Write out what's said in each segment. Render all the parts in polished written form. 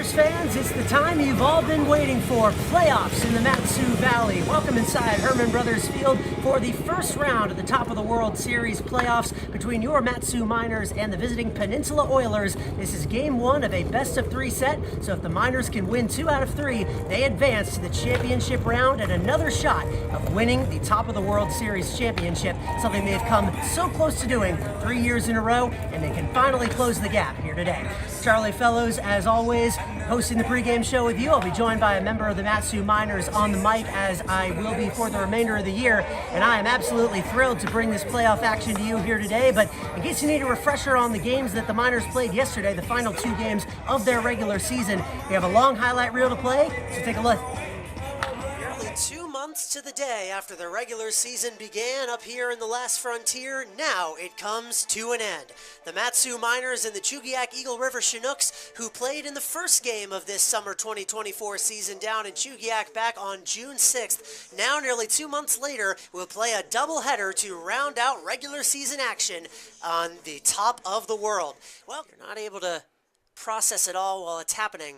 Miners fans, it's the time you've all been waiting for, playoffs in the Mat-Su Valley. Welcome inside Hermon Brothers Field for the first round of the Top of the World Series playoffs between your Mat-Su Miners and the visiting Peninsula Oilers. This is game one of a best-of-3 set, so if the Miners can win 2 out of 3, they advance to the championship round and another shot of winning the Top of the World Series championship, something they've come so close to doing 3 years in a row, and they can finally close the gap here today. Charlie Fellows, as always, hosting the pregame show with you. I'll be joined by a member of the Mat-Su Miners on the mic, as I will be for the remainder of the year, and I am absolutely thrilled to bring this playoff action to you here today. But in case you need a refresher on the games that the Miners played yesterday, the final 2 games of their regular season, we have a long highlight reel to play, so take a look. 2 months to the day after the regular season began up here in the last frontier, now it comes to an end. The Mat-Su Miners and the Chugiak Eagle River Chinooks, who played in the first game of this summer 2024 season down in Chugiak back on June 6th, now nearly 2 months later, will play a doubleheader to round out regular season action on the top of the world. Well, you're not able to process it all while it's happening.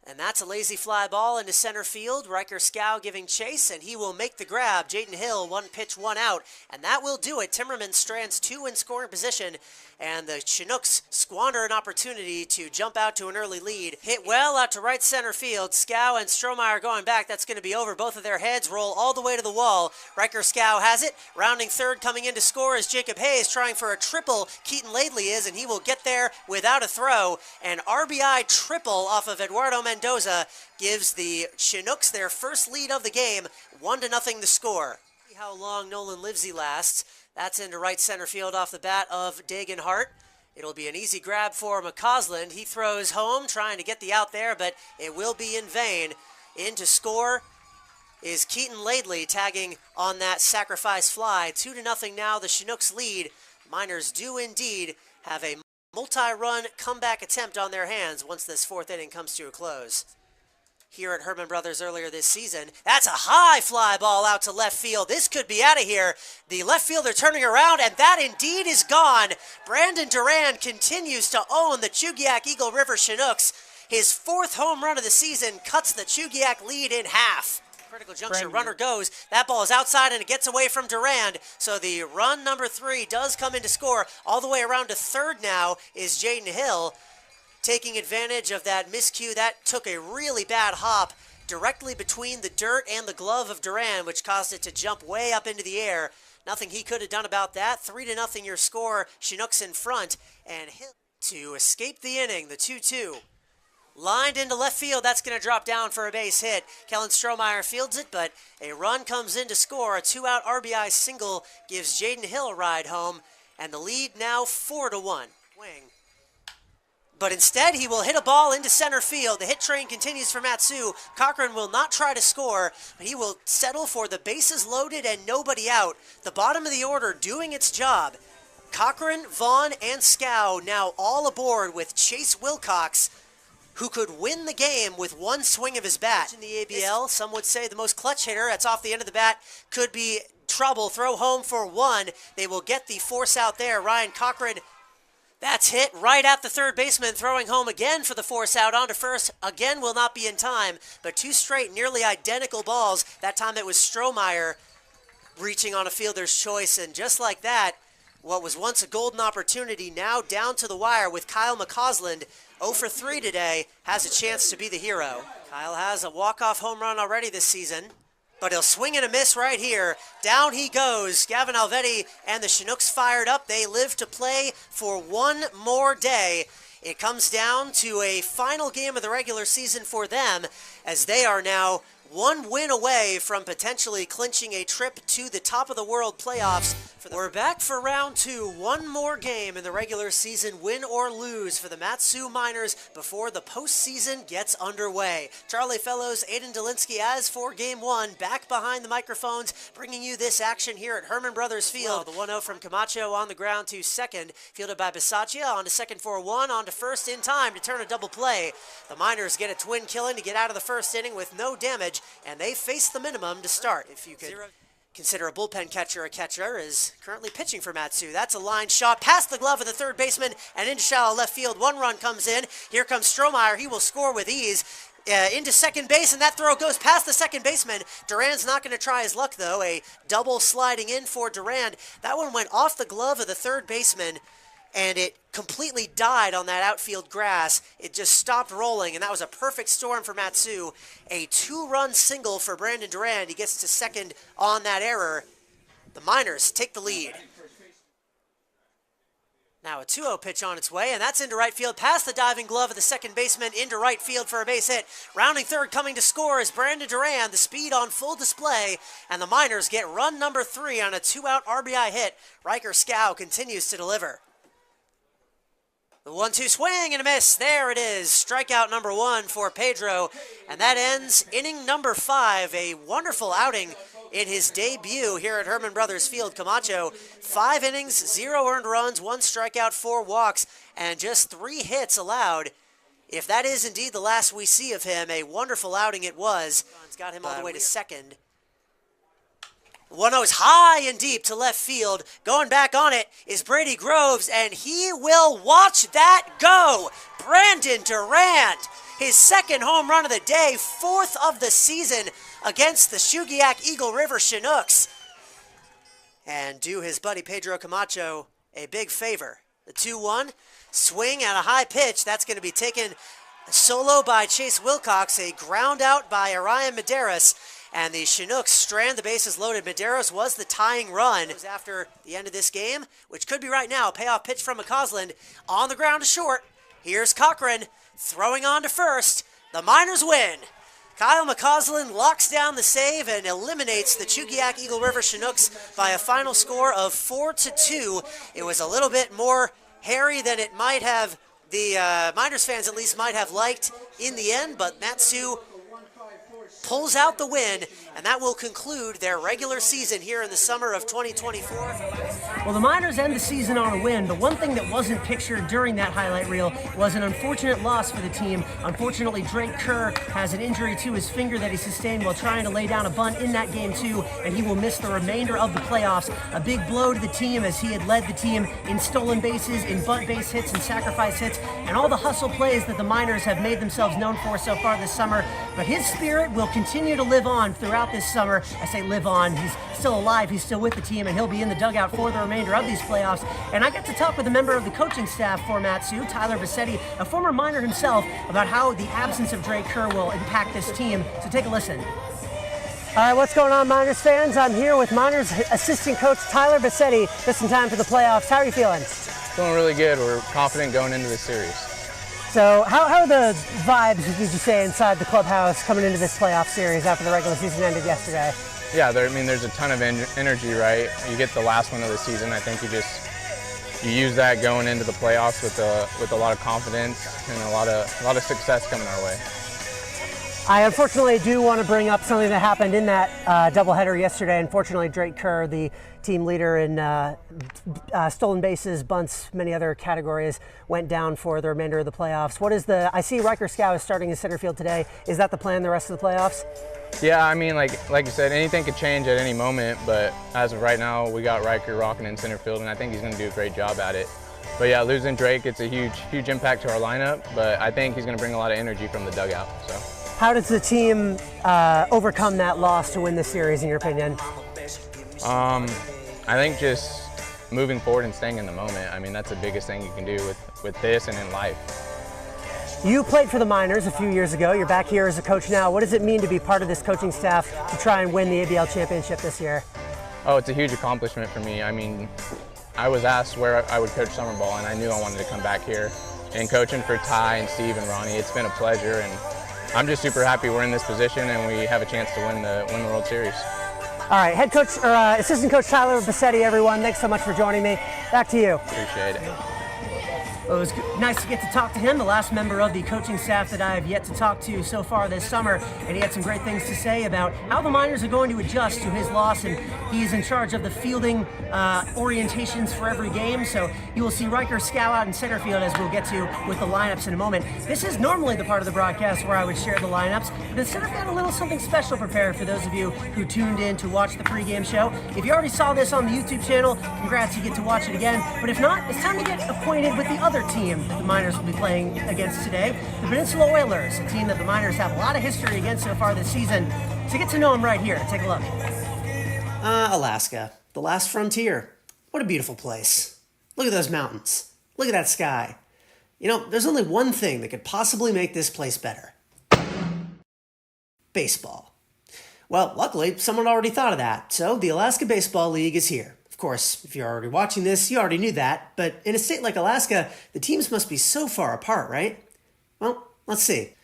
And that's a lazy fly ball into center field. Riker Scow giving chase, and he will make the grab. Jaden Hill, 1 pitch, 1 out, and that will do it. Timmerman strands 2 in scoring position, and the Chinooks squander an opportunity to jump out to an early lead. Hit well out to right center field. Scow and Strohmeyer going back. That's going to be over. Both of their heads roll all the way to the wall. Riker Scow has it. Rounding third, coming in to score is Jacob Hayes, trying for a triple. Keaton Laidley is, and he will get there without a throw. An RBI triple off of Eduardo Mendoza gives the Chinooks their first lead of the game, 1-0 the score. See how long Nolan Livesey lasts. That's into right center field off the bat of Dagan Hart. It'll be an easy grab for McCausland. He throws home, trying to get the out there, but it will be in vain. In to score is Keaton Laidley, tagging on that sacrifice fly. 2-0 now, the Chinooks lead. Miners do indeed have a multi-run comeback attempt on their hands once this 4th inning comes to a close. Here at Hermon Brothers earlier this season, that's a high fly ball out to left field. This could be out of here. The left fielder turning around, and that indeed is gone. Brandon Durand continues to own the Chugiak Eagle River Chinooks. His 4th home run of the season cuts the Chugiak lead in half. Critical juncture, runner goes. That ball is outside and it gets away from Durand. So the run number 3 does come in to score. All the way around to third now is Jaden Hill, taking advantage of that miscue. That took a really bad hop directly between the dirt and the glove of Durand, which caused it to jump way up into the air. Nothing he could have done about that. 3-0 your score. Chinooks in front, and Hill to escape the inning, the 2-2. Lined into left field, that's going to drop down for a base hit. Kellen Strohmeyer fields it, but a run comes in to score. A 2-out RBI single gives Jaden Hill a ride home, and the lead now 4-1. Wing. But instead, he will hit a ball into center field. The hit train continues for Mat-Su. Cochran will not try to score, but he will settle for the bases loaded and nobody out. The bottom of the order doing its job. Cochran, Vaughn, and Scow now all aboard with Chase Wilcox, who could win the game with 1 swing of his bat. In the ABL, some would say the most clutch hitter. That's off the end of the bat. Could be trouble. Throw home for 1. They will get the force out there. Ryan Cochran, that's hit right at the third baseman, throwing home again for the force out onto first. Again will not be in time, but 2 straight nearly identical balls. That time it was Strohmeyer reaching on a fielder's choice, and just like that, what was once a golden opportunity now down to the wire with Kyle McCausland, 0 for 3 today, has a chance to be the hero. Kyle has a walk-off home run already this season, but he'll swing and a miss right here. Down he goes. Gavin Alvetti and the Chinooks fired up. They live to play for 1 more day. It comes down to a final game of the regular season for them, as they are now 1 win away from potentially clinching a trip to the top of the world playoffs. We're back for round 2. 1 more game in the regular season, win or lose, for the Mat-Su Miners before the postseason gets underway. Charlie Fellows, Aidan Dolinsky, as for game 1, back behind the microphones, bringing you this action here at Hermon Brothers Field. The 1-0 from Camacho on the ground to second, fielded by Bisaccia, on to second for 1, on to first in time to turn a double play. The Miners get a twin killing to get out of the first inning with no damage, and they face the minimum to start. If you could consider a bullpen catcher a catcher, is currently pitching for Mat-Su. That's a line shot past the glove of the third baseman and into shallow left field. One run comes in. Here comes Strohmeyer. He will score with ease. Into second base, and that throw goes past the second baseman. Duran's not going to try his luck, though. A double sliding in for Durand. That one went off the glove of the third baseman, and it completely died on that outfield grass. It just stopped rolling, and that was a perfect storm for Mat-Su. A 2-run single for Brandon Durand. He gets to second on that error. The Miners take the lead. Now a 2-0 pitch on its way, and that's into right field, past the diving glove of the second baseman, into right field for a base hit. Rounding third, coming to score is Brandon Durand, the speed on full display, and the Miners get run number 3 on a 2-out RBI hit. Riker Scow continues to deliver. The 1-2 swing and a miss. There it is. Strikeout number 1 for Pedro, and that ends inning number 5. A wonderful outing in his debut here at Hermon Brothers Field. Camacho, 5 innings, 0 earned runs, 1 strikeout, 4 walks, and just 3 hits allowed. If that is indeed the last we see of him, a wonderful outing it was. It's got him all the way to second. 1-0 is high and deep to left field. Going back on it is Brady Groves, and he will watch that go. Brandon Durand, his 2nd home run of the day, 4th of the season against the Shugiak Eagle River Chinooks. And do his buddy Pedro Camacho a big favor. The 2-1 swing and a high pitch. That's going to be taken solo by Chase Wilcox. A ground out by Orion Medeiros. And the Chinooks strand the bases loaded. Medeiros was the tying run after the end of this game, which could be right now. Payoff pitch from McCausland on the ground to short. Here's Cochran throwing on to first. The Miners win. Kyle McCausland locks down the save and eliminates the Chugiak Eagle River Chinooks by a final score of 4-2. It was a little bit more hairy than it might have, the Miners fans at least might have liked in the end, but Mat-Su pulls out the win, and that will conclude their regular season here in the summer of 2024. Well, the Miners end the season on a win, but one thing that wasn't pictured during that highlight reel was an unfortunate loss for the team. Unfortunately, Drake Kerr has an injury to his finger that he sustained while trying to lay down a bunt in that game too, and he will miss the remainder of the playoffs. A big blow to the team, as he had led the team in stolen bases, in bunt base hits, and sacrifice hits, and all the hustle plays that the Miners have made themselves known for so far this summer. But his spirit will continue to live on throughout this summer. I say live on, he's still alive, he's still with the team, and he'll be in the dugout for the remainder of these playoffs. And I got to talk with a member of the coaching staff for Mat-Su, Tyler Bassetti, a former Miner himself, about how the absence of Drake Kerr will impact this team. So take a listen. All right, what's going on, Miners fans? I'm here with Miners assistant coach Tyler Bassetti, just in time for the playoffs. How are you feeling? Feeling really good. We're confident going into the series. So how are the vibes, would you say, inside the clubhouse coming into this playoff series after the regular season ended yesterday? Yeah, there's a ton of energy, right? You get the last one of the season. I think you use that going into the playoffs with a lot of confidence and a lot of success coming our way. I unfortunately do want to bring up something that happened in that doubleheader yesterday. Unfortunately, Drake Kerr, the team leader in stolen bases, bunts, many other categories, went down for the remainder of the playoffs. I see Riker Scow is starting in center field today. Is that the plan the rest of the playoffs? Yeah, I mean, like you said, anything could change at any moment, but as of right now, we got Riker rocking in center field, and I think he's going to do a great job at it. But yeah, losing Drake, it's a huge impact to our lineup, but I think he's going to bring a lot of energy from the dugout. So. How does the team overcome that loss to win the series, in your opinion? I think just moving forward and staying in the moment. I mean, that's the biggest thing you can do with this and in life. You played for the Miners a few years ago. You're back here as a coach now. What does it mean to be part of this coaching staff to try and win the ABL championship this year? Oh, it's a huge accomplishment for me. I mean, I was asked where I would coach summer ball, and I knew I wanted to come back here. And coaching for Ty and Steve and Ronnie, it's been a pleasure, and I'm just super happy we're in this position and we have a chance to win the World Series. All right, head coach or assistant coach Tyler Bassetti, everyone. Thanks so much for joining me. Back to you. Appreciate it. Well, it was nice to get to talk to him, the last member of the coaching staff that I have yet to talk to so far this summer, and he had some great things to say about how the Miners are going to adjust to his loss, and he's in charge of the fielding orientations for every game, so you will see Riker scout out in center field, as we'll get to with the lineups in a moment. This is normally the part of the broadcast where I would share the lineups, but instead I've got a little something special prepared for those of you who tuned in to watch the pregame show. If you already saw this on the YouTube channel, congrats, you get to watch it again, but if not, it's time to get acquainted with the other team that the Miners will be playing against today, the Peninsula Oilers, a team that the Miners have a lot of history against so far this season. So get to know them right here. Take a look. Alaska, the last frontier. What a beautiful place. Look at those mountains. Look at that sky. You know, there's only one thing that could possibly make this place better. Baseball. Well, luckily, someone already thought of that, so the Alaska Baseball League is here. Of course, if you're already watching this, you already knew that, but in a state like Alaska, the teams must be so far apart, right? Well, let's see.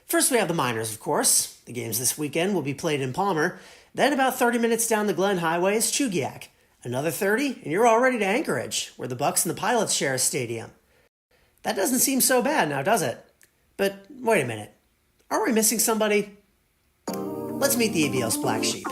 First, we have the Miners, of course. The games this weekend will be played in Palmer. Then, about 30 minutes down the Glen Highway is Chugiak. Another 30, and you're already to Anchorage, where the Bucks and the Pilots share a stadium. That doesn't seem so bad now, does it? But wait a minute. Are we missing somebody? Let's meet the ABL's Black Sheep.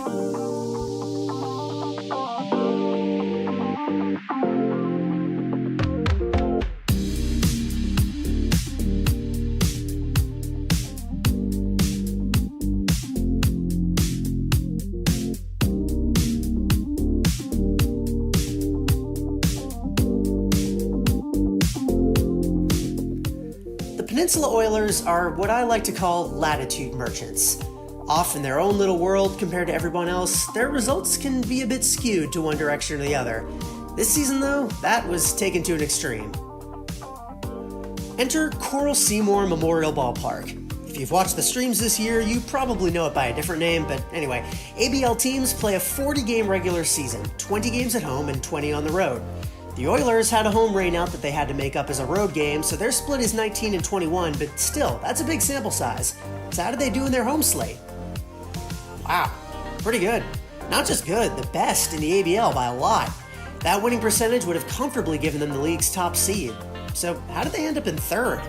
Peninsula Oilers are what I like to call latitude merchants. Off in their own little world compared to everyone else, their results can be a bit skewed to one direction or the other. This season, though, that was taken to an extreme. Enter Coral Seymour Memorial Ballpark. If you've watched the streams this year, you probably know it by a different name, but anyway, ABL teams play a 40-game regular season, 20 games at home and 20 on the road. The Oilers had a home rainout that they had to make up as a road game, so their split is 19 and 21, but still, that's a big sample size. So how did they do in their home slate? Wow, pretty good. Not just good, the best in the ABL by a lot. That winning percentage would have comfortably given them the league's top seed. So how did they end up in third?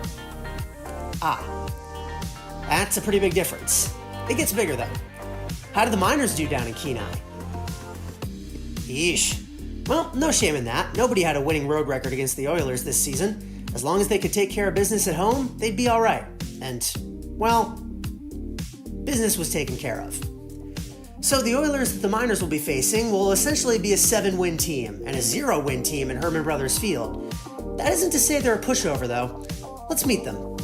That's a pretty big difference. It gets bigger though. How did the Miners do down in Kenai? Yeesh. Well, no shame in that. Nobody had a winning road record against the Oilers this season. As long as they could take care of business at home, they'd be alright. And, well, business was taken care of. So the Oilers that the Miners will be facing will essentially be a 7-win team and a 0-win team in Hermon Brothers Field. That isn't to say they're a pushover, though. Let's meet them.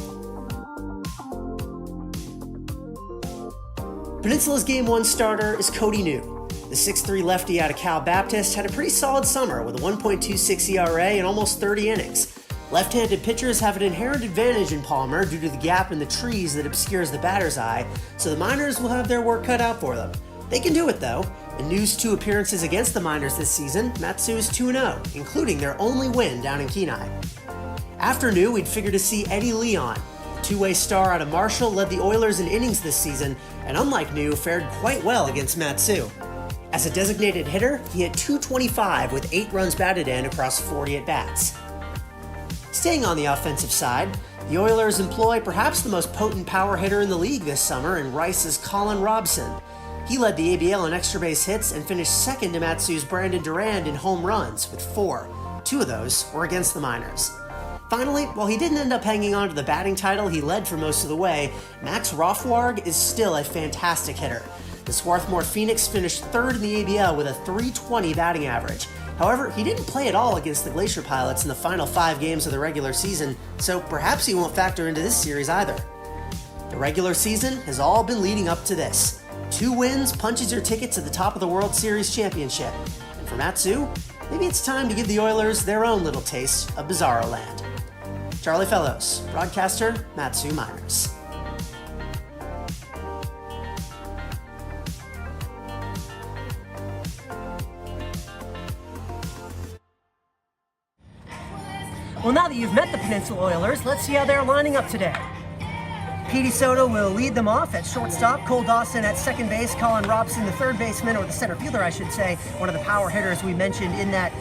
Peninsula's Game 1 starter is Cody New. The 6'3 lefty out of Cal Baptist had a pretty solid summer with a 1.26 ERA and almost 30 innings. Left-handed pitchers have an inherent advantage in Palmer due to the gap in the trees that obscures the batter's eye, so the Miners will have their work cut out for them. They can do it though. In New's 2 appearances against the Miners this season, Mat-Su is 2-0, including their only win down in Kenai. After New, we'd figure to see Eddie Leon. The two-way star out of Marshall led the Oilers in innings this season, and unlike New, fared quite well against Mat-Su. As a designated hitter, he had .225 with 8 runs batted in across 40 at-bats. Staying on the offensive side, the Oilers employ perhaps the most potent power hitter in the league this summer in Rice's Colin Robson. He led the ABL in extra base hits and finished second to Mat-Su's Brandon Durand in home runs with 4. 2 of those were against the Miners. Finally, while he didn't end up hanging on to the batting title he led for most of the way, Max Rothwarg is still a fantastic hitter. The Swarthmore Phoenix finished third in the ABL with a .320 batting average. However, he didn't play at all against the Glacier Pilots in the final 5 games of the regular season, so perhaps he won't factor into this series either. The regular season has all been leading up to this. 2 wins punches your ticket to the top of the World Series championship. And for Mat-Su, maybe it's time to give the Oilers their own little taste of Bizarro Land. Charlie Fellows, broadcaster, Mat-Su Miners. Well, now that you've met the Peninsula Oilers, let's see how they're lining up today. Petey Soto will lead them off at shortstop. Cole Dawson at second base. Colin Robson, the third baseman, or the center fielder, I should say, one of the power hitters we mentioned in that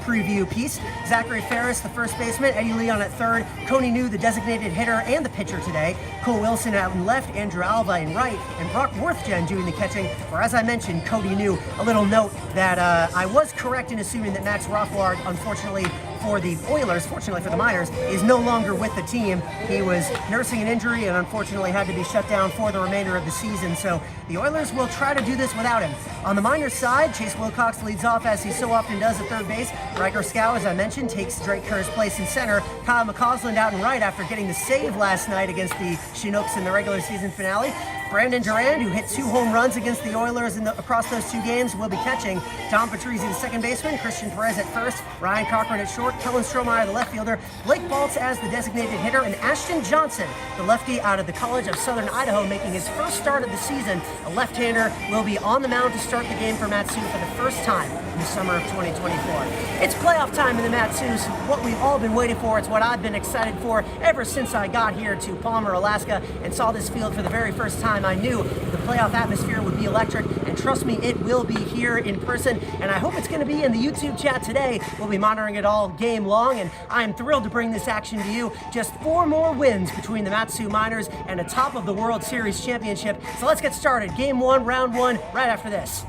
preview piece. Zachary Ferris, the first baseman. Eddie Leon at third. Coney New, the designated hitter and the pitcher today. Cole Wilson out in left. Andrew Alva in right. And Brock Worthgen doing the catching. Or as I mentioned, Cody New. A little note that I was correct in assuming that Max Rothward, unfortunately for the Oilers, fortunately for the Miners, is no longer with the team. He was nursing an injury and unfortunately had to be shut down for the remainder of the season. So the Oilers will try to do this without him. On the Miners side, Chase Wilcox leads off as he so often does at third base. Riker Scow, as I mentioned, takes Drake Kerr's place in center. Kyle McCausland out in right after getting the save last night against the Chinooks in the regular season finale. Brandon Durand, who hit 2 home runs against the Oilers across those 2 games, will be catching. Tom Patrizzi, the second baseman. Christian Perez at first. Ryan Cochran at short. Kellen Strohmeyer, the left fielder. Blake Baltz as the designated hitter. And Ashton Johnson, the lefty out of the College of Southern Idaho, making his first start of the season. A left-hander will be on the mound to start the game for Mat-Su for the first time in the summer of 2024. It's playoff time in the Mat-Sus. What we've all been waiting for. It's what I've been excited for ever since I got here to Palmer, Alaska, and saw this field for the very first time. I knew the playoff atmosphere would be electric, and trust me, it will be here in person, and I hope it's going to be in the YouTube chat today. We'll be monitoring it all game long, and I am thrilled to bring this action to you. Just 4 more wins between the Mat-Su Miners and a top of the World Series championship. So let's get started. Game 1, round 1, right after this.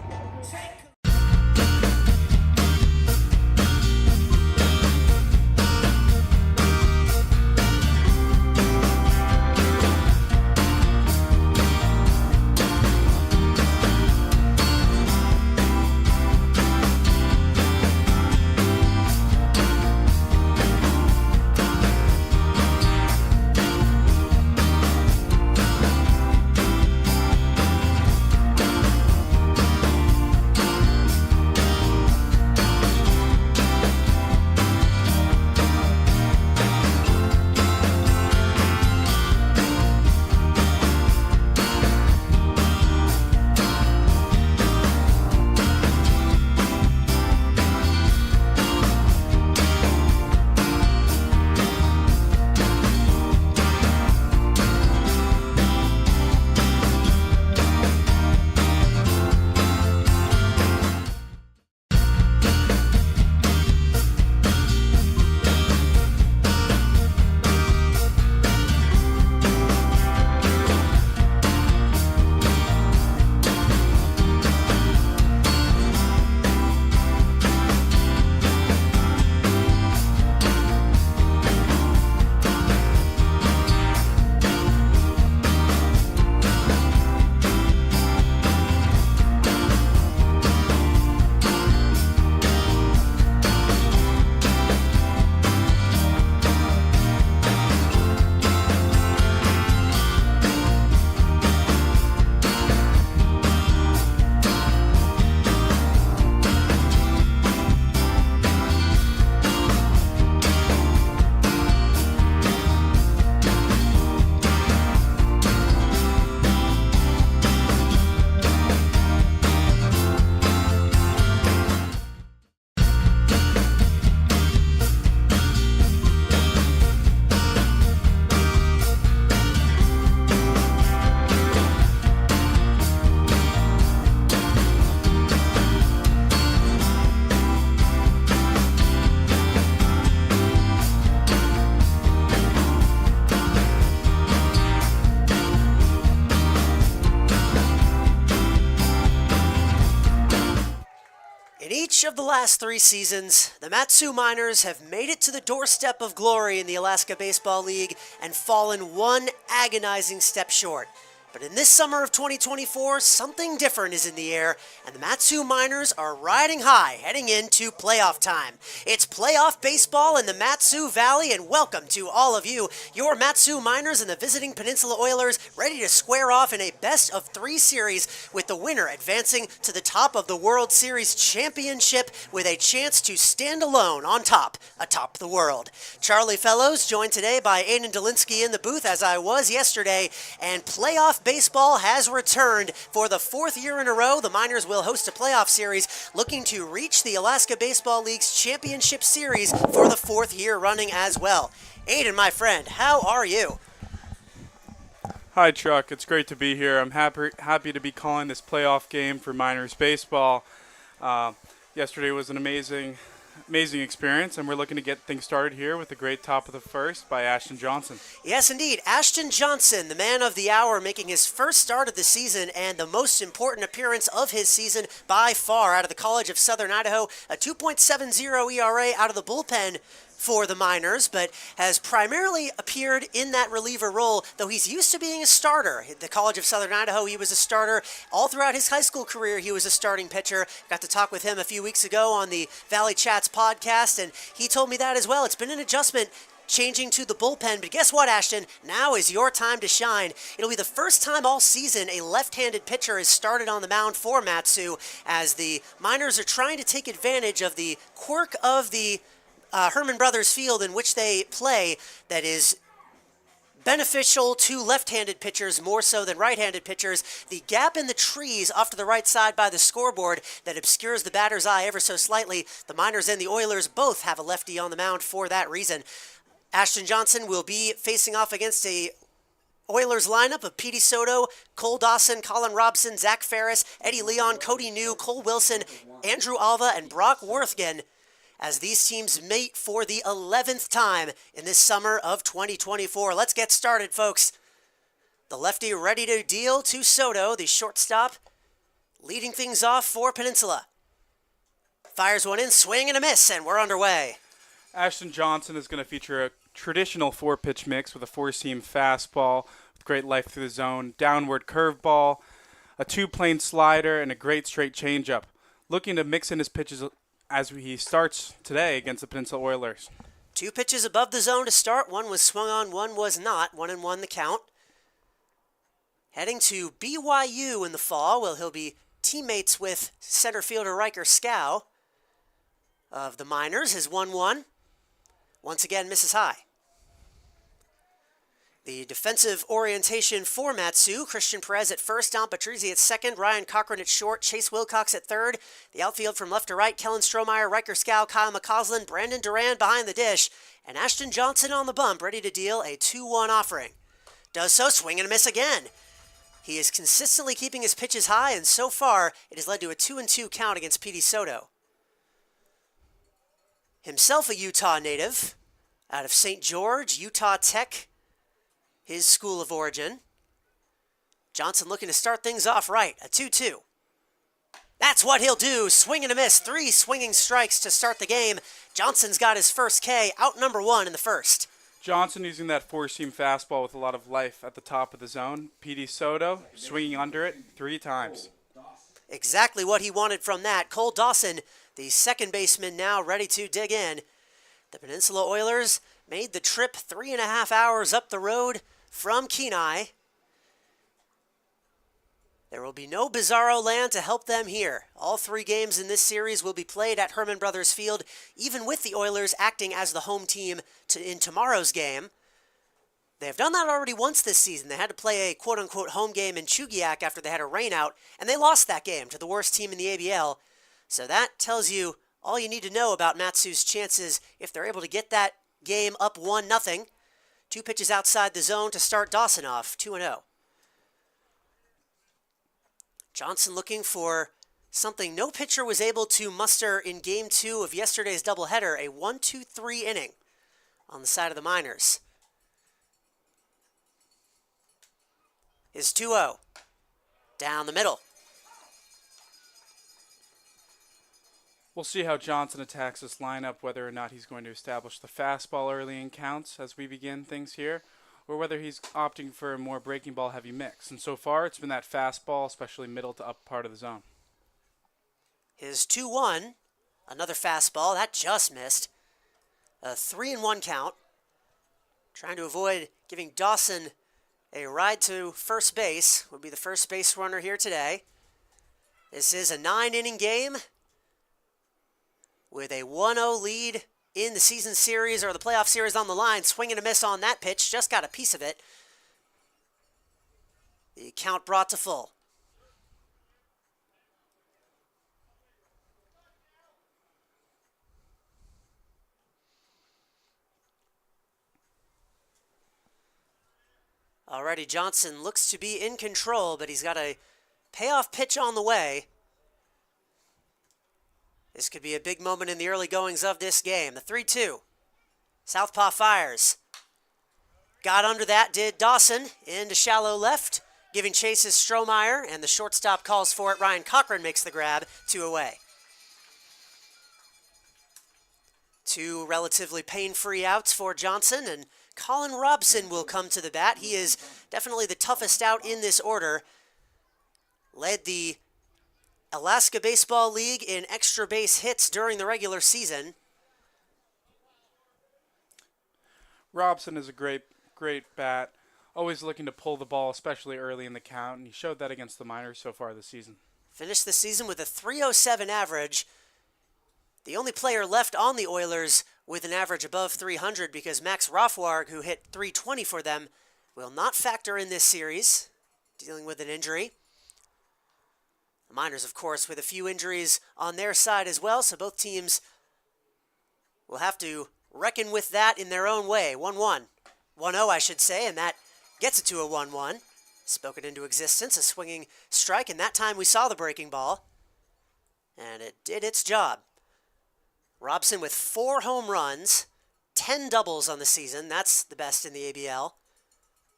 Each of the last 3 seasons, the Mat-Su Miners have made it to the doorstep of glory in the Alaska Baseball League and fallen one agonizing step short. But in this summer of 2024, something different is in the air, and the Mat-Su Miners are riding high heading into playoff time. It's playoff baseball in the Mat-Su Valley, and welcome to all of you, your Mat-Su Miners and the visiting Peninsula Oilers, ready to square off in a best-of-3 series, with the winner advancing to the top of the World Series championship with a chance to stand alone on top, atop the world. Charlie Fellows, joined today by Aidan Dolinsky in the booth, as I was yesterday, and playoff baseball has returned. For the 4th year in a row, the Miners will host a playoff series looking to reach the Alaska Baseball League's championship series for the 4th year running as well. Aidan, my friend, how are you? Hi, Chuck. It's great to be here. I'm happy to be calling this playoff game for Miners baseball. Uh, Yesterday was an amazing experience, and we're looking to get things started here with the great top of the first by Ashton Johnson. Yes, indeed. Ashton Johnson, the man of the hour, making his first start of the season and the most important appearance of his season by far out of the College of Southern Idaho. A 2.70 ERA out of the bullpen for the Miners, but has primarily appeared in that reliever role, though he's used to being a starter. At the College of Southern Idaho, he was a starter. All throughout his high school career, he was a starting pitcher. Got to talk with him a few weeks ago on the Valley Chats podcast, and he told me that as well. It's been an adjustment changing to the bullpen, but guess what, Ashton? Now is your time to shine. It'll be the first time all season a left-handed pitcher has started on the mound for Mat-Su, as the Miners are trying to take advantage of the quirk of the Hermon Brothers Field in which they play that is beneficial to left-handed pitchers more so than right-handed pitchers. The gap in the trees off to the right side by the scoreboard that obscures the batter's eye ever so slightly. The Miners and the Oilers both have a lefty on the mound for that reason. Ashton Johnson will be facing off against a Oilers lineup of Petey Soto, Cole Dawson, Colin Robson, Zach Ferris, Eddie Leon, Cody New, Cole Wilson, Andrew Alva, and Brock Worthgen, as these teams meet for the 11th time in this summer of 2024. Let's get started, folks. The lefty ready to deal to Soto, the shortstop, leading things off for Peninsula. Fires one in, swing and a miss, and we're underway. Ashton Johnson is going to feature a traditional four-pitch mix with a four-seam fastball with great life through the zone, downward curveball, a two-plane slider, and a great straight changeup. Looking to mix in his pitches as he starts today against the Peninsula Oilers. Two pitches above the zone to start. One was swung on, one was not. 1-1 the count. Heading to BYU in the fall. Well, he'll be teammates with center fielder Riker Scow of the Miners. His 1-1. Once again, misses high. The defensive orientation for Mat-Su: Christian Perez at first, Don Patrizzi at second, Ryan Cochran at short, Chase Wilcox at third. The outfield from left to right: Kellen Strohmeyer, Riker Scow, Kyle McCausland, Brandon Duran behind the dish, and Ashton Johnson on the bump, ready to deal a 2-1 offering. Does so, swing and a miss again. He is consistently keeping his pitches high, and so far it has led to a 2-2 count against Petey Soto. Himself a Utah native, out of St. George, Utah Tech, his school of origin. Johnson looking to start things off right, a 2-2. That's what he'll do, swing and a miss, 3 swinging strikes to start the game. Johnson's got his first K, out number 1 in the first. Johnson using that four-seam fastball with a lot of life at the top of the zone. Petey Soto swinging under it 3 times. Exactly what he wanted from that. Cole Dawson, the second baseman, now ready to dig in. The Peninsula Oilers made the trip 3.5 hours up the road from Kenai. There will be no Bizarro Land to help them here. All 3 games in this series will be played at Hermon Brothers Field, even with the Oilers acting as the home team in tomorrow's game. They have done that already once this season. They had to play a quote-unquote home game in Chugiak after they had a rainout, and they lost that game to the worst team in the ABL. So that tells you all you need to know about Mat-Su's chances if they're able to get that game up 1-0. 2 pitches outside the zone to start Dawson off, 2-0. Johnson looking for something no pitcher was able to muster in Game 2 of yesterday's doubleheader, a 1-2-3 inning on the side of the Miners. His 2-0, down the middle. We'll see how Johnson attacks this lineup, whether or not he's going to establish the fastball early in counts as we begin things here, or whether he's opting for a more breaking ball heavy mix. And so far, it's been that fastball, especially middle to up part of the zone. His 2-1, another fastball, that just missed. A 3-1 count. Trying to avoid giving Dawson a ride to first base, would be the first base runner here today. This is a 9-inning game with a 1-0 lead in the season series or the playoff series on the line. Swing and a miss on that pitch, just got a piece of it. The count brought to full. Alrighty, Johnson looks to be in control, but he's got a payoff pitch on the way. This could be a big moment in the early goings of this game. The 3-2. Southpaw fires. Got under that, did Dawson, into shallow left, giving chase is Strohmeyer, and the shortstop calls for it. Ryan Cochran makes the grab, 2 away. 2 relatively pain-free outs for Johnson, and Colin Robson will come to the bat. He is definitely the toughest out in this order. Led the Alaska Baseball League in extra base hits during the regular season. Robson is a great bat. Always looking to pull the ball, especially early in the count, and he showed that against the Miners so far this season. Finished the season with a .307 average. The only player left on the Oilers with an average above 300 because Max Rothwarg, who hit .320 for them, will not factor in this series, dealing with an injury. The Miners, of course, with a few injuries on their side as well, so both teams will have to reckon with that in their own way. 1-1. 1-0, I should say, and that gets it to a 1-1. Spoken into existence, a swinging strike, and that time we saw the breaking ball, and it did its job. Robson with 4 home runs, 10 doubles on the season. That's the best in the ABL.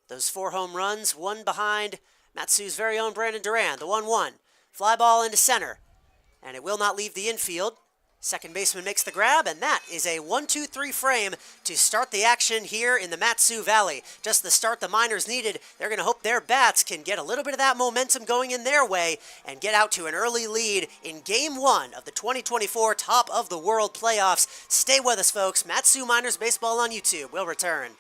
Those 4 home runs, one behind Matsu's very own Brandon Duran, the 1-1. Fly ball into center, and it will not leave the infield. Second baseman makes the grab, and that is a 1-2-3 frame to start the action here in the Mat-Su Valley. Just the start the Miners needed. They're going to hope their bats can get a little bit of that momentum going in their way and get out to an early lead in Game 1 of the 2024 Top of the World Playoffs. Stay with us, folks. Mat-Su Miners Baseball on YouTube. We'll return.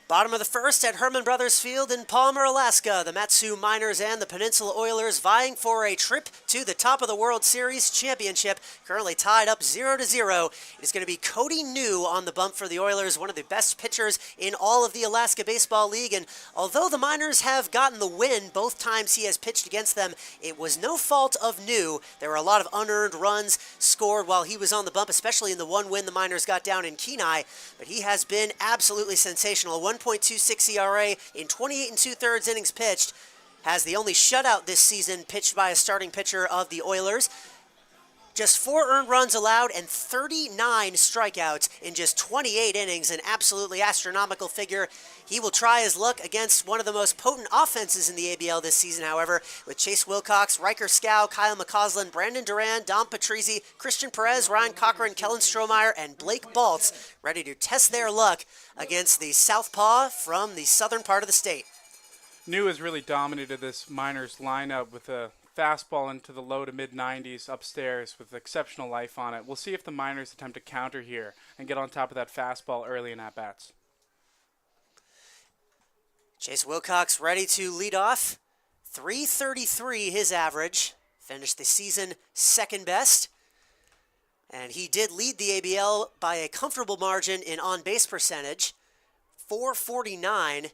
Bottom of the first at Hermon Brothers Field in Palmer, Alaska. The Mat-Su Miners and the Peninsula Oilers vying for a trip to the Top of the World Series championship. Currently tied up 0-0. It is going to be Cody New on the bump for the Oilers, one of the best pitchers in all of the Alaska Baseball League. And although the Miners have gotten the win both times he has pitched against them, it was no fault of New. There were a lot of unearned runs scored while he was on the bump, especially in the one win the Miners got down in Kenai. But he has been absolutely sensational. 1.26 ERA in 28 2/3 innings pitched. Has the only shutout this season pitched by a starting pitcher of the Oilers. Just 4 earned runs allowed and 39 strikeouts in just 28 innings, an absolutely astronomical figure. He will try his luck against one of the most potent offenses in the ABL this season, however, with Chase Wilcox, Riker Scow, Kyle McCausland, Brandon Duran, Dom Patrizzi, Christian Perez, Ryan Cochran, Kellen Strohmeyer, and Blake Baltz ready to test their luck against the Southpaw from the southern part of the state. New has really dominated this Miners lineup with a fastball into the low to mid-90s upstairs with exceptional life on it. We'll see if the Miners attempt to counter here and get on top of that fastball early in at-bats. Chase Wilcox ready to lead off. .333 his average. Finished the season second best. And he did lead the ABL by a comfortable margin in on-base percentage. .449.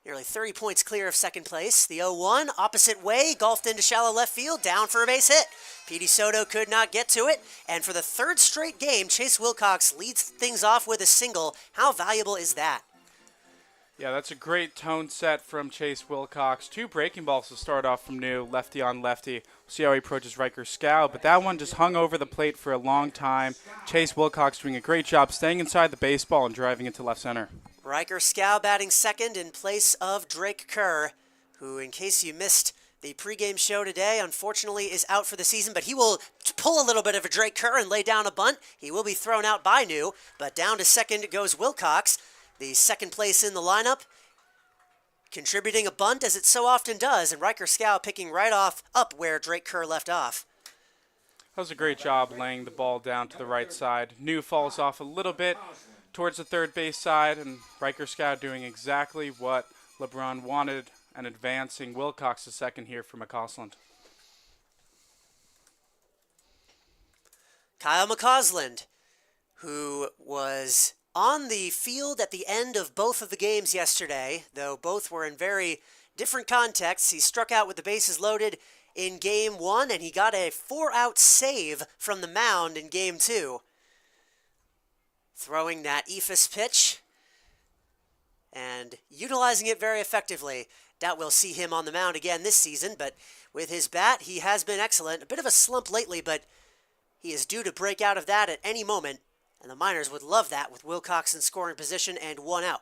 Nearly 30 points clear of second place. The 0-1, opposite way, golfed into shallow left field, down for a base hit. Petey Soto could not get to it. And for the third straight game, Chase Wilcox leads things off with a single. How valuable is that? Yeah, that's a great tone set from Chase Wilcox. 2 breaking balls to start off from New, lefty on lefty. We'll see how he approaches Riker Scow, but that one just hung over the plate for a long time. Chase Wilcox doing a great job staying inside the baseball and driving it to left center. Riker Scow batting second in place of Drake Kerr, who, in case you missed the pregame show today, unfortunately is out for the season, but he will pull a little bit of a Drake Kerr and lay down a bunt. He will be thrown out by New, but down to second goes Wilcox, the second place in the lineup, contributing a bunt as it so often does, and Riker Scow picking right off up where Drake Kerr left off. That was a great job laying the ball down to the right side. New falls off a little bit towards the third base side, and Riker Scow doing exactly what LeBron wanted and advancing Wilcox to second here for McCausland. Kyle McCausland, who was on the field at the end of both of the games yesterday, though both were in very different contexts. He struck out with the bases loaded in Game 1, and he got a 4-out save from the mound in Game 2. Throwing that eephus pitch and utilizing it very effectively. Doubt we'll see him on the mound again this season, but with his bat, he has been excellent. A bit of a slump lately, but he is due to break out of that at any moment, and the Miners would love that with Wilcox in scoring position and 1 out.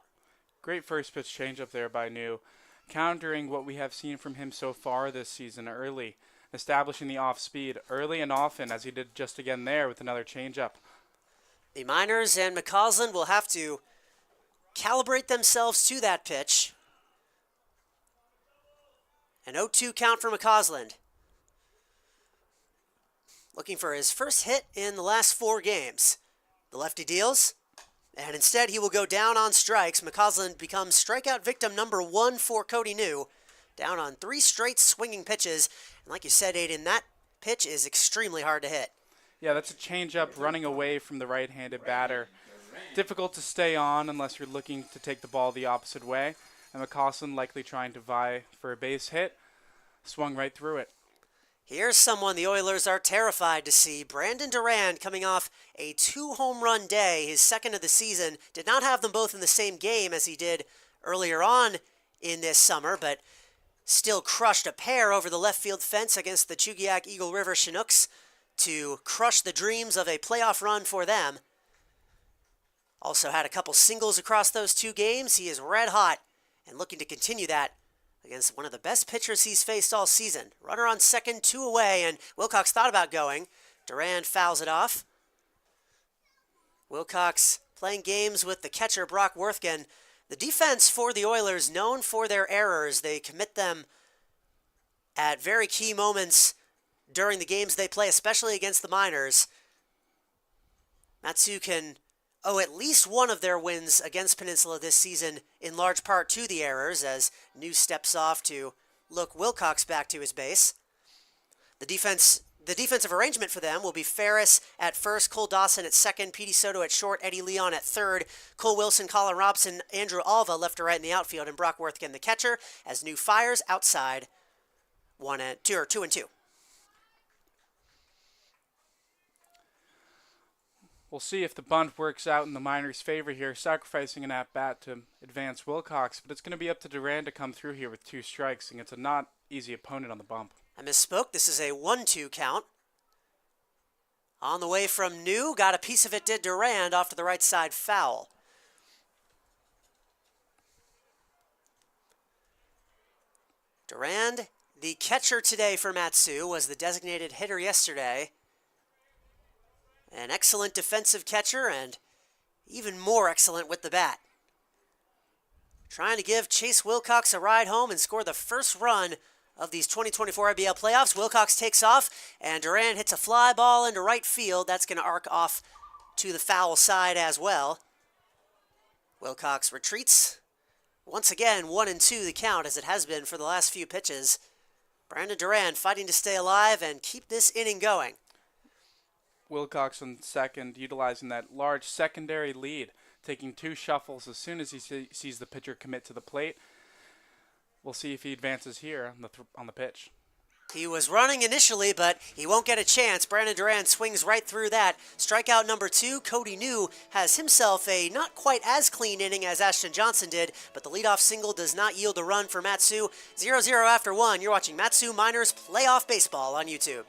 Great first pitch changeup there by New, countering what we have seen from him so far this season early, establishing the off speed early and often, as he did just again there with another changeup. The Miners and McCausland will have to calibrate themselves to that pitch. An 0-2 count for McCausland. Looking for his first hit in the last 4 games. The lefty deals, and instead he will go down on strikes. McCausland becomes strikeout victim number 1 for Cody New. Down on 3 straight swinging pitches. And like you said, Aidan, that pitch is extremely hard to hit. Yeah, that's a changeup running away from the right-handed batter. Difficult to stay on unless you're looking to take the ball the opposite way. And McCausland likely trying to vie for a base hit. Swung right through it. Here's someone the Oilers are terrified to see. Brandon Durand coming off a 2-home-run day, his second of the season. Did not have them both in the same game as he did earlier on in this summer, but still crushed a pair over the left field fence against the Chugiak Eagle River Chinooks to crush the dreams of a playoff run for them. Also had a couple singles across those 2 games. He is red hot and looking to continue that against one of the best pitchers he's faced all season. Runner on second, 2 away, and Wilcox thought about going. Durand fouls it off. Wilcox playing games with the catcher, Brock Worthgen. The defense for the Oilers, known for their errors. They commit them at very key moments during the games they play, especially against the Miners. Matsu can owe at least one of their wins against Peninsula this season in large part to the errors, as New steps off to look Wilcox back to his base. The defensive arrangement for them will be Ferris at first, Cole Dawson at second, Petey Soto at short, Eddie Leon at third, Cole Wilson, Colin Robson, Andrew Alva left to right in the outfield, and Brock Worthgen the catcher, as New fires outside 2-2. We'll see if the bunt works out in the Miners' favor here, sacrificing an at-bat to advance Wilcox, but it's going to be up to Durand to come through here with 2 strikes, and it's a not easy opponent on the bump. I misspoke. This is a 1-2 count. On the way from New, got a piece of it, did Durand, off to the right side foul. Durand, the catcher today for Matsu, was the designated hitter yesterday. An excellent defensive catcher and even more excellent with the bat. Trying to give Chase Wilcox a ride home and score the first run of these 2024 IBL playoffs. Wilcox takes off, and Durand hits a fly ball into right field. That's going to arc off to the foul side as well. Wilcox retreats. Once again, 1-2 the count, as it has been for the last few pitches. Brandon Durand fighting to stay alive and keep this inning going. Wilcox on second, utilizing that large secondary lead, taking 2 shuffles as soon as he sees the pitcher commit to the plate. We'll see if he advances here on the pitch. He was running initially, but he won't get a chance. Brandon Durand swings right through that. Strikeout number 2. Cody New has himself a not quite as clean inning as Ashton Johnson did, but the leadoff single does not yield a run for Matsu. 0-0 after 1. You're watching Matsu Miners Playoff Baseball on YouTube.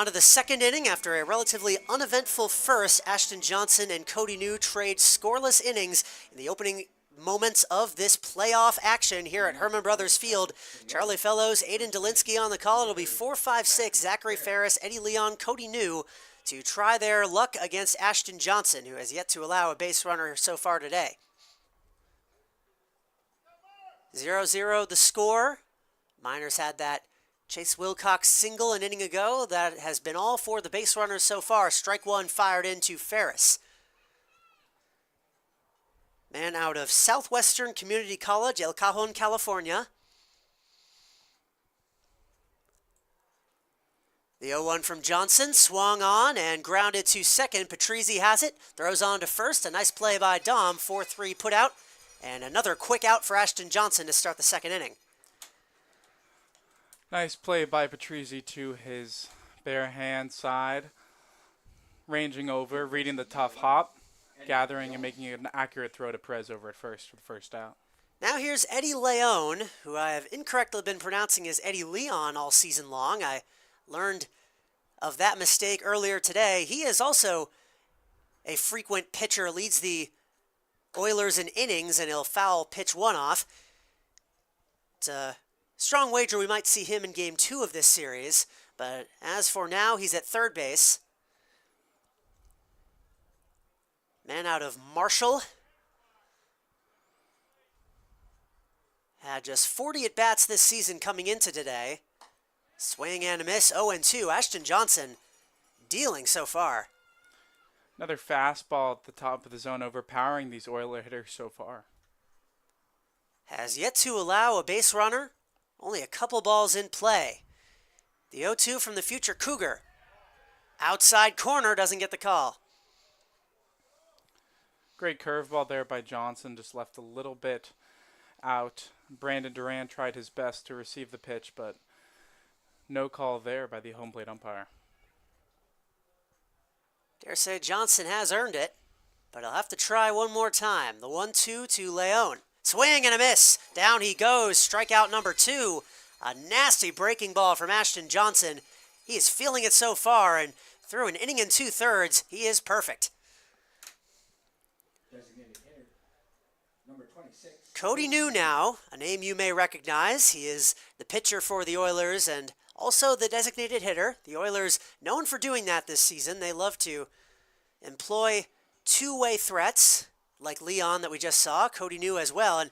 On to the second inning. After a relatively uneventful first, Ashton Johnson and Cody New trade scoreless innings in the opening moments of this playoff action here at Hermon Brothers Field. Charlie Fellows, Aidan Dolinsky on the call. It'll be 4-5-6, Zachary Ferris, Eddie Leon, Cody New to try their luck against Ashton Johnson, who has yet to allow a base runner so far today. 0-0 the score. Miners had that Chase Wilcox single an inning ago. That has been all for the base runners so far. Strike one fired into Ferris. Man out of Southwestern Community College, El Cajon, California. The 0-1 from Johnson, swung on and grounded to second. Patrizzi has it, throws on to first. A nice play by Dom, 4-3 put out. And another quick out for Ashton Johnson to start the second inning. Nice play by Patrizzi to his bare hand side. Ranging over, reading the tough hop, gathering and making an accurate throw to Perez over at first for the first out. Now here's Eddie Leon, who I have incorrectly been pronouncing as Eddie Leon all season long. I learned of that mistake earlier today. He is also a frequent pitcher, leads the Oilers in innings, and he'll foul pitch one off. It's a strong wager we might see him in Game 2 of this series, but as for now, he's at third base. Man out of Marshall. Had just 40 at-bats this season coming into today. Swing and a miss, 0-2. Ashton Johnson dealing so far. Another fastball at the top of the zone, overpowering these Oiler hitters so far. Has yet to allow a base runner. Only a couple balls in play. The 0-2 from the future Cougar. Outside corner, doesn't get the call. Great curveball there by Johnson, just left a little bit out. Brandon Duran tried his best to receive the pitch, but no call there by the home plate umpire. Dare say Johnson has earned it, but he'll have to try one more time. The 1-2 to Leon. Swing and a miss. Down he goes. Strikeout number 2. A nasty breaking ball from Ashton Johnson. He is feeling it so far, and through an inning and 2/3, he is perfect. Designated hitter, number 26. Cody New now, a name you may recognize. He is the pitcher for the Oilers and also the designated hitter. The Oilers, known for doing that this season, they love to employ two-way threats like Leon that we just saw, Cody New as well. And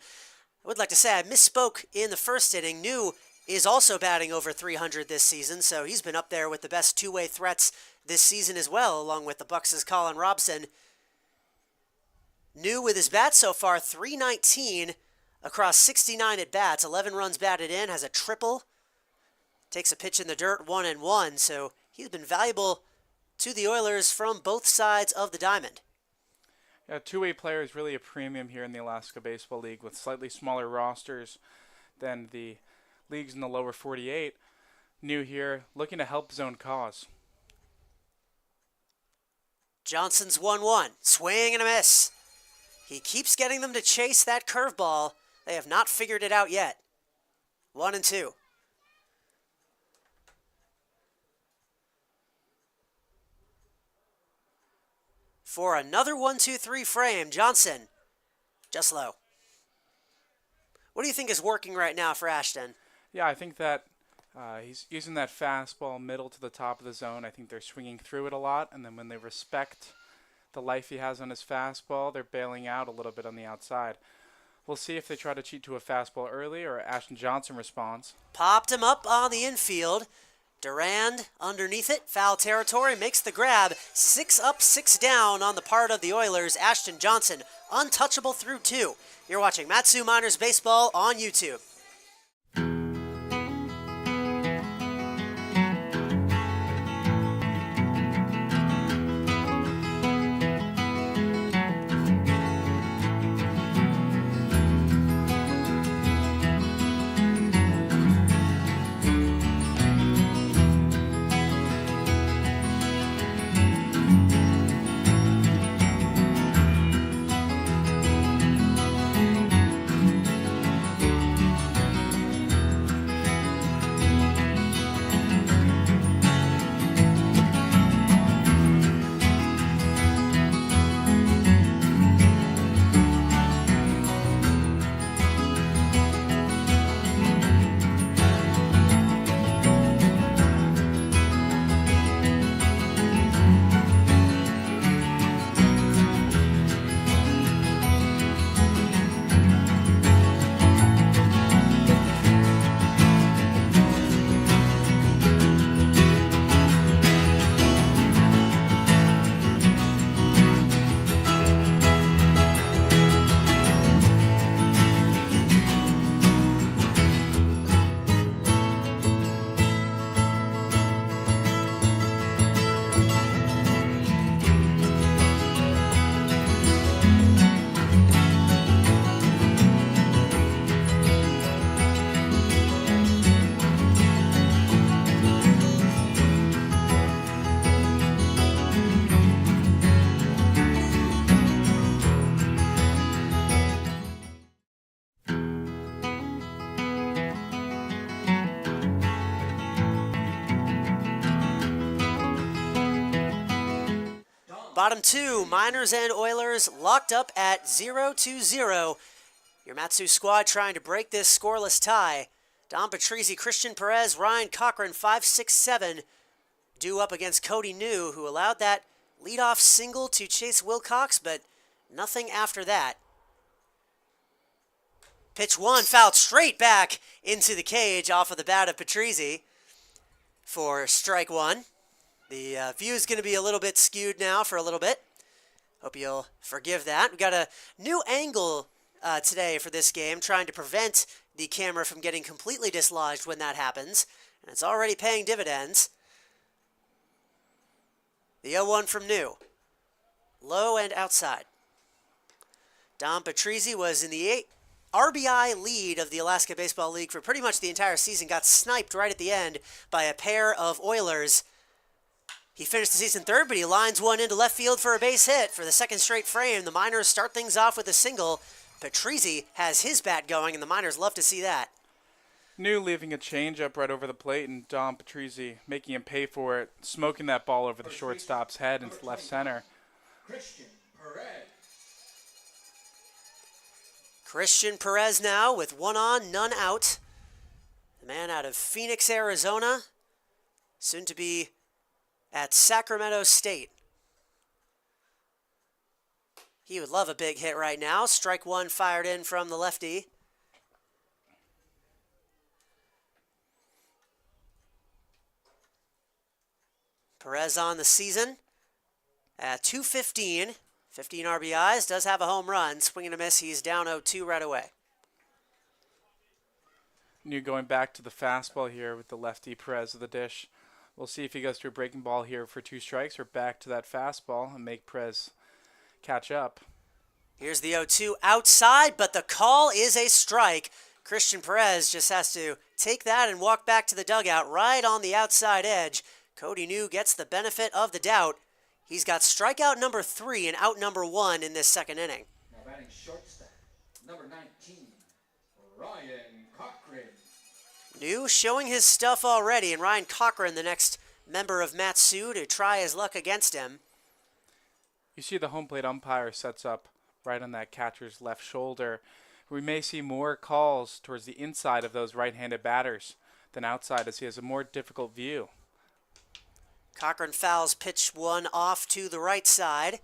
I would like to say I misspoke in the first inning. New is also batting over 300 this season, so he's been up there with the best two-way threats this season as well, along with the Bucks' Colin Robson. New with his bat so far, 319 across 69 at-bats, 11 runs batted in, has a triple. Takes a pitch in the dirt, 1-1, so he's been valuable to the Oilers from both sides of the diamond. Yeah, two-way player is really a premium here in the Alaska Baseball League with slightly smaller rosters than the leagues in the lower 48. New here, looking to help his own cause. Johnson's 1-1, swing and a miss. He keeps getting them to chase that curveball. They have not figured it out yet. 1-2. For another 1-2-3 frame, Johnson, just low. What do you think is working right now for Ashton? Yeah, I think that he's using that fastball middle to the top of the zone. I think they're swinging through it a lot, and then when they respect the life he has on his fastball, they're bailing out a little bit on the outside. We'll see if they try to cheat to a fastball early or Ashton Johnson responds. Popped him up on the infield. Durand underneath it, foul territory, makes the grab. 6 up, 6 down on the part of the Oilers. Ashton Johnson, untouchable through 2. You're watching Mat-Su Miners Baseball on YouTube. Bottom 2, Miners and Oilers locked up at 0-0. Your Mat-Su squad trying to break this scoreless tie. Don Patrizzi, Christian Perez, Ryan Cochran, 5-6-7, due up against Cody New, who allowed that leadoff single to Chase Wilcox, but nothing after that. Pitch 1, fouled straight back into the cage off of the bat of Patrizzi for strike 1. The view is going to be a little bit skewed now for a little bit. Hope you'll forgive that. We've got a new angle today for this game, trying to prevent the camera from getting completely dislodged when that happens. And it's already paying dividends. The 0-1 from New. Low and outside. Don Patrizzi was in the RBI lead of the Alaska Baseball League for pretty much the entire season. Got sniped right at the end by a pair of Oilers. He finished the season third, but he lines one into left field for a base hit for the second straight frame. The Miners start things off with a single. Patrizzi has his bat going, and the Miners love to see that. New leaving a changeup right over the plate, and Don Patrizzi making him pay for it, smoking that ball over the shortstop's head into left center. Christian Perez now with 1 on, none out. The man out of Phoenix, Arizona, soon to be at Sacramento State. He would love a big hit right now. Strike 1 fired in from the lefty. Perez on the season at 215. 15 RBIs, does have a home run. Swing and a miss, he's down 0-2 right away. New going back to the fastball here with the lefty Perez of the dish. We'll see if he goes to a breaking ball here for 2 strikes or back to that fastball and make Perez catch up. Here's the 0-2 outside, but the call is a strike. Christian Perez just has to take that and walk back to the dugout right on the outside edge. Cody New gets the benefit of the doubt. He's got strikeout number 3 and out number 1 in this second inning. Now batting shortstop, number 19, Ryan Cochran. New showing his stuff already, and Ryan Cochran, the next member of Mat-Su, to try his luck against him. You see the home plate umpire sets up right on that catcher's left shoulder. We may see more calls towards the inside of those right-handed batters than outside, as he has a more difficult view. Cochran fouls pitch 1 off to the right side.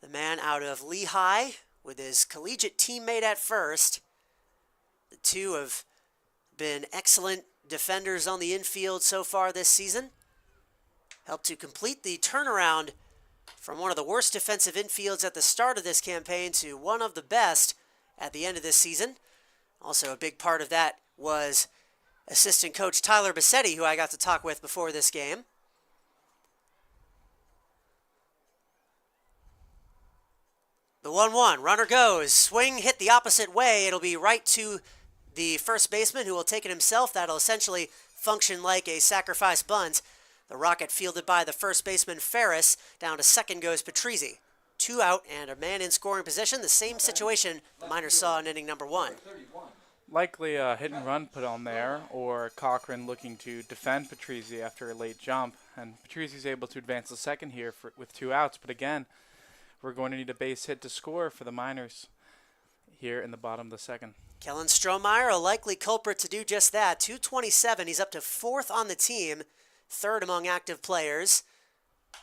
The man out of Lehigh with his collegiate teammate at first. The two have been excellent defenders on the infield so far this season. Helped to complete the turnaround from one of the worst defensive infields at the start of this campaign to one of the best at the end of this season. Also, a big part of that was assistant coach Tyler Bassetti, who I got to talk with before this game. The 1-1, runner goes, swing hit the opposite way. It'll be right to the first baseman, who will take it himself. That'll essentially function like a sacrifice bunt. The rocket fielded by the first baseman Ferris. Down to second goes Patrizzi. 2 out and a man in scoring position. The same situation the Miners saw in inning number 1. Likely a hit and run put on there, or Cochran looking to defend Patrizzi after a late jump. And Patrizzi's able to advance the second here with 2 outs. But again, we're going to need a base hit to score for the Miners here in the bottom of the second. Kellen Strohmeyer, a likely culprit to do just that. 227, he's up to 4th on the team, 3rd among active players.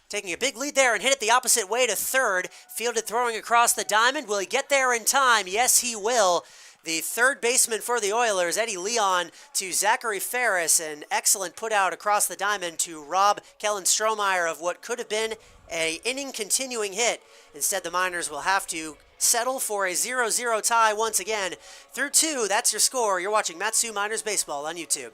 Taking a big lead there and hit it the opposite way to third. Fielded throwing across the diamond. Will he get there in time? Yes, he will. The third baseman for the Oilers, Eddie Leon, to Zachary Ferris. An excellent put out across the diamond to rob Kellen Strohmeyer of what could have been an inning-continuing hit. Instead, the Miners will have to settle for a 0-0 tie once again. Through 2, that's your score. You're watching Mat-Su Miners Baseball on YouTube.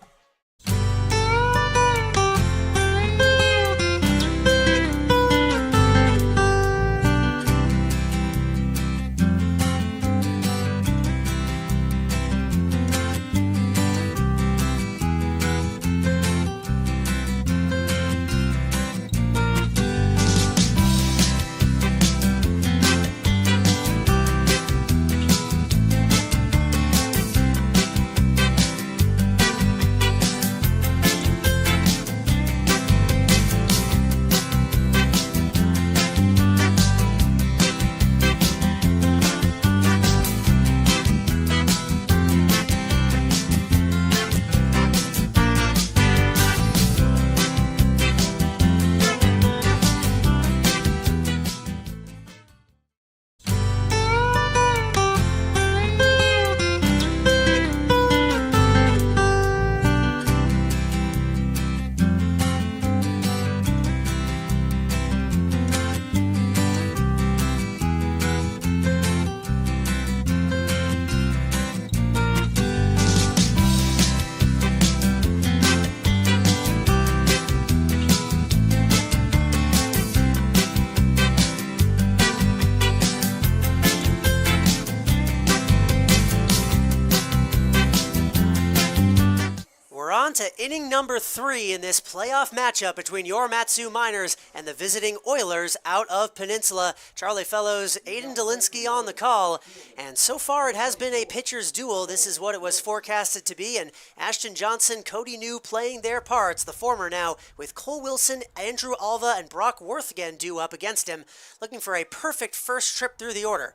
To inning number 3 in this playoff matchup between your Mat-Su Miners and the visiting Oilers out of Peninsula. Charlie Fellows, Aidan Dolinsky on the call, and so far it has been a pitcher's duel. This is what it was forecasted to be, and Ashton Johnson, Cody New playing their parts, the former now with Cole Wilson, Andrew Alva, and Brock Worth again due up against him, looking for a perfect first trip through the order.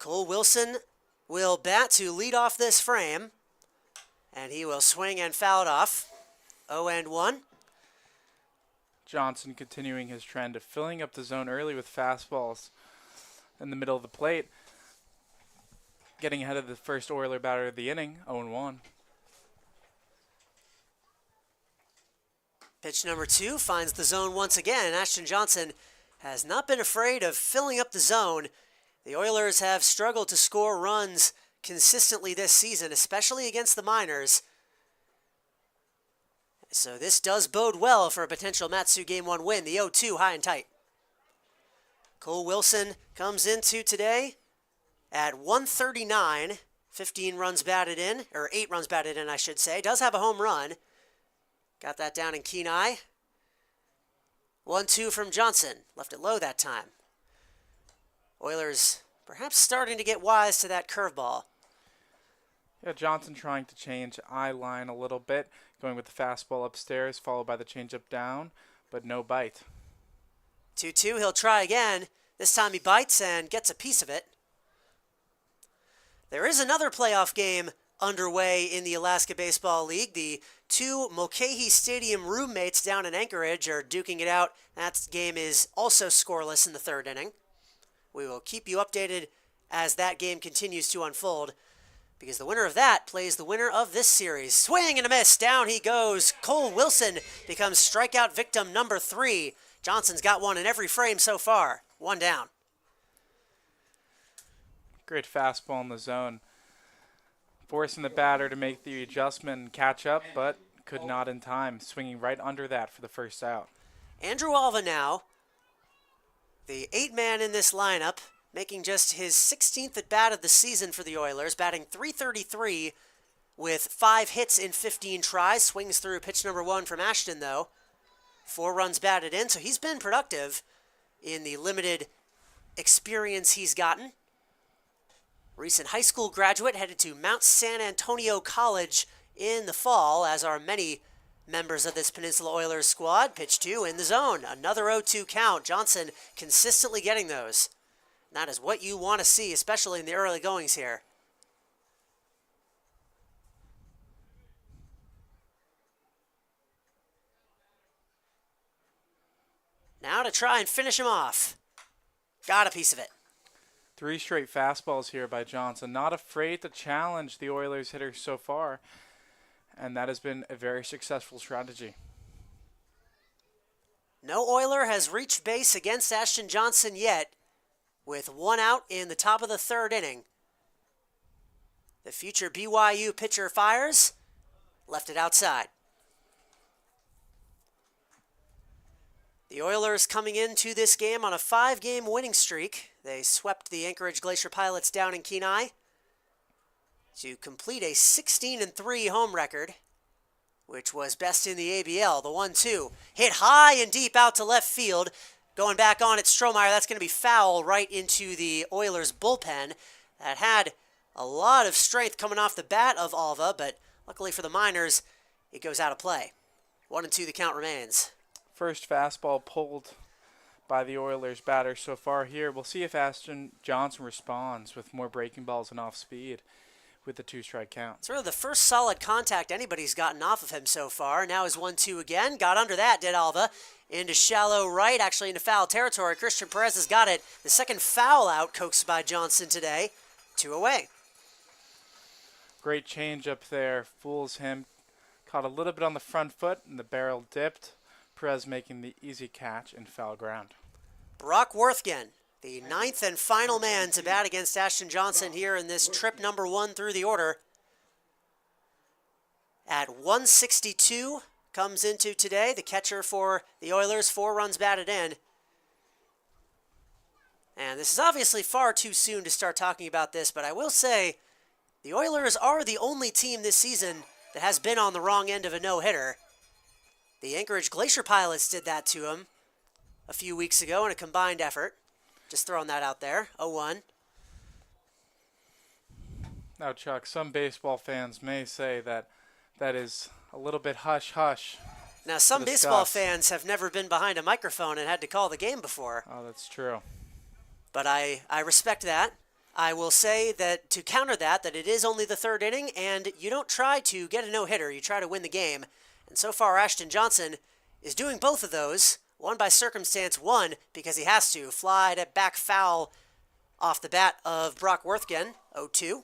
Cole Wilson will bat to lead off this frame, and he will swing and foul it off. 0-1. Johnson continuing his trend of filling up the zone early with fastballs in the middle of the plate. Getting ahead of the first Oiler batter of the inning, 0-1. Pitch number 2 finds the zone once again, and Ashton Johnson has not been afraid of filling up the zone. The Oilers have struggled to score runs consistently this season, especially against the Miners. So this does bode well for a potential Mat-Su Game 1 win. The 0-2 high and tight. Cole Wilson comes into today at 139. 15 runs batted in, or 8 runs batted in, I should say. Does have a home run. Got that down in Kenai. 1-2 from Johnson. Left it low that time. Oilers perhaps starting to get wise to that curveball. Yeah, Johnson trying to change eye line a little bit, going with the fastball upstairs, followed by the changeup down, but no bite. 2-2, he'll try again. This time he bites and gets a piece of it. There is another playoff game underway in the Alaska Baseball League. The two Mulcahy Stadium roommates down in Anchorage are duking it out. That game is also scoreless in the third inning. We will keep you updated as that game continues to unfold, because the winner of that plays the winner of this series. Swing and a miss. Down he goes. Cole Wilson becomes strikeout victim number 3. Johnson's got one in every frame so far. One down. Great fastball in the zone. Forcing the batter to make the adjustment and catch up, but could not in time. Swinging right under that for the first out. Andrew Alva now, the 8-man in this lineup, making just his 16th at bat of the season for the Oilers, batting .333 with 5 hits in 15 tries. Swings through pitch number 1 from Ashton, though. 4 runs batted in, so he's been productive in the limited experience he's gotten. Recent high school graduate, headed to Mount San Antonio College in the fall, as are many members of this Peninsula Oilers squad. Pitch 2 in the zone. Another 0-2 count. Johnson consistently getting those. And that is what you want to see, especially in the early goings here. Now to try and finish him off. Got a piece of it. 3 straight fastballs here by Johnson. Not afraid to challenge the Oilers hitters so far. And that has been a very successful strategy. No Oiler has reached base against Ashton Johnson yet, with 1 out in the top of the third inning. The future BYU pitcher fires, left it outside. The Oilers coming into this game on a 5-game winning streak. They swept the Anchorage Glacier Pilots down in Kenai to complete a 16-3 home record, which was best in the ABL. The 1-2 hit high and deep out to left field. Going back on at Strohmeyer, that's going to be foul right into the Oilers bullpen. That had a lot of strength coming off the bat of Alva, but luckily for the Miners, it goes out of play. 1-2 the count remains. First fastball pulled by the Oilers batter so far here. We'll see if Ashton Johnson responds with more breaking balls and off speed with the 2-strike count. It's really the first solid contact anybody's gotten off of him so far. Now is 1-2 again. Got under that, did Alva. Into shallow right, actually into foul territory. Christian Perez has got it. The second foul out coaxed by Johnson today. 2 away. Great change up there. Fools him. Caught a little bit on the front foot and the barrel dipped. Perez making the easy catch in foul ground. Brock Worthgen, the 9th and final man to bat against Ashton Johnson here in this trip number 1 through the order. At 162 comes into today, the catcher for the Oilers, 4 runs batted in. And this is obviously far too soon to start talking about this, but I will say the Oilers are the only team this season that has been on the wrong end of a no-hitter. The Anchorage Glacier Pilots did that to him a few weeks ago in a combined effort. Just throwing that out there. 0-1. Now, Chuck, some baseball fans may say that that is a little bit hush-hush. Now, some baseball fans have never been behind a microphone and had to call the game before. Oh, that's true. But I respect that. I will say that to counter that it is only the third inning, and you don't try to get a no-hitter. You try to win the game. And so far, Ashton Johnson is doing both of those. One by circumstance, one because he has to. Fly to back foul off the bat of Brock Worthgen, 0-2.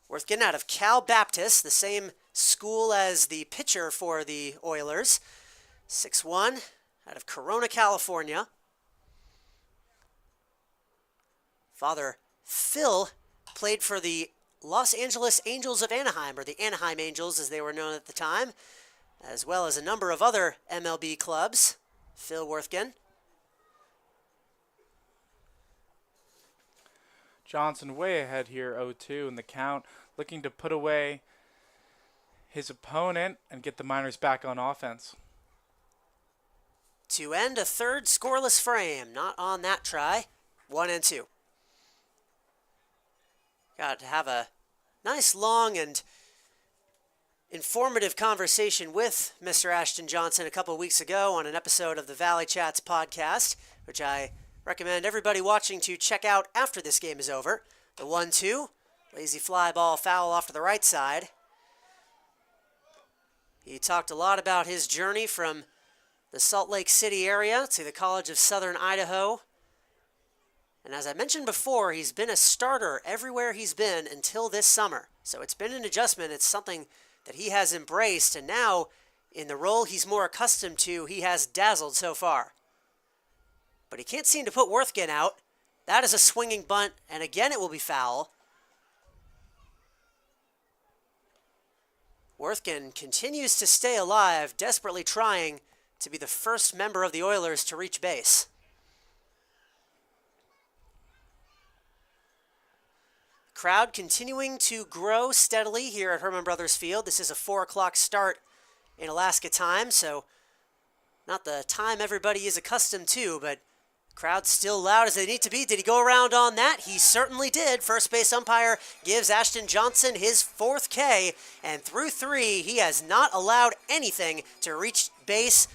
Worthgen out of Cal Baptist, the same school as the pitcher for the Oilers. 6'1", out of Corona, California. Father Phil played for the Los Angeles Angels of Anaheim, or the Anaheim Angels as they were known at the time, as well as a number of other MLB clubs. Phil Worthgen. Johnson way ahead here, 0-2 in the count, looking to put away his opponent and get the Miners back on offense. To end a third scoreless frame. Not on that try. 1-2. Got to have a nice, long, and informative conversation with Mr. Ashton Johnson a couple of weeks ago on an episode of the Valley Chats podcast, which I recommend everybody watching to check out after this game is over. The 1-2, Lazy fly ball foul off to the right side. He talked a lot about his journey from the Salt Lake City area to the College of Southern Idaho. And as I mentioned before, he's been a starter everywhere he's been until this summer. So it's been an adjustment. It's something that he has embraced. And now, in the role he's more accustomed to, he has dazzled so far. But he can't seem to put Worthgen out. That is a swinging bunt, and again it will be foul. Worthgen continues to stay alive, desperately trying to be the first member of the Oilers to reach base. Crowd continuing to grow steadily here at Hermon Brothers Field. This is a 4 o'clock start in Alaska time, so not the time everybody is accustomed to, but crowd's still loud as they need to be. Did he go around on that? He certainly did. First base umpire gives Ashton Johnson his 4th K, and through 3, he has not allowed anything to reach base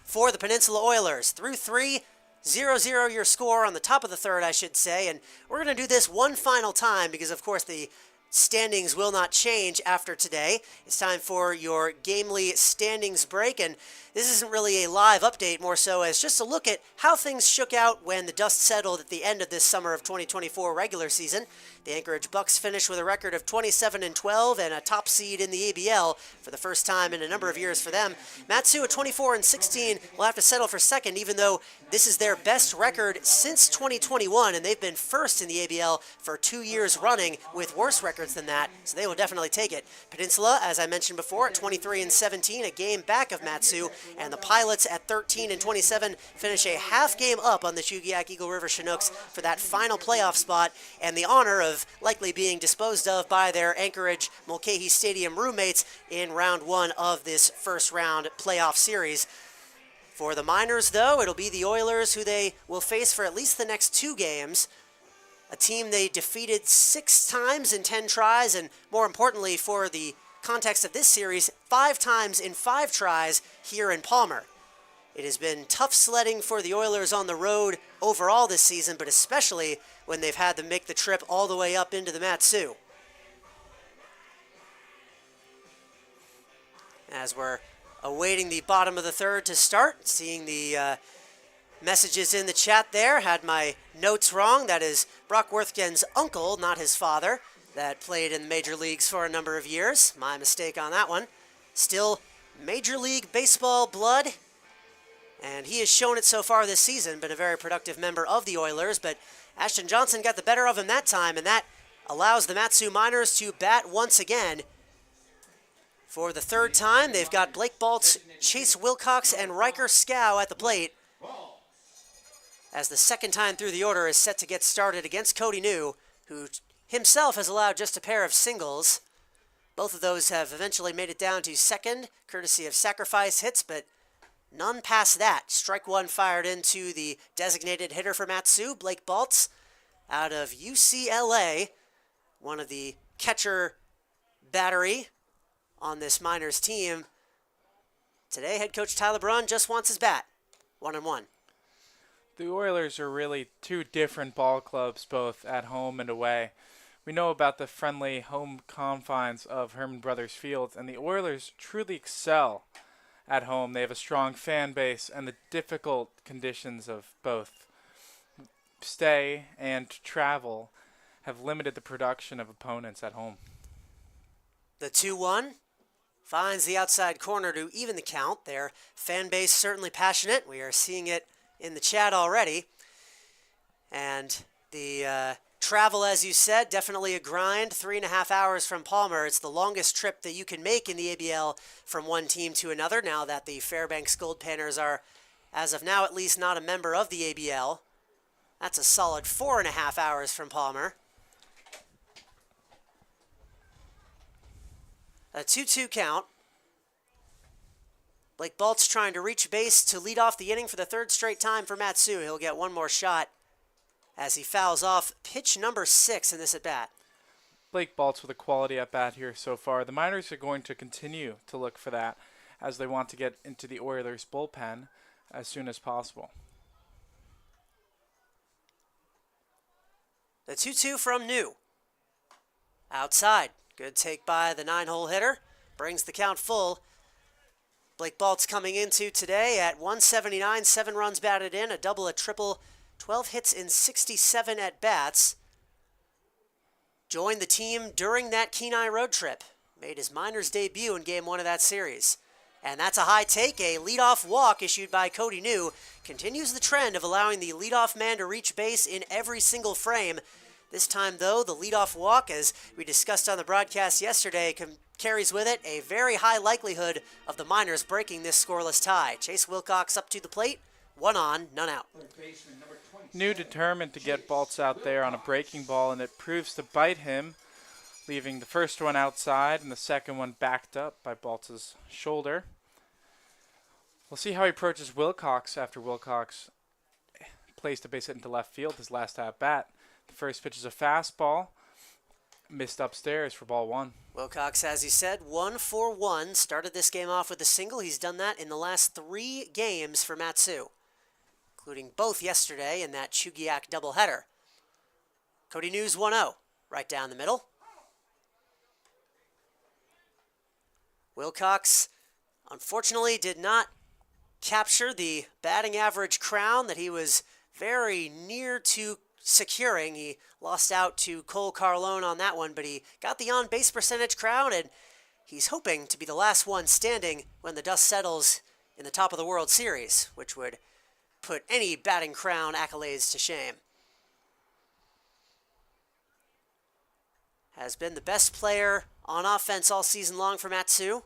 for the Peninsula Oilers. Through 3, 0-0 your score on the top of the 3rd, I should say, and we're going to do this one final time because, of course, the standings will not change after today. It's time for your Gamely standings break, and this isn't really a live update, more so as just a look at how things shook out when the dust settled at the end of this summer of 2024 regular season. The Anchorage Bucks finished with a record of 27-12 and a top seed in the ABL for the first time in a number of years for them. Mat-Su at 24-16 will have to settle for second, even though this is their best record since 2021, and they've been first in the ABL for 2 years running with worse records than that, so they will definitely take it. Peninsula, as I mentioned before, at 23-17, a game back of Mat-Su, and the Pilots at 13-27 finish a half game up on the Chugiak Eagle River Chinooks for that final playoff spot and the honor of likely being disposed of by their Anchorage Mulcahy Stadium roommates in round 1 of this first round playoff series. For the Miners, though, it'll be the Oilers who they will face for at least the next 2 games. A team they defeated 6 times in 10 tries, and more importantly for the context of this series, 5 times in 5 tries here in Palmer. It has been tough sledding for the Oilers on the road overall this season, but especially when they've had to make the trip all the way up into the Mat-Su. As we're awaiting the bottom of the 3rd to start, seeing the messages in the chat there, had my notes wrong. That is Brock Worthgen's uncle, not his father, that played in the major leagues for a number of years. My mistake on that one. Still Major League Baseball blood, and he has shown it so far this season, been a very productive member of the Oilers, but Ashton Johnson got the better of him that time, and that allows the Mat-Su Miners to bat once again. For the 3rd time, they've got Blake Baltz, Chase Wilcox, and Riker Scow at the plate, as the 2nd time through the order is set to get started against Cody New, who himself has allowed just a pair of singles. Both of those have eventually made it down to 2nd, courtesy of sacrifice hits, but none past that. Strike 1 fired into the designated hitter for Mat-Su, Blake Baltz, out of UCLA, one of the catcher battery on this Miners team. Today, head coach Tyler Braun just wants his bat. 1-1. The Oilers are really 2 different ball clubs, both at home and away. We know about the friendly home confines of Hermon Brothers Field, and the Oilers truly excel at home. They have a strong fan base, and the difficult conditions of both stay and travel have limited the production of opponents at home. The 2-1 finds the outside corner to even the count. Their fan base certainly passionate. We are seeing it in the chat already. And the travel, as you said, definitely a grind. 3.5 hours from Palmer. It's the longest trip that you can make in the ABL from one team to another, now that the Fairbanks Gold Panners are, as of now at least, not a member of the ABL. That's a solid 4.5 hours from Palmer. A 2-2 count. Blake Baltz trying to reach base to lead off the inning for the 3rd straight time for Mat-Su. He'll get one more shot as he fouls off pitch number 6 in this at-bat. Blake Baltz with a quality at-bat here so far. The Miners are going to continue to look for that as they want to get into the Oilers' bullpen as soon as possible. The 2-2 from New. Outside. Good take by the 9-hole hitter. Brings the count full. Blake Baltz coming into today at 179, 7 runs batted in, a double, a triple, 12 hits in 67 at-bats. Joined the team during that Kenai road trip. Made his minors debut in Game 1 of that series. And that's a high take, a leadoff walk issued by Cody New. Continues the trend of allowing the leadoff man to reach base in every single frame. This time, though, the leadoff walk, as we discussed on the broadcast yesterday, carries with it a very high likelihood of the Miners breaking this scoreless tie. Chase Wilcox up to the plate, 1 on, none out. New determined to get Baltz out there on a breaking ball, and it proves to bite him, leaving the first one outside and the second one backed up by Baltz's shoulder. We'll see how he approaches Wilcox after Wilcox placed a base hit into left field his last at-bat. The first pitch is a fastball, missed upstairs for ball 1. Wilcox, as he said, 1 for 1. Started this game off with a single. He's done that in the last 3 games for Matsu, including both yesterday in that Chugiak doubleheader. Cody News 1-0, right down the middle. Wilcox, unfortunately, did not capture the batting average crown that he was very near to securing. He lost out to Cole Carlone on that one, but he got the on-base percentage crown, and he's hoping to be the last one standing when the dust settles in the top of the World Series, which would put any batting crown accolades to shame. Has been the best player on offense all season long for Matsu.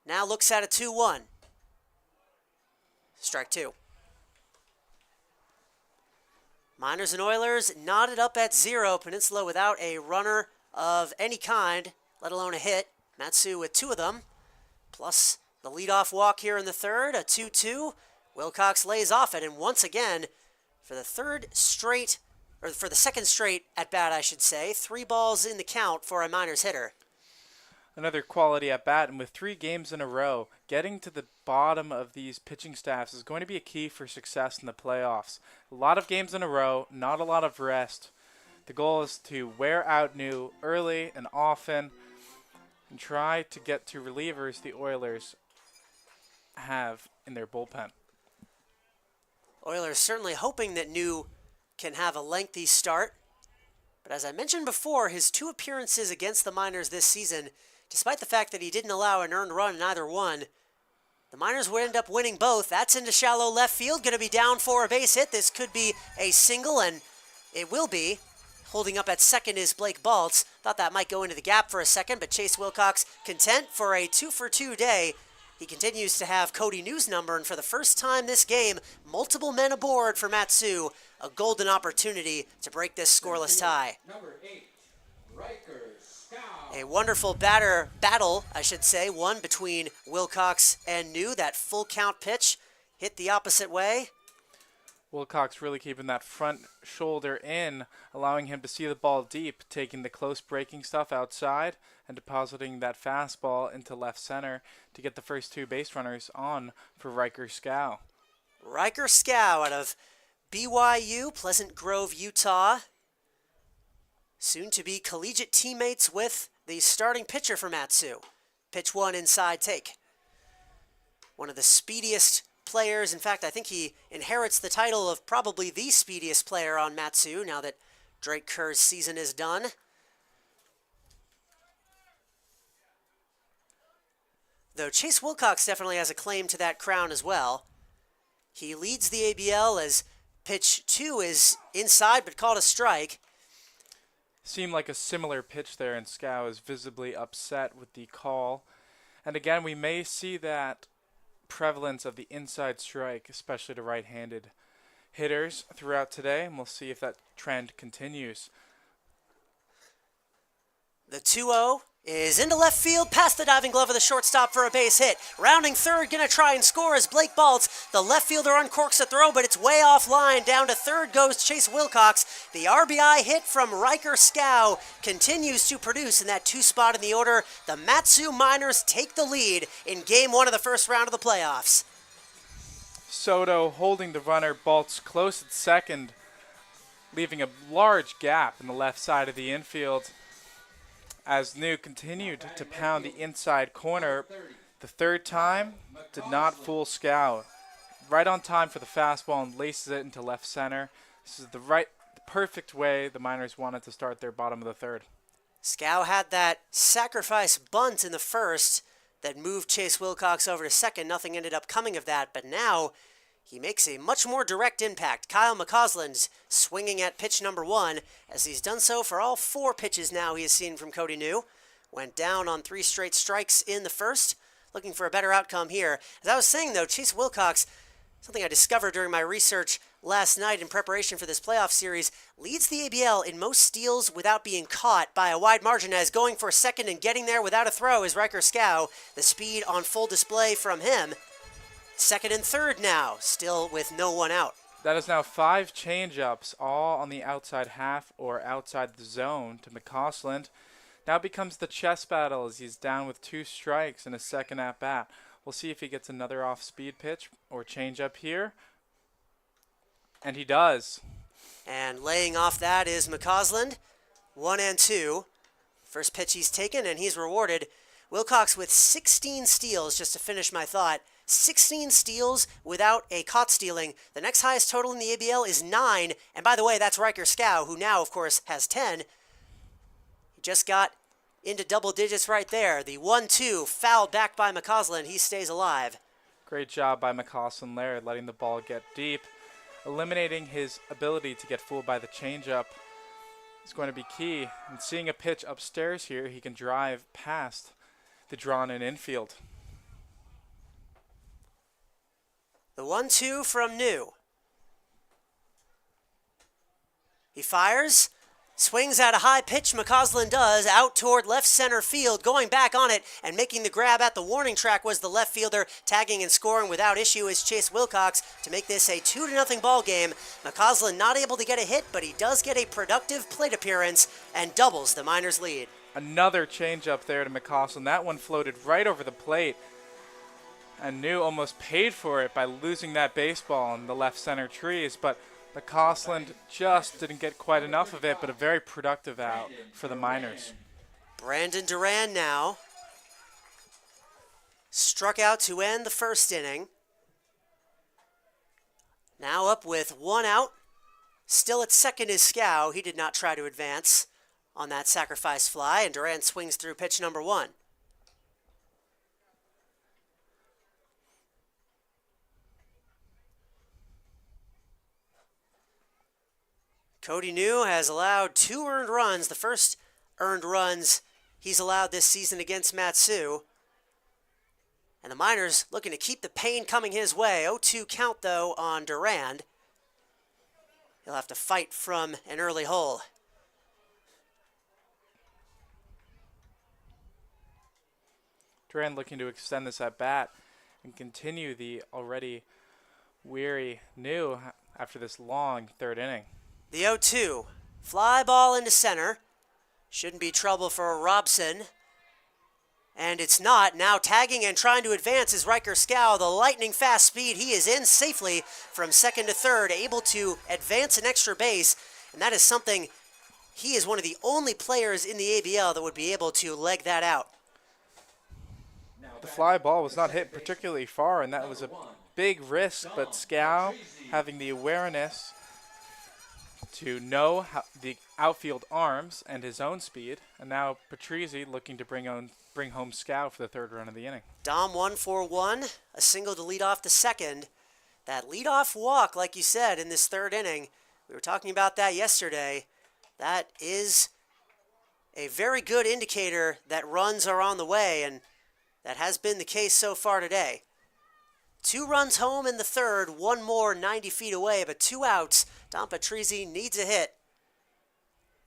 Now looks at a 2-1. Strike 2. Miners and Oilers knotted up at 0. Peninsula without a runner of any kind, let alone a hit. Matsu with 2 of them, plus the leadoff walk here in the third, a 2-2. Wilcox lays off it, and once again, for the second straight at bat, I should say, 3 balls in the count for a Miners hitter. Another quality at bat, and with 3 games in a row, getting to the bottom of these pitching staffs is going to be a key for success in the playoffs. A lot of games in a row, not a lot of rest. The goal is to wear out New early and often and try to get to relievers the Oilers have in their bullpen. Oilers certainly hoping that New can have a lengthy start. But as I mentioned before, his 2 appearances against the Miners this season, despite the fact that he didn't allow an earned run in either one, the Miners would end up winning both. That's into shallow left field, going to be down for a base hit. This could be a single, and it will be. Holding up at second is Blake Baltz. Thought that might go into the gap for a second, but Chase Wilcox content for a 2-for-2 day. He continues to have Cody New's number, and for the first time this game, multiple men aboard for Matsu. A golden opportunity to break this scoreless tie. Number 8, Riker Scow. A wonderful battle, one between Wilcox and New. That full count pitch hit the opposite way. Wilcox really keeping that front shoulder in, allowing him to see the ball deep, taking the close breaking stuff outside and depositing that fastball into left center to get the first 2 base runners on for Riker Scow. Riker Scow out of BYU, Pleasant Grove, Utah. Soon to be collegiate teammates with the starting pitcher for Matsu. Pitch 1 inside take. One of the speediest players. In fact, I think he inherits the title of probably the speediest player on Matsu now that Drake Kerr's season is done. Though Chase Wilcox definitely has a claim to that crown as well. He leads the ABL as pitch 2 is inside but called a strike. Seemed like a similar pitch there, and Scow is visibly upset with the call. And again, we may see that prevalence of the inside strike, especially to right-handed hitters throughout today, and we'll see if that trend continues. The 2-0 is into left field, past the diving glove of the shortstop for a base hit. Rounding third, gonna try and score is Blake Baltz. The left fielder uncorks a throw, but it's way offline. Down to third goes Chase Wilcox. The RBI hit from Riker Scow continues to produce in that 2 spot in the order. The Matsu Miners take the lead in Game 1 of the first round of the playoffs. Soto holding the runner, Baltz close at second. leaving a large gap in the left side of the infield as New continued to pound the inside corner. The third time did not fool Scow. Right on time for the fastball and laces it into left center. This is the perfect way the Miners wanted to start their bottom of the third. Scow had that sacrifice bunt in the first that moved Chase Wilcox over to second. Nothing ended up coming of that, but now he makes a much more direct impact. Kyle McCausland's swinging at pitch number 1, as he's done so for all 4 pitches now he has seen from Cody New. Went down on 3 straight strikes in the first, looking for a better outcome here. As I was saying, though, Chase Wilcox, something I discovered during my research last night in preparation for this playoff series, leads the ABL in most steals without being caught by a wide margin, as going for second and getting there without a throw is Riker Scow. The speed on full display from him. Second and third now, still with no one out. That is now 5 changeups, all on the outside half or outside the zone to McCausland. Now it becomes the chess battle as he's down with 2 strikes in his second at bat. We'll see if he gets another off-speed pitch or changeup here. And he does. And laying off that is McCausland. 1 and 2. First pitch he's taken, and he's rewarded. Wilcox with 16 steals, just to finish my thought. 16 steals without a caught stealing. The next highest total in the ABL is 9. And by the way, that's Riker Scow, who now, of course, has 10. He just got into double digits right there. The 1-2 fouled back by McCausland. He stays alive. Great job by McCausland there, letting the ball get deep. Eliminating his ability to get fooled by the changeup is going to be key. And seeing a pitch upstairs here, he can drive past the drawn-in infield. The 1-2 from New. He fires. Swings at a high pitch, McCausland does, out toward left center field. Going back on it and making the grab at the warning track was the left fielder. Tagging and scoring without issue is Chase Wilcox to make this a 2-0 ball game. McCausland not able to get a hit, but he does get a productive plate appearance and doubles the Miners' lead. Another changeup there to McCausland. That one floated right over the plate. And New almost paid for it by losing that baseball in the left center trees, but McCausland just didn't get quite enough of it, but a very productive out for the Miners. Brandon Duran now struck out to end the first inning. Now up with 1 out. Still at second is Scow. He did not try to advance on that sacrifice fly, and Duran swings through pitch number 1. Cody New has allowed 2 earned runs, the first earned runs he's allowed this season against Matsu. And the Miners looking to keep the pain coming his way. 0-2 count, though, on Durand. He'll have to fight from an early hole. Durand looking to extend this at bat and continue the already weary New after this long third inning. The 0-2. Fly ball into center. Shouldn't be trouble for Robson. And it's not. Now tagging and trying to advance is Riker Scow. The lightning fast speed. He is in safely from second to third, able to advance an extra base. And that is something, he is one of the only players in the ABL that would be able to leg that out. The fly ball was not hit particularly far, and that was a big risk, but Scow having the awareness to know how the outfield arms and his own speed, and now Patrizzi looking to bring home Scow for the third run of the inning. Dom 1-for-1, a single to lead off the second. That leadoff walk, like you said, in this third inning, we were talking about that yesterday. That is a very good indicator that runs are on the way, and that has been the case so far today. 2 runs home in the third, 1 more 90 feet away, but 2 outs. Dom Patrizzi needs a hit.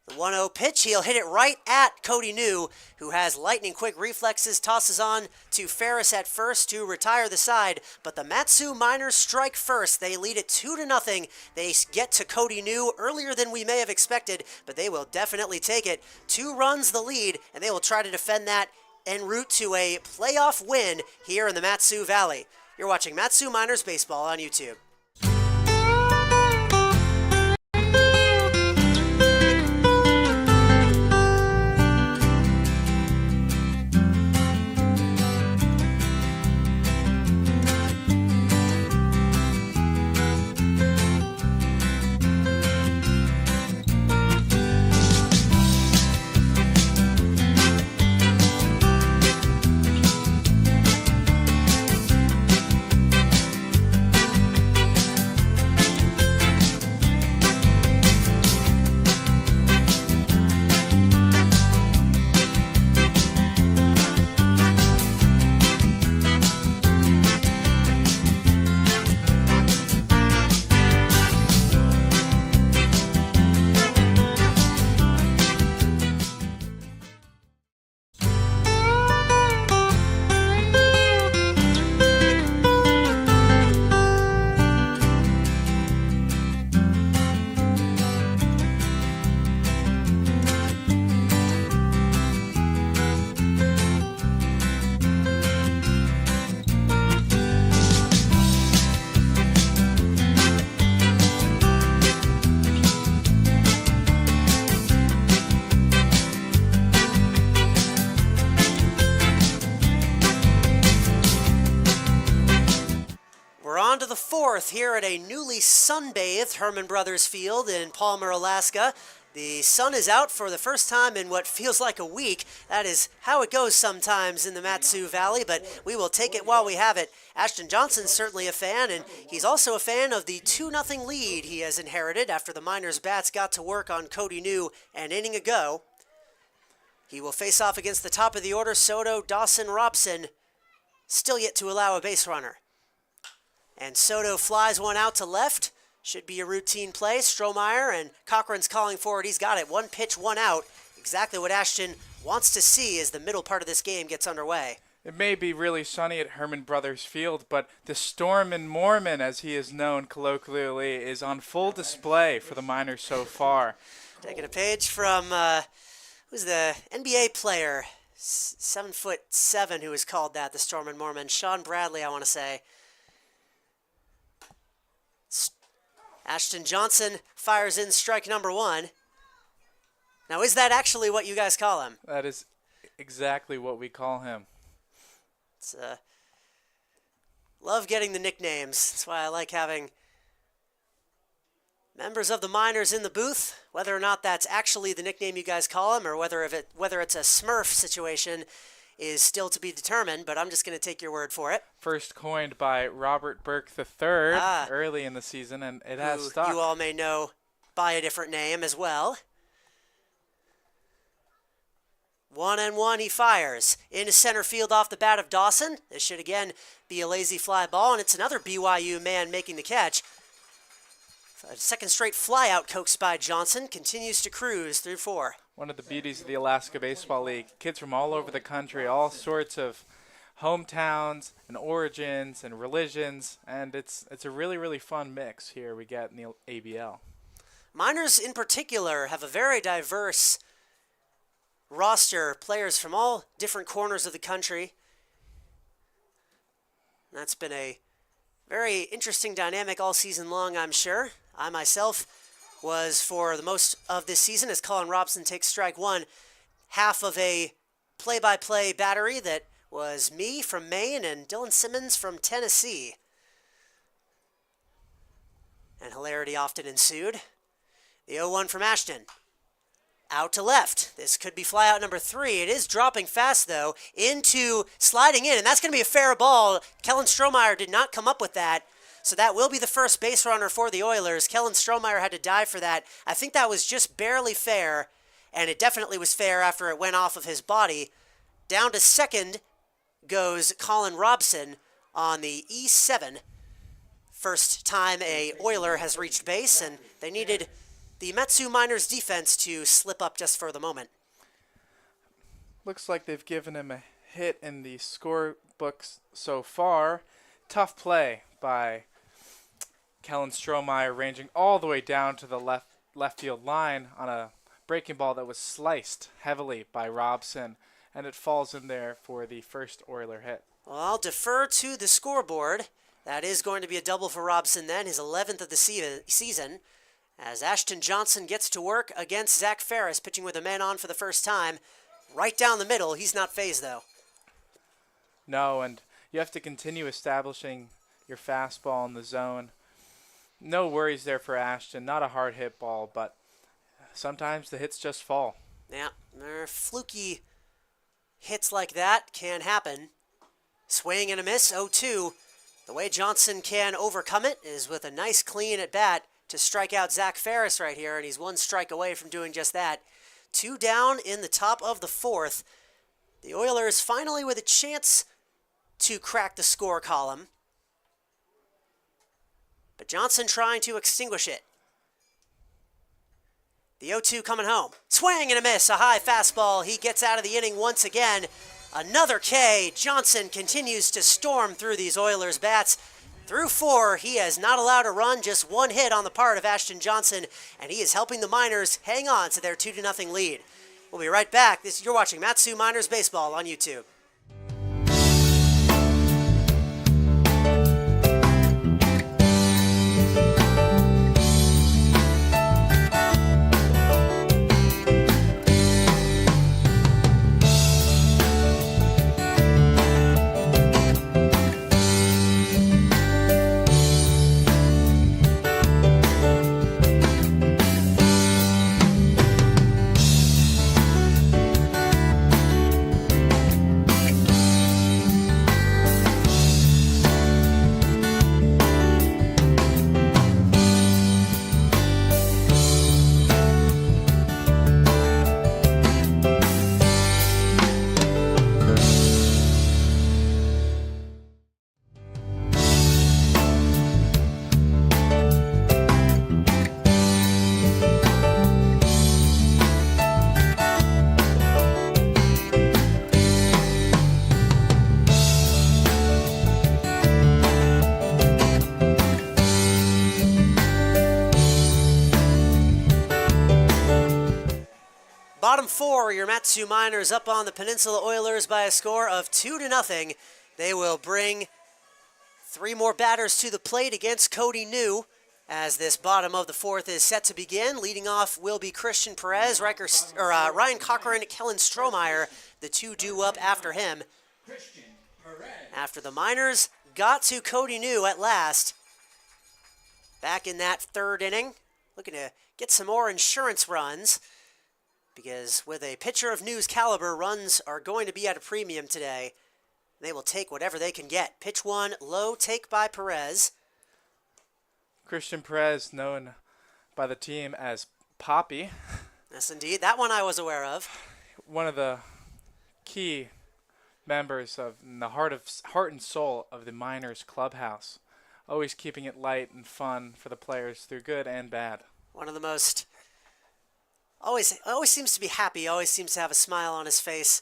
The 1-0 pitch, he'll hit it right at Cody New, who has lightning quick reflexes, tosses on to Ferris at first to retire the side, but the Matsu Miners strike first. They lead it 2-0. They get to Cody New earlier than we may have expected, but they will definitely take it. 2 runs the lead, and they will try to defend that en route to a playoff win here in the Matsu Valley. You're watching Matsu Miners Baseball on YouTube. off here at a newly sunbathed Hermon Brothers Field in Palmer, Alaska. The sun is out for the first time in what feels like a week. That is how it goes sometimes in the Mat-Su Valley, but we will take it while we have it. Ashton Johnson's certainly a fan, and he's also a fan of the 2-0 lead he has inherited after the Miners' bats got to work on Cody New an inning ago. He will face off against the top of the order, Soto, Dawson, Robson, still yet to allow a base runner. And Soto flies one out to left. Should be a routine play. Strohmeyer and Cochran's calling for it. He's got it. 1 pitch, 1 out. Exactly what Ashton wants to see as the middle part of this game gets underway. It may be really sunny at Hermon Brothers Field, but the Storm and Mormon, as he is known colloquially, is on full display for the Miners so far. Taking a page from, who's the NBA player, 7'7", who is called that, the Storm and Mormon. Sean Bradley, I want to say. Ashton Johnson fires in strike number 1. Now, is that actually what you guys call him? That is exactly what we call him. It's, love getting the nicknames. That's why I like having members of the Miners in the booth. Whether or not that's actually the nickname you guys call him, or whether it's a Smurf situation, is still to be determined, but I'm just going to take your word for it. First coined by Robert Burke III early in the season, and it has stuck. You all may know by a different name as well. 1-1, he fires into center field off the bat of Dawson. This should again be a lazy fly ball, and it's another BYU man making the catch. A second straight flyout coaxed by Johnson, continues to cruise through 4. One of the beauties of the Alaska Baseball League. Kids from all over the country, all sorts of hometowns and origins and religions, and it's a really, really fun mix here we get in the ABL. Miners in particular have a very diverse roster, players from all different corners of the country. That's been a very interesting dynamic all season long, I'm sure. I myself was, for the most of this season, as Colin Robson takes strike 1, half of a play-by-play battery that was me from Maine and Dylan Simmons from Tennessee. And hilarity often ensued. The 0-1 from Ashton. Out to left. This could be flyout number 3. It is dropping fast, though, into sliding in, and that's going to be a fair ball. Kellen Strohmeyer did not come up with that. So that will be the first base runner for the Oilers. Kellen Strohmeyer had to dive for that. I think that was just barely fair, and it definitely was fair after it went off of his body. Down to second goes Colin Robson on the E7. First time a Oiler has reached base, and they needed the Mat-Su Miners defense to slip up just for the moment. Looks like they've given him a hit in the score books so far. Tough play by Kellen Strohmeyer, ranging all the way down to the left field line on a breaking ball that was sliced heavily by Robson, and it falls in there for the first Oiler hit. Well, I'll defer to the scoreboard. That is going to be a double for Robson then, his 11th of the season, as Ashton Johnson gets to work against Zach Ferris, pitching with a man on for the first time. Right down the middle. He's not phased, though. No, and you have to continue establishing your fastball in the zone. No worries there for Ashton. Not a hard hit ball, but sometimes the hits just fall. Yeah, fluky hits like that can happen. Swing and a miss, 0-2. The way Johnson can overcome it is with a nice clean at bat to strike out Zach Ferris right here, and he's 1 strike away from doing just that. 2 down in the top of the 4th. The Oilers finally with a chance to crack the score column. But Johnson trying to extinguish it. The 0-2 coming home. Swing and a miss, a high fastball. He gets out of the inning once again. Another K. Johnson continues to storm through these Oilers bats. Through 4, he has not allowed a run, just 1 hit on the part of Ashton Johnson, and he is helping the Miners hang on to their 2-0 lead. We'll be right back. You're watching Mat-Su Miners Baseball on YouTube. bottom four, your Matsu Miners up on the Peninsula Oilers by a score of 2-0. They will bring 3 more batters to the plate against Cody New as this bottom of the fourth is set to begin. Leading off will be Christian Perez, Ryan Cochran, Kellen Strohmeyer, the 2 due up after him. After the Miners got to Cody New at last, back in that 3rd inning, looking to get some more insurance runs, because with a pitcher of New's caliber, runs are going to be at a premium today. They will take whatever they can get. Pitch 1, low, take by Perez. Christian Perez, known by the team as Poppy. Yes, indeed. That one I was aware of. One of the key members of the heart and soul of the Miners clubhouse. Always keeping it light and fun for the players through good and bad. One of the most... Always seems to be happy. Always seems to have a smile on his face.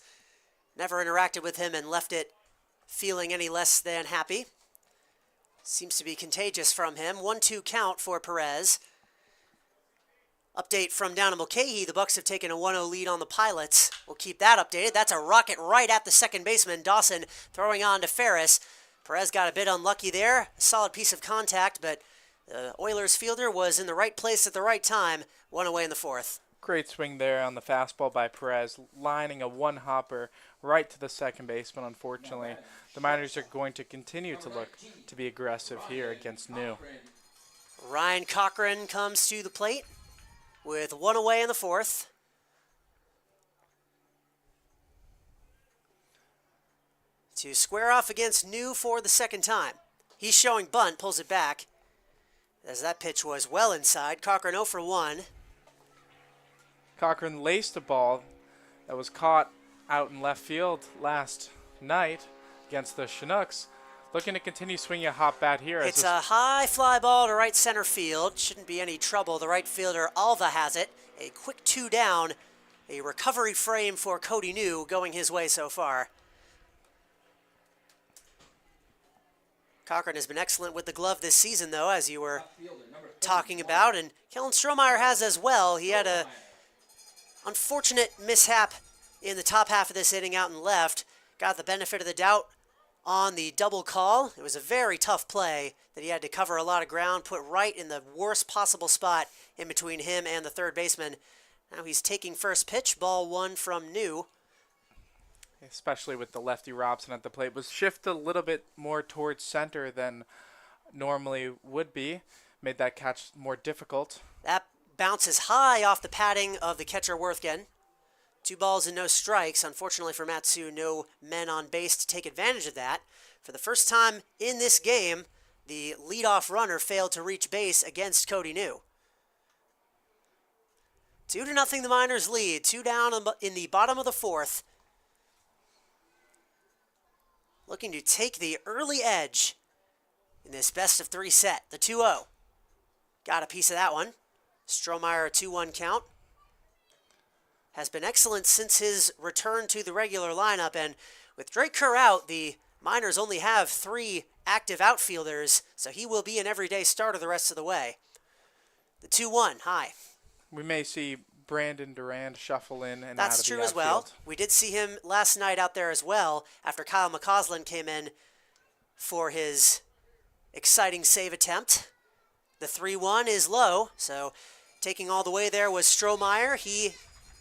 Never interacted with him and left it feeling any less than happy. Seems to be contagious from him. 1-2 count for Perez. Update from down in Mulcahy. The Bucks have taken a 1-0 lead on the Pilots. We'll keep that updated. That's a rocket right at the second baseman. Dawson throwing on to Ferris. Perez got a bit unlucky there. A solid piece of contact, but the Oilers fielder was in the right place at the right time. 1 away in the 4th. Great swing there on the fastball by Perez, lining a 1-hopper right to the second baseman. Unfortunately, the Miners are going to continue to look to be aggressive here against New. Ryan Cochran comes to the plate with 1 away in the 4th. To square off against New for the 2nd time. He's showing bunt, pulls it back, as that pitch was well inside. Cochran 0 for 1. Cochran laced a ball that was caught out in left field last night against the Chinooks. Looking to continue swinging a hot bat here. It's a high fly ball to right center field. Shouldn't be any trouble. The right fielder, Alva, has it. A quick 2 down. A recovery frame for Cody New going his way so far. Cochran has been excellent with the glove this season, though, as you were talking about. And Kellen Strohmeyer has as well. He had a unfortunate mishap in the top half of this inning out and left. Got the benefit of the doubt on the double call. It was a very tough play that he had to cover a lot of ground, put right in the worst possible spot in between him and the 3rd baseman. Now he's taking first pitch, ball 1 from New. Especially with the lefty Robson at the plate, was shifted a little bit more towards center than normally would be. Made that catch more difficult. That bounces high off the padding of the catcher Worthgen. 2 balls and no strikes. Unfortunately for Matsu, no men on base to take advantage of that. For the first time in this game, the leadoff runner failed to reach base against Cody New. 2-0 the Miners lead. 2 down in the bottom of the 4th. Looking to take the early edge in this best of 3 set. The 2-0. Got a piece of that one. Strohmeyer, a 2-1 count. Has been excellent since his return to the regular lineup, and with Drake Kerr out, the Miners only have 3 active outfielders, so he will be an everyday starter the rest of the way. The 2-1, high. We may see Brandon Durand shuffle in and out of the outfield. That's true as well. We did see him last night out there as well, after Kyle McCausland came in for his exciting save attempt. The 3-1 is low, so taking all the way there was Strohmeyer. He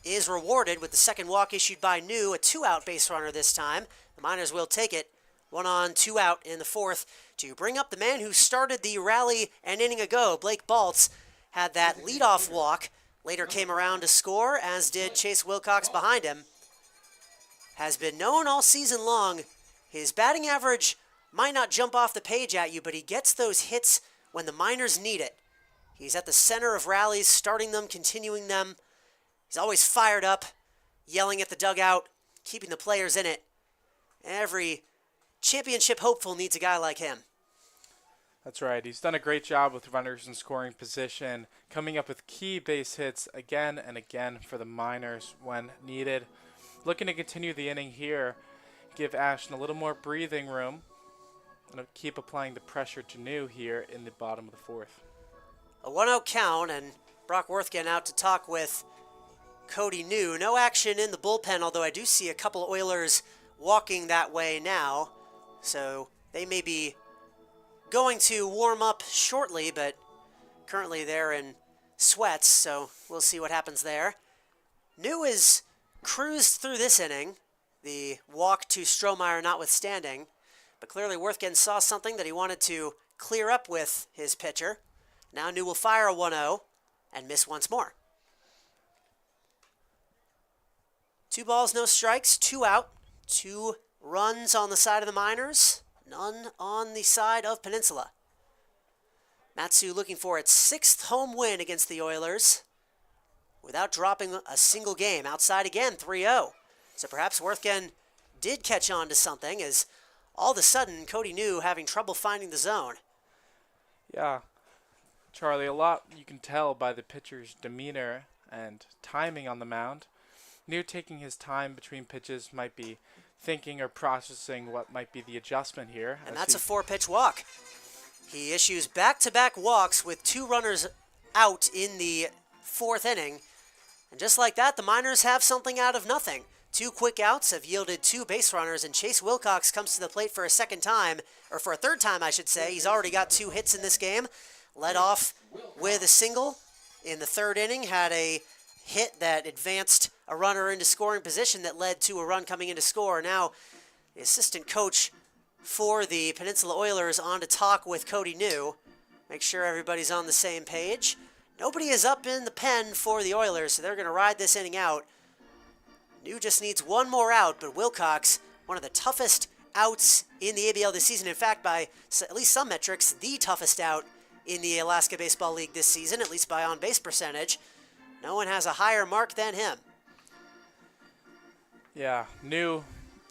is rewarded with the second walk issued by New, a 2-out base runner this time. The Miners will take it. 1 on, 2 out in the 4th to bring up the man who started the rally an inning ago. Blake Baltz had that leadoff walk. Later came around to score, as did Chase Wilcox behind him. Has been known all season long. His batting average might not jump off the page at you, but he gets those hits when the Miners need it. He's at the center of rallies, starting them, continuing them. He's always fired up, yelling at the dugout, keeping the players in it. Every championship hopeful needs a guy like him. That's right. He's done a great job with runners in scoring position, coming up with key base hits again and again for the Miners when needed. Looking to continue the inning here, give Ashton a little more breathing room, and keep applying the pressure to New here in the bottom of the 4th. A 1-0 count, and Brock Worthgen out to talk with Cody New. No action in the bullpen, although I do see a couple Oilers walking that way now. So they may be going to warm up shortly, but currently they're in sweats, so we'll see what happens there. New is cruised through this inning, the walk to Strohmeyer notwithstanding, but clearly Worthgen saw something that he wanted to clear up with his pitcher. Now New will fire a 1-0 and miss once more. 2 balls, no strikes, 2 out, 2 runs on the side of the Miners, none on the side of Peninsula. Mat-Su looking for its 6th home win against the Oilers without dropping a single game. Outside again, 3-0. So perhaps Worthgen did catch on to something, as all of a sudden Cody New having trouble finding the zone. Yeah, Charlie, a lot you can tell by the pitcher's demeanor and timing on the mound. New taking his time between pitches, might be thinking or processing what might be the adjustment here. And that's a 4-pitch walk. He issues back-to-back walks with 2 runners out in the 4th inning. And just like that, the Miners have something out of nothing. 2 quick outs have yielded 2 base runners, and Chase Wilcox comes to the plate for a second time, or for a third time, I should say. He's already got 2 hits in this game. Led off with a single in the 3rd inning, had a hit that advanced a runner into scoring position that led to a run coming into score. Now, the assistant coach for the Peninsula Oilers on to talk with Cody New. Make sure everybody's on the same page. Nobody is up in the pen for the Oilers, so they're going to ride this inning out. New just needs 1 more out, but Wilcox, one of the toughest outs in the ABL this season. In fact, by at least some metrics, the toughest out in the Alaska Baseball League this season, at least by on-base percentage. No one has a higher mark than him. Yeah, New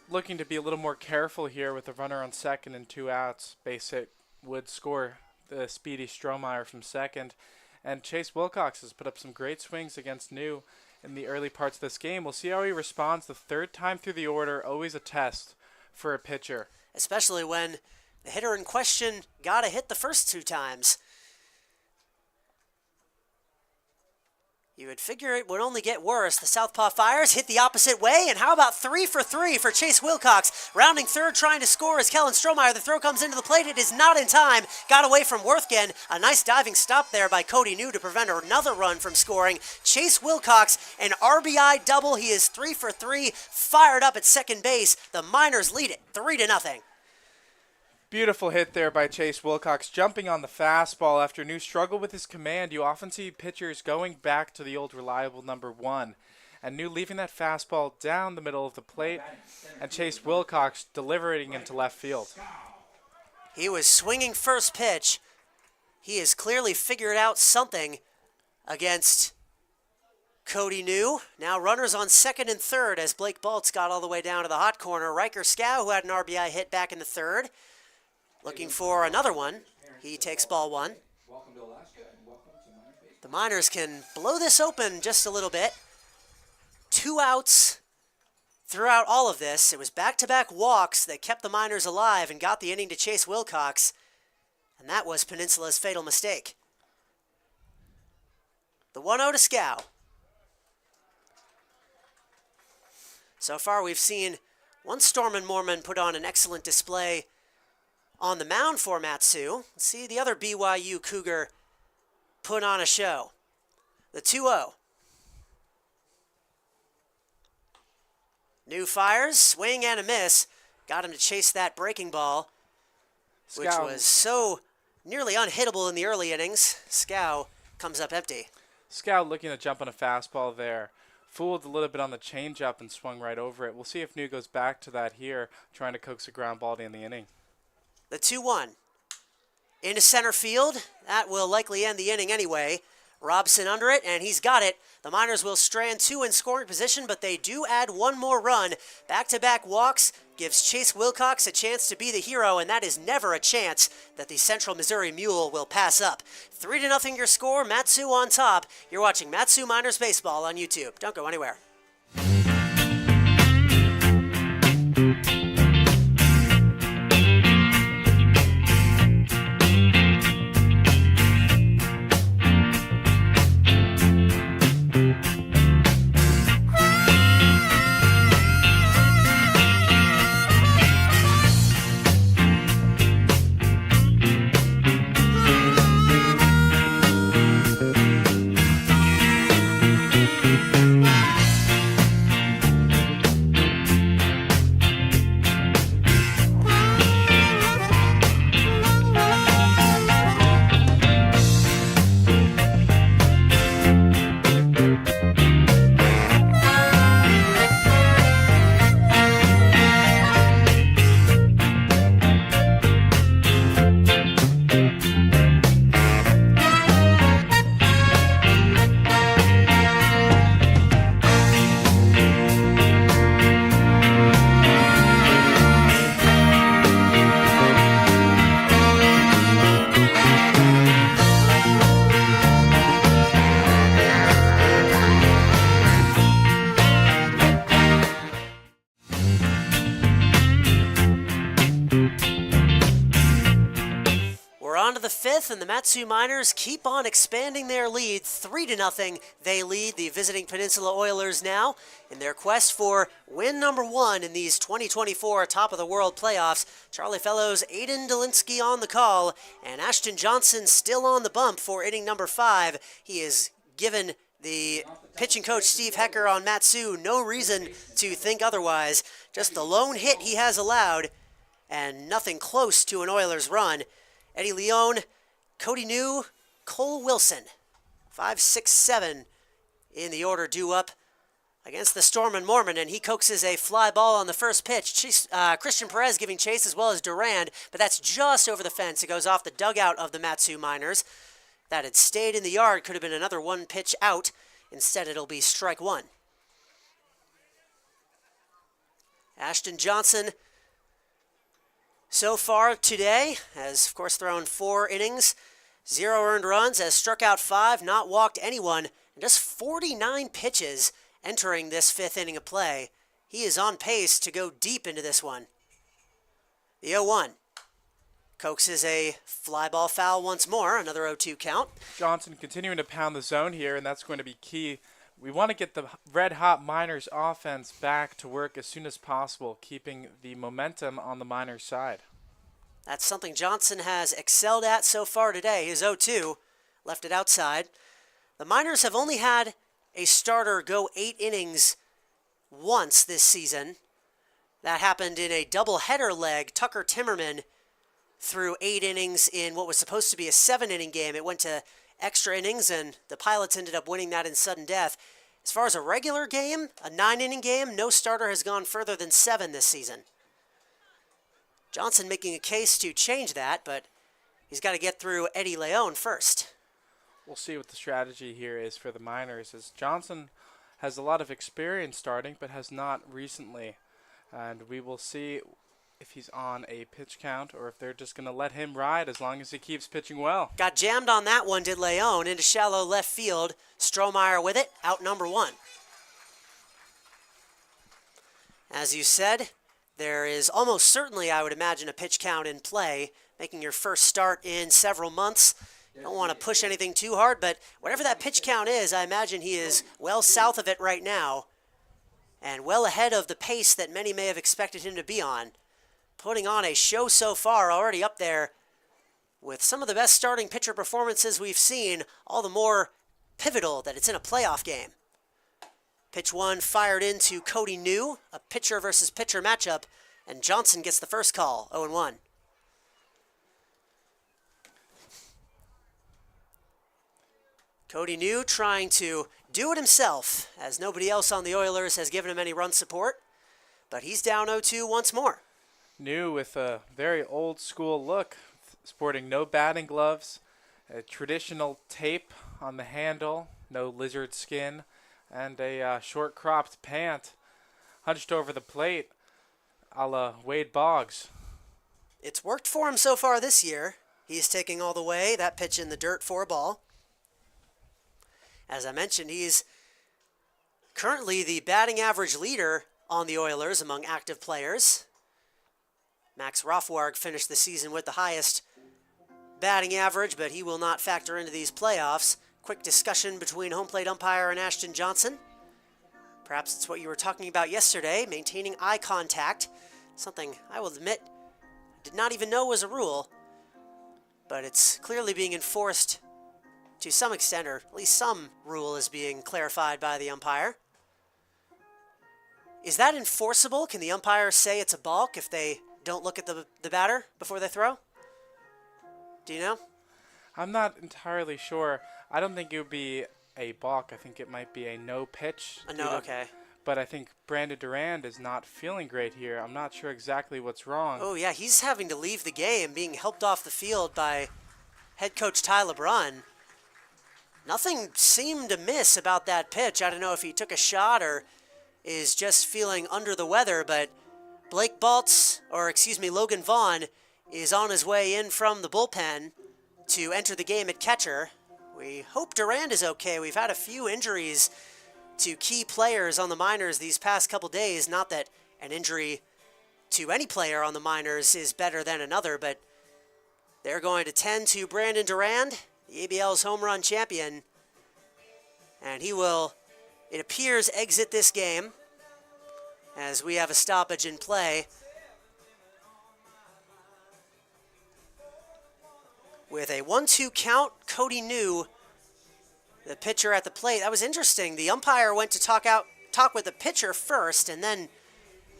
looking to be a little more careful here with a runner on second and 2 outs. Base hit would score the speedy Strohmeyer from second. And Chase Wilcox has put up some great swings against New in the early parts of this game. We'll see how he responds the 3rd time through the order. Always a test for a pitcher. Especially when the hitter in question got a hit the first 2 times. You would figure it would only get worse. The southpaw fires, hit the opposite way, and how about 3 for 3 for Chase Wilcox? Rounding third, trying to score is Kellen Strohmeyer. The throw comes into the plate. It is not in time. Got away from Worthgen. A nice diving stop there by Cody New to prevent another run from scoring. Chase Wilcox, an RBI double. He is 3 for 3, fired up at second base. The Miners lead it 3-0. Beautiful hit there by Chase Wilcox, jumping on the fastball. After New struggled with his command, you often see pitchers going back to the old reliable number 1. And New leaving that fastball down the middle of the plate, and Chase Wilcox delivering into left field. He was swinging first pitch. He has clearly figured out something against Cody New. Now runners on second and third as Blake Baltz got all the way down to the hot corner. Riker Scow, who had an RBI hit back in the 3rd, looking for another one. He takes ball 1. The Miners can blow this open just a little bit. 2 outs throughout all of this. It was back-to-back walks that kept the Miners alive and got the inning to Chase Wilcox. And that was Peninsula's fatal mistake. The 1-0 to Scow. So far we've seen one Stormin Mormon put on an excellent display on the mound for Mat-Su. Let's see the other BYU Cougar put on a show. The 2-0. New fires, swing and a miss. Got him to chase that breaking ball, which was so nearly unhittable in the early innings. Scow comes up empty. Scow looking to jump on a fastball there. Fooled a little bit on the changeup and swung right over it. We'll see if New goes back to that here, trying to coax a ground ball to end the inning. The 2-1. Into center field. That will likely end the inning anyway. Robson under it, and he's got it. The Miners will strand 2 in scoring position, but they do add 1 more run. Back-to-back walks gives Chase Wilcox a chance to be the hero, and that is never a chance that the Central Missouri Mule will pass up. 3-0 your score, Mat-Su on top. You're watching Mat-Su Miners Baseball on YouTube. Don't go anywhere. fifth, and the Matsu Miners keep on expanding their lead. 3-0, they lead the visiting Peninsula Oilers now in their quest for win number 1 in these 2024 Top of the World playoffs. Charlie Fellows' Aidan Dolinsky on the call, and Ashton Johnson still on the bump for inning number 5. He is given the pitching coach Steve Hecker on Matsu no reason to think otherwise. Just the lone hit he has allowed, and nothing close to an Oilers run. Eddie Leone, Cody New, Cole Wilson, 5, 6, 7 in the order due up against the Storm and Mormon, and he coaxes a fly ball on the first pitch. Christian Perez giving chase as well as Durand, but that's just over the fence. It goes off the dugout of the Matsu Miners. That had stayed in the yard, could have been another one pitch out. Instead, it'll be strike 1. Ashton Johnson, so far today, has of course thrown 4 innings, 0 earned runs, has struck out 5, not walked anyone, and just 49 pitches entering this 5th inning of play. He is on pace to go deep into this one. The 0-1. Coaxes a fly ball foul once more, another 0-2 count. Johnson continuing to pound the zone here, and that's going to be key. We want to get the red-hot Miners offense back to work as soon as possible, keeping the momentum on the Miners side. That's something Johnson has excelled at so far today. His 0-2 left it outside. The Miners have only had a starter go 8 innings once this season. That happened in a doubleheader leg. Tucker Timmerman threw 8 innings in what was supposed to be a 7-inning game. It went to extra innings, and the Pilots ended up winning that in sudden death. As far as a regular game, a 9-inning game, no starter has gone further than 7 this season. Johnson making a case to change that, but he's got to get through Eddie Leone first. We'll see what the strategy here is for the Miners, as Johnson has a lot of experience starting, but has not recently. And we will see if he's on a pitch count or if they're just going to let him ride as long as he keeps pitching well. Got jammed on that one, did Leone, into shallow left field. Strohmeyer with it, out number 1. As you said, there is almost certainly, I would imagine, a pitch count in play, making your first start in several months. You don't want to push anything too hard, but whatever that pitch count is, I imagine he is well south of it right now and well ahead of the pace that many may have expected him to be on. Putting on a show so far, already up there with some of the best starting pitcher performances we've seen, all the more pivotal that it's in a playoff game. Pitch 1 fired into Cody New, a pitcher versus pitcher matchup, and Johnson gets the first call, 0-1. Cody New trying to do it himself, as nobody else on the Oilers has given him any run support, but he's down 0-2 once more. New with a very old school look, sporting no batting gloves, a traditional tape on the handle, no lizard skin, and a short cropped pant, hunched over the plate, a la Wade Boggs. It's worked for him so far this year. He's taking all the way, that pitch in the dirt for a ball. As I mentioned, he's currently the batting average leader on the Oilers among active players. Max Rothwarg finished the season with the highest batting average, but he will not factor into these playoffs. Quick discussion between home plate umpire and Ashton Johnson. Perhaps it's what you were talking about yesterday, maintaining eye contact. Something I will admit did not even know was a rule, but it's clearly being enforced to some extent, or at least some rule is being clarified by the umpire. Is that enforceable? Can the umpire say it's a balk if they don't look at the batter before they throw? Do you know? I'm not entirely sure. I don't think it would be a balk. I think it might be a no pitch. A no, okay. But I think Brandon Durand is not feeling great here. I'm not sure exactly what's wrong. Oh, yeah, he's having to leave the game, being helped off the field by head coach Ty LeBrun. Nothing seemed amiss about that pitch. I don't know if he took a shot or is just feeling under the weather, but Logan Vaughn is on his way in from the bullpen to enter the game at catcher. We hope Durand is okay. We've had a few injuries to key players on the Miners these past couple days. Not that an injury to any player on the Miners is better than another, but They're going to tend to Brandon Durand, the ABL's home run champion. And he will, it appears, exit this game as we have a stoppage in play. With a 1-2 count, Cody New, the pitcher at the plate. That was interesting. The umpire went to talk with the pitcher first, and then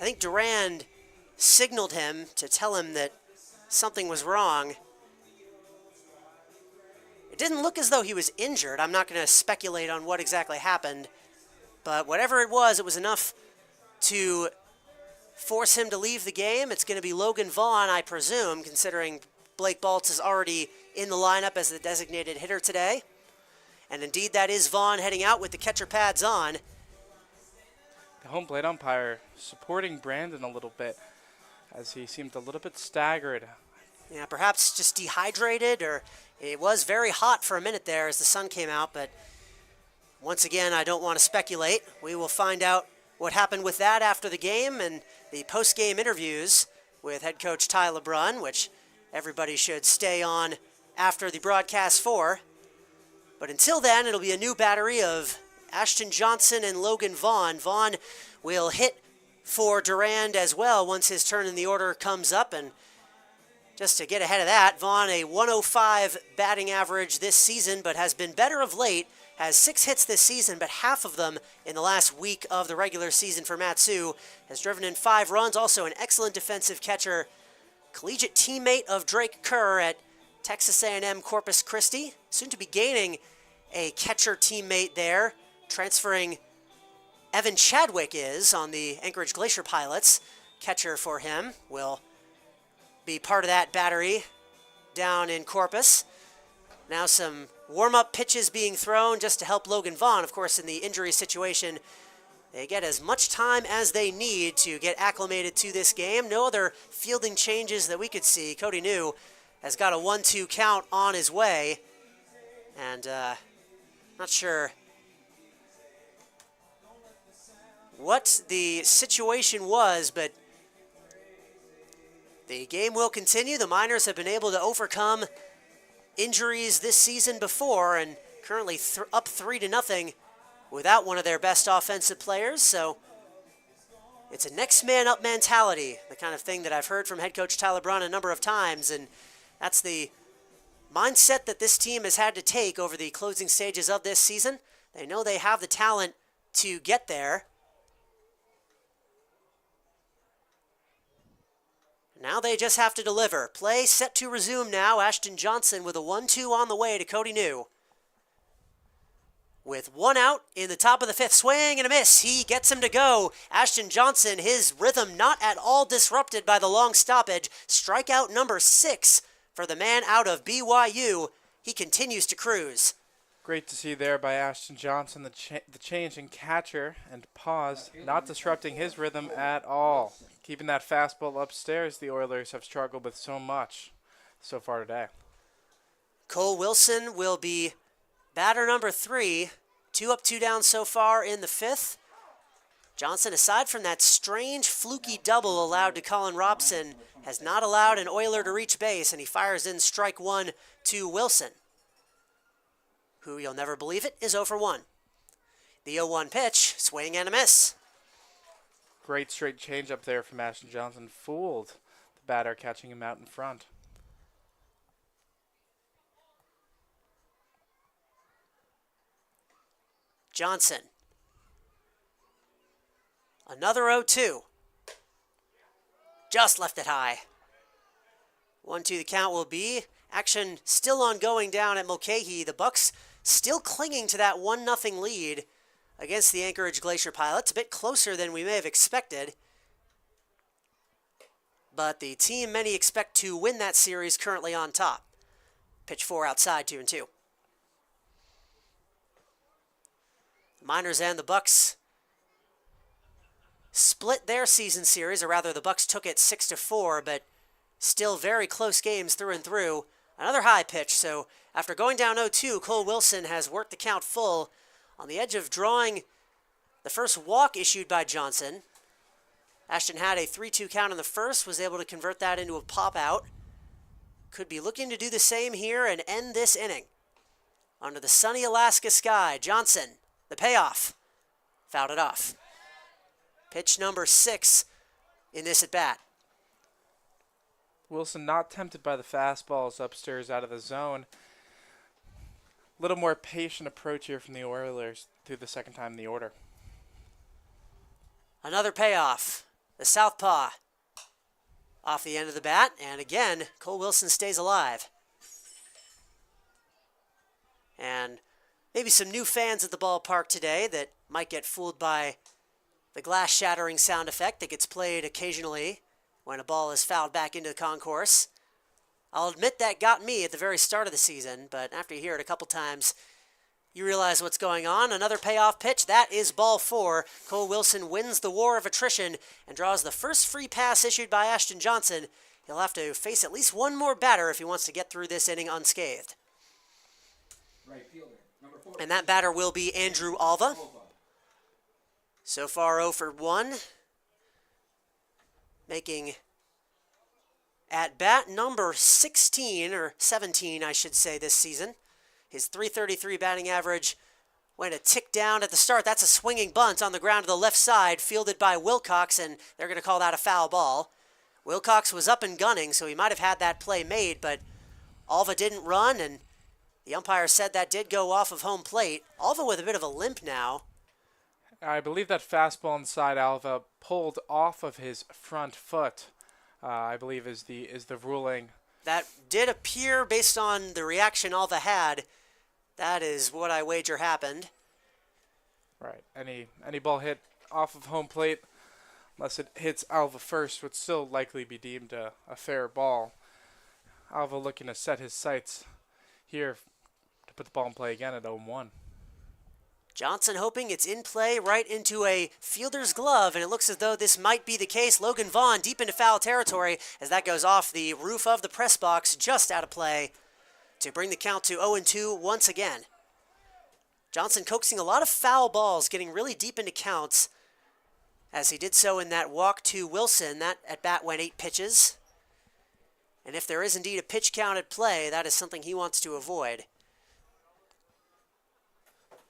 I think Durand signaled him to tell him that something was wrong. It didn't look as though he was injured. I'm not going to speculate on what exactly happened, but whatever it was enough to force him to leave the game. It's going to be Logan Vaughn, I presume, considering Blake Baltz is already in the lineup as the designated hitter today. And indeed, that is Vaughn heading out with the catcher pads on. The home plate umpire supporting Brandon a little bit as he seemed a little bit staggered. Yeah, perhaps just dehydrated, or it was very hot for a minute there as the sun came out, but once again, I don't want to speculate. We will find out what happened with that after the game and the post-game interviews with head coach Ty LeBrun, which everybody should stay on after the broadcast for. But until then, it'll be a new battery of Ashton Johnson and Logan Vaughn. Vaughn will hit for Durand as well once his turn in the order comes up. And just to get ahead of that, Vaughn, a 105 batting average this season, but has been better of late. Has 6 hits this season, but half of them in the last week of the regular season for Mat-Su. Has driven in 5 runs, also an excellent defensive catcher. Collegiate teammate of Drake Kerr at Texas A&M Corpus Christi. Soon to be gaining a catcher teammate there. Transferring Evan Chadwick is on the Anchorage Glacier Pilots. Catcher for him will be part of that battery down in Corpus. Now some warm-up pitches being thrown just to help Logan Vaughn. Of course, in the injury situation, they get as much time as they need to get acclimated to this game. No other fielding changes that we could see. Cody New has got a 1-2 count on his way. And not sure what the situation was, but the game will continue. The Miners have been able to overcome injuries this season before and currently up 3-0 without one of their best offensive players. So it's a next man up mentality, the kind of thing that I've heard from head coach Ty LeBrun a number of times, and that's the mindset that this team has had to take over the closing stages of this season. They know they have the talent to get there. Now they just have to deliver. Play set to resume now. Ashton Johnson with a 1-2 on the way to Cody New. With 1 out in the top of the 5th, swing and a miss. He gets him to go. Ashton Johnson, his rhythm not at all disrupted by the long stoppage. Strikeout number 6 for the man out of BYU. He continues to cruise. Great to see there by Ashton Johnson, the change in catcher and pause, not disrupting his rhythm at all. Keeping that fastball upstairs, the Oilers have struggled with so much so far today. Cole Wilson will be batter number 3. 2 up, 2 down so far in the 5th. Johnson, aside from that strange fluky double allowed to Colin Robson, has not allowed an Oiler to reach base, and he fires in strike 1 to Wilson, who, you'll never believe it, is 0 for 1. The 0-1 pitch, swing and a miss. Great straight changeup there from Ashton Johnson. Fooled the batter, catching him out in front. Johnson. Another 0-2. Just left it high. 1-2 the count will be. Action still ongoing down at Mulcahy. The Bucks still clinging to that 1-0 lead against the Anchorage Glacier Pilots. A bit closer than we may have expected. But the team many expect to win that series currently on top. Pitch 4 outside, 2-2. Miners and the Bucks split their season series, or rather the Bucks took it 6-4, but still very close games through and through. Another high pitch, so after going down 0-2, Cole Wilson has worked the count full on the edge of drawing the first walk issued by Johnson. Ashton had a 3-2 count in the first, was able to convert that into a pop out. could be looking to do the same here and end this inning. Under the sunny Alaska sky, Johnson, the payoff, fouled it off. Pitch number 6 in this at-bat. Wilson not tempted by the fastballs upstairs out of the zone. A little more patient approach here from the Oilers through the second time in the order. Another payoff. The southpaw off the end of the bat, and again, Cole Wilson stays alive. And maybe some new fans at the ballpark today that might get fooled by the glass-shattering sound effect that gets played occasionally when a ball is fouled back into the concourse. I'll admit that got me at the very start of the season, but after you hear it a couple times, you realize what's going on. Another payoff pitch. That is ball 4. Cole Wilson wins the war of attrition and draws the first free pass issued by Ashton Johnson. He'll have to face at least one more batter if he wants to get through this inning unscathed. Right fielder, number 4. And that batter will be Andrew Alva. So far 0 for 1. Making at bat number 16, or 17 I should say, this season. His .333 batting average went a tick down at the start. That's a swinging bunt on the ground to the left side, fielded by Wilcox, and they're going to call that a foul ball. Wilcox was up and gunning, so he might have had that play made, but Alva didn't run, and the umpire said that did go off of home plate. Alva with a bit of a limp now. I believe that fastball inside Alva pulled off of his front foot, I believe is the ruling. That did appear, based on the reaction Alva had, that is what I wager happened. Right. Any ball hit off of home plate, unless it hits Alva first, would still likely be deemed a fair ball. Alva looking to set his sights here to put the ball in play again at 0-1. Johnson hoping it's in play right into a fielder's glove, and it looks as though this might be the case. Logan Vaughn deep into foul territory as that goes off the roof of the press box, just out of play, to bring the count to 0-2 once again. Johnson coaxing a lot of foul balls, getting really deep into counts, as he did so in that walk to Wilson. That at bat went 8 pitches. And if there is indeed a pitch count at play, that is something he wants to avoid.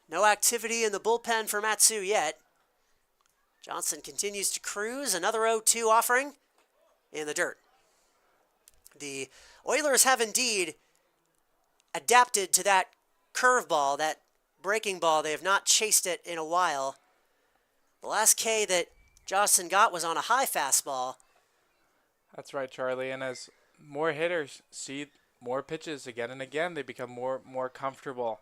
No activity in the bullpen for Matsu yet. Johnson continues to cruise. Another 0-2 offering in the dirt. The Oilers have indeed adapted to that curveball, that breaking ball. They have not chased it in a while. The last K that Johnson got was on a high fastball. That's right, Charlie. And as more hitters see more pitches again and again, they become more comfortable.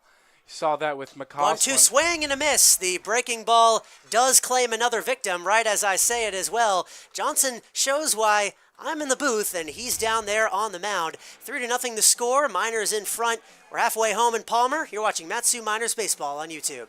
You saw that with McCausland. 1-2 swing and a miss. The breaking ball does claim another victim, right as I say it as well. Johnson shows why I'm in the booth and he's down there on the mound. 3-0 the score. Miners in front. We're halfway home in Palmer. You're watching Matsu Miners Baseball on YouTube.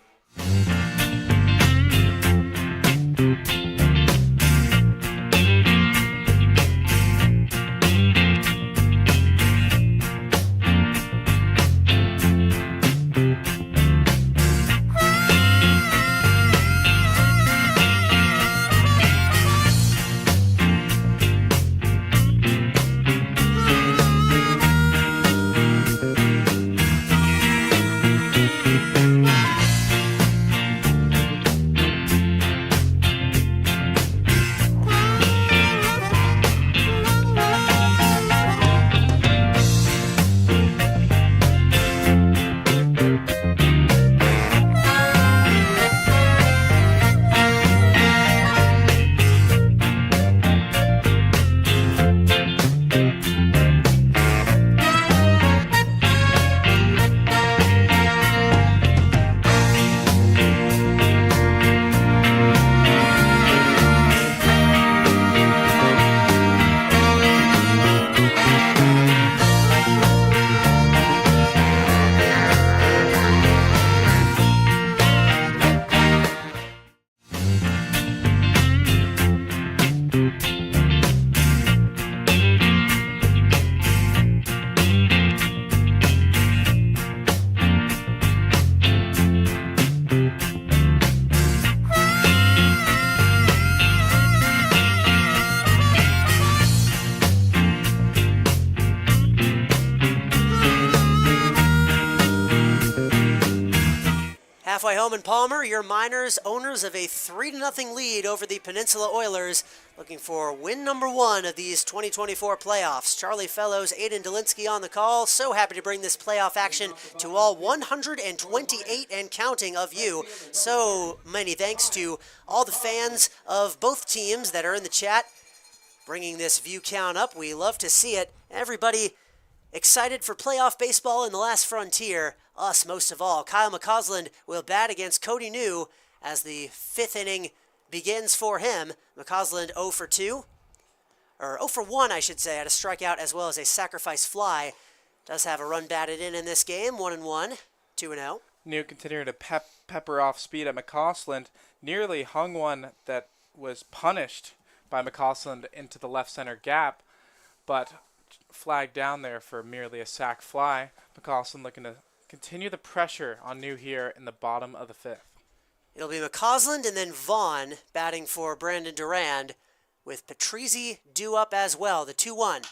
Halfway home in Palmer, your Miners, owners of a 3-0 lead over the Peninsula Oilers, looking for win number 1 of these 2024 playoffs. Charlie Fellows, Aidan Dolinsky on the call. So happy to bring this playoff action to all 128 and counting of you. So many thanks to all the fans of both teams that are in the chat, bringing this view count up. We love to see it. Everybody excited for playoff baseball in the last frontier. Us most of all. Kyle McCausland will bat against Cody New as the 5th inning begins for him. McCausland 0 for 2, or 0 for 1, I should say, had a strikeout as well as a sacrifice fly. Does have a run batted in this game, 1-1, 2-0. New continuing to pepper off speed at McCausland. Nearly hung one that was punished by McCausland into the left center gap, but flagged down there for merely a sac fly. McCausland looking to continue the pressure on New here in the bottom of the 5th. It'll be McCausland and then Vaughn batting for Brandon Durand, with Patrizzi due up as well, the 2-1.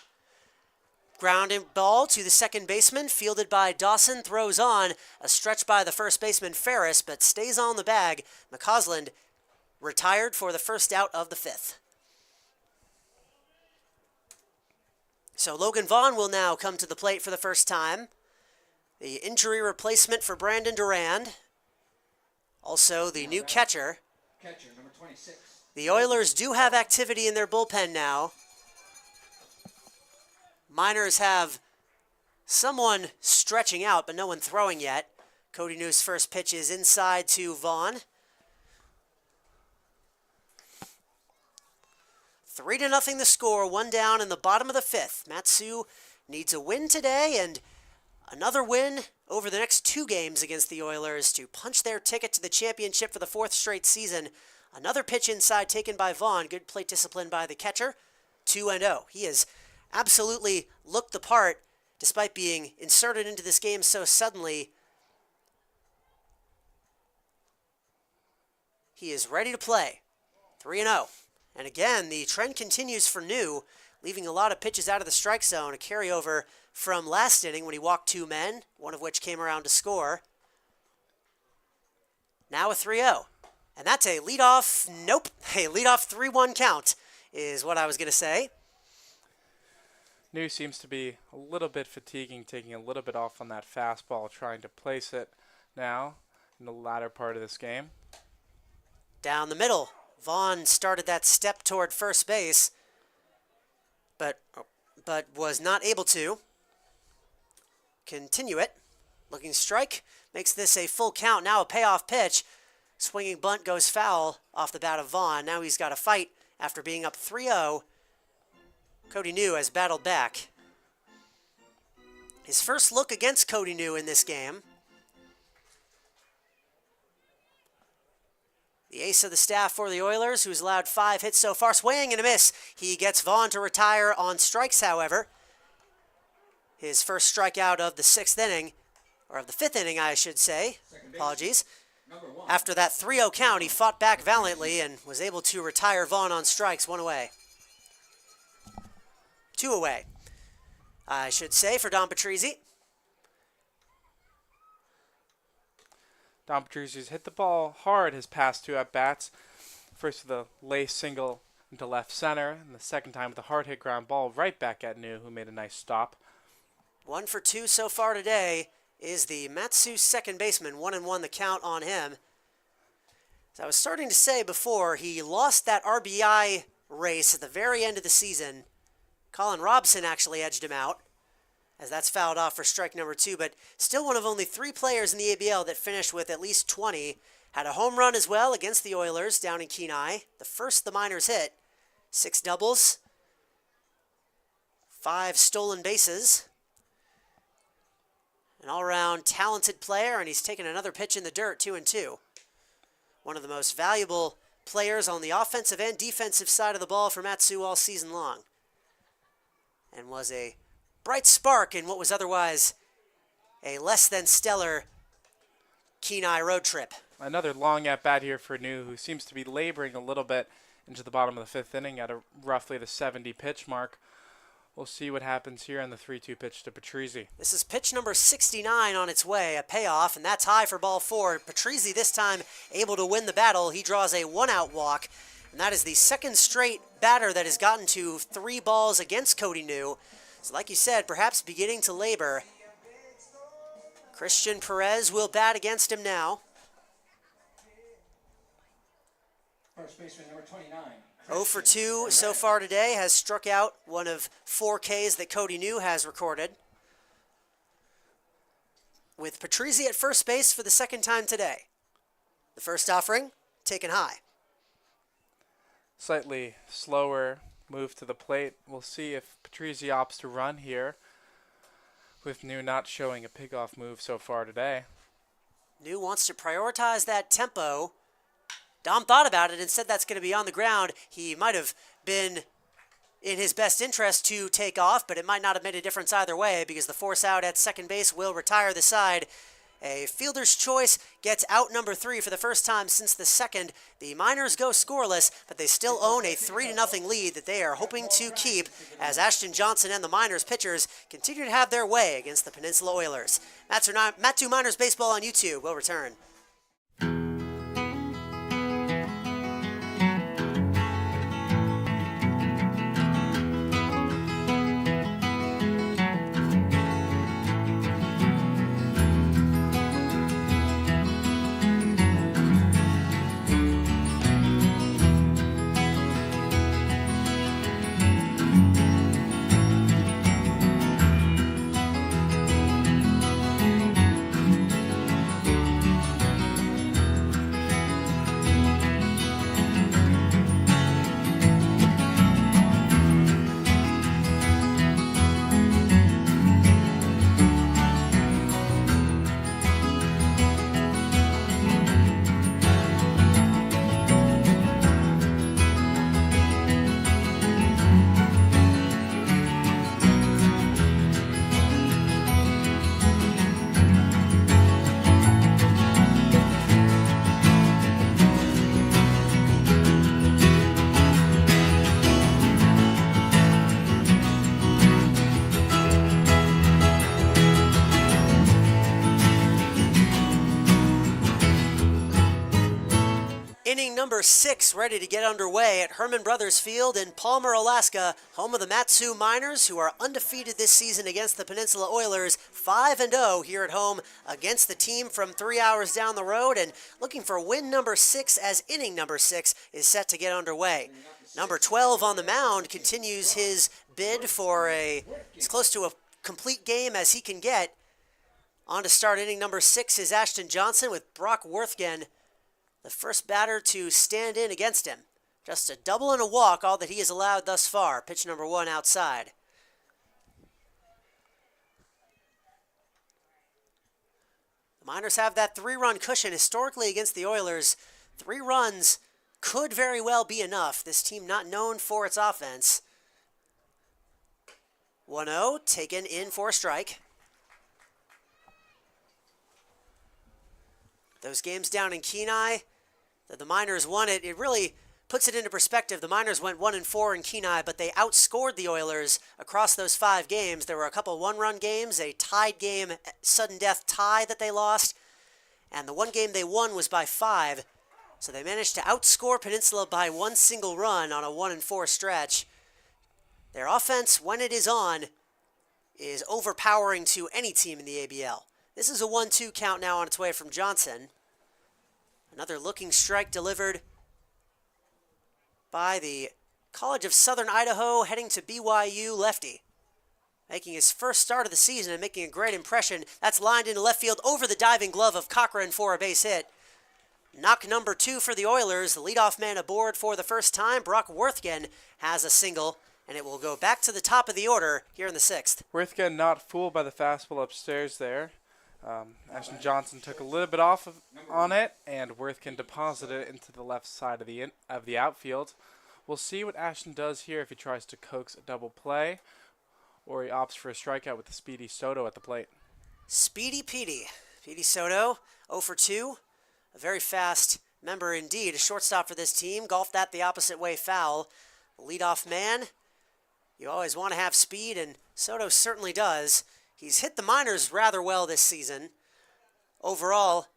Grounded ball to the second baseman, fielded by Dawson, throws on, a stretch by the first baseman Ferris, but stays on the bag. McCausland retired for the first out of the 5th. So Logan Vaughn will now come to the plate for the first time. The injury replacement for Brandon Durand. Also the new catcher. Catcher, number 26. The Oilers do have activity in their bullpen now. Miners have someone stretching out, but no one throwing yet. Cody New's first pitch is inside to Vaughn. 3-0 the score, 1 down in the bottom of the 5th. Mat-Su needs a win today and another win over the next 2 games against the Oilers to punch their ticket to the championship for the 4th straight season. Another pitch inside taken by Vaughn. Good plate discipline by the catcher. 2-0. He has absolutely looked the part despite being inserted into this game so suddenly. He is ready to play. 3-0. And again, the trend continues for New, leaving a lot of pitches out of the strike zone, a carryover from last inning when he walked 2 men, one of which came around to score. Now a 3-0. And that's a leadoff, nope, a leadoff 3-1 count is what I was going to say. New seems to be a little bit fatiguing, taking a little bit off on that fastball, trying to place it now in the latter part of this game. Down the middle. Vaughn started that step toward first base, but was not able to continue it. Looking strike, makes this a full count. Now a payoff pitch. Swinging bunt goes foul off the bat of Vaughn. Now he's got to fight after being up 3-0. Cody New has battled back. His first look against Cody New in this game. The ace of the staff for the Oilers, who's allowed 5 hits so far. Swing and a miss. He gets Vaughn to retire on strikes, however. His first strikeout of the 6th inning, or of the 5th inning, I should say. Apologies. After that 3-0 count, he fought back valiantly and was able to retire Vaughn on strikes. 1 away. 2 away, I should say, for Don Patrizzi. Don Patrizzi's hit the ball hard his past 2 at-bats. First with a lace single into left center, and the second time with a hard hit ground ball right back at New, who made a nice stop. 1 for 2 so far today is the Mat-Su second baseman. 1-1 the count on him. As I was starting to say before, he lost that RBI race at the very end of the season. Colin Robson actually edged him out, as that's fouled off for strike number 2, but still one of only 3 players in the ABL that finished with at least 20. Had a home run as well against the Oilers down in Kenai. The first the Miners hit. 6 doubles. 5 stolen bases. An all-around talented player, and he's taken another pitch in the dirt, 2-2. One of the most valuable players on the offensive and defensive side of the ball for Mat-Su all season long. And was a bright spark in what was otherwise a less than stellar Kenai road trip. Another long at-bat here for New, who seems to be laboring a little bit into the bottom of the 5th inning at roughly the 70 pitch mark. We'll see what happens here on the 3-2 pitch to Patrizzi. This is pitch number 69 on its way, a payoff, and that's high for ball 4. Patrizzi this time able to win the battle. He draws a 1-out walk, and that is the second straight batter that has gotten to 3 balls against Cody New. So like you said, perhaps beginning to labor. Christian Perez will bat against him now. First baseman number 29. 0 for 2 so far today, has struck out one of 4 Ks that Cody New has recorded. With Patrizzi at first base for the second time today. The first offering, taken high. Slightly slower move to the plate. We'll see if Patrizzi opts to run here, with New not showing a pick-off move so far today. New wants to prioritize that tempo. Dom thought about it and said that's going to be on the ground. He might have been in his best interest to take off, but it might not have made a difference either way because the force out at second base will retire the side. A fielder's choice gets out number 3 for the first time since the second. The Miners go scoreless, but they still own a 3-0 lead that they are hoping to keep as Ashton Johnson and the Miners pitchers continue to have their way against the Peninsula Oilers. Mat2 Miners Baseball on YouTube will return. Inning number 6 ready to get underway at Hermon Brothers Field in Palmer, Alaska, home of the Mat2 Miners, who are undefeated this season against the Peninsula Oilers, 5-0 here at home against the team from 3 hours down the road, and looking for win number 6 as inning number 6 is set to get underway. Number 12 on the mound continues his bid for as close to a complete game as he can get. On to start inning number 6 is Ashton Johnson with Brock Worthgen, the first batter to stand in against him. Just a double and a walk, all that he has allowed thus far. Pitch number 1 outside. The Miners have that 3-run cushion historically against the Oilers. 3 runs could very well be enough. This team not known for its offense. 1-0, taken in for a strike. Those games down in Kenai, the Miners won it. It really puts it into perspective. The Miners went 1-4 in Kenai, but they outscored the Oilers across those 5 games. There were a couple 1-run games, a tied game, sudden death tie that they lost, and the one game they won was by 5. So they managed to outscore Peninsula by 1 single run on a 1-4 stretch. Their offense, when it is on, is overpowering to any team in the ABL. This is a 1-2 count now on its way from Johnson. Another looking strike delivered by the College of Southern Idaho heading to BYU lefty. Making his first start of the season and making a great impression. That's lined into left field over the diving glove of Cochran for a base hit. Knock number 2 for the Oilers. The leadoff man aboard for the first time. Brock Worthgen has a single, and it will go back to the top of the order here in the 6th. Worthgen not fooled by the fastball upstairs there. Ashton Johnson took a little bit off on it, and Worthgen deposited it into the left side of the outfield. We'll see what Ashton does here if he tries to coax a double play, or he opts for a strikeout with the speedy Soto at the plate. Speedy Petey Soto, 0 for 2. A very fast member indeed. A shortstop for this team. Golfed that the opposite way foul. The leadoff man You always want to have speed, and Soto certainly does. He's hit the minors rather well this season. Overall,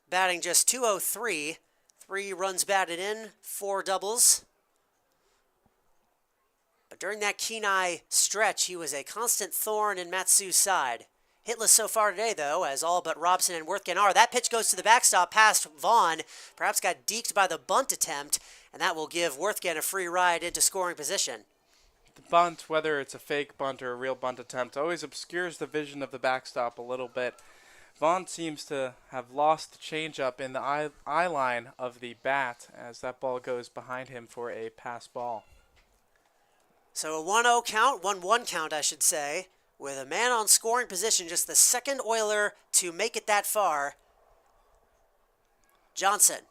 batting just .203, 3 runs batted in, 4 doubles. But during that Kenai stretch, he was a constant thorn in Matsu's side. Hitless so far today, though, as all but Robson and Worthgen are. That pitch goes to the backstop past Vaughn. Perhaps got deked by the bunt attempt, and that will give Worthgen a free ride into scoring position. The bunt, whether it's a fake bunt or a real bunt attempt, always obscures the vision of the backstop a little bit. Vaughn seems to have lost the changeup in the eye line of the bat as that ball goes behind him for a pass ball. So a 1-0 count, 1-1 count, I should say, with a man on scoring position, just the second Oiler to make it that far. Johnson.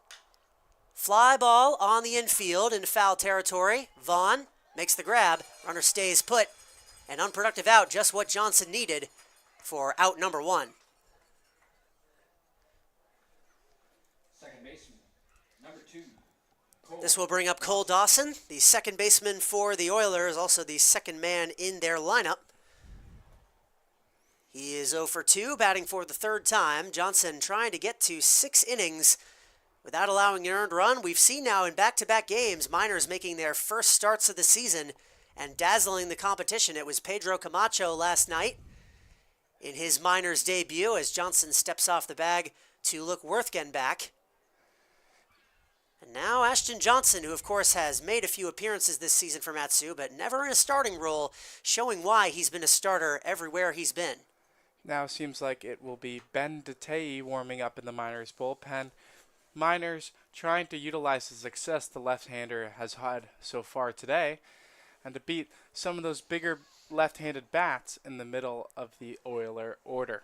Fly ball on the infield in foul territory. Vaughn makes the grab. Runner stays put. An unproductive out, just what Johnson needed for out number 1. Second baseman, number 2. Cole. This will bring up Cole Dawson, the second baseman for the Oilers, also the second man in their lineup. He is 0 for 2, batting for the 3rd time. Johnson trying to get to 6 innings without allowing an earned run. We've seen now in back-to-back games, minors making their first starts of the season and dazzling the competition. It was Pedro Camacho last night in his minors debut as Johnson steps off the bag to look Worthgen back. And now Ashton Johnson, who of course has made a few appearances this season for Matsu, but never in a starting role, showing why he's been a starter everywhere he's been. Now seems like it will be Ben DeTei warming up in the minors bullpen. Miners trying to utilize the success the left-hander has had so far today and to beat some of those bigger left-handed bats in the middle of the Oiler order.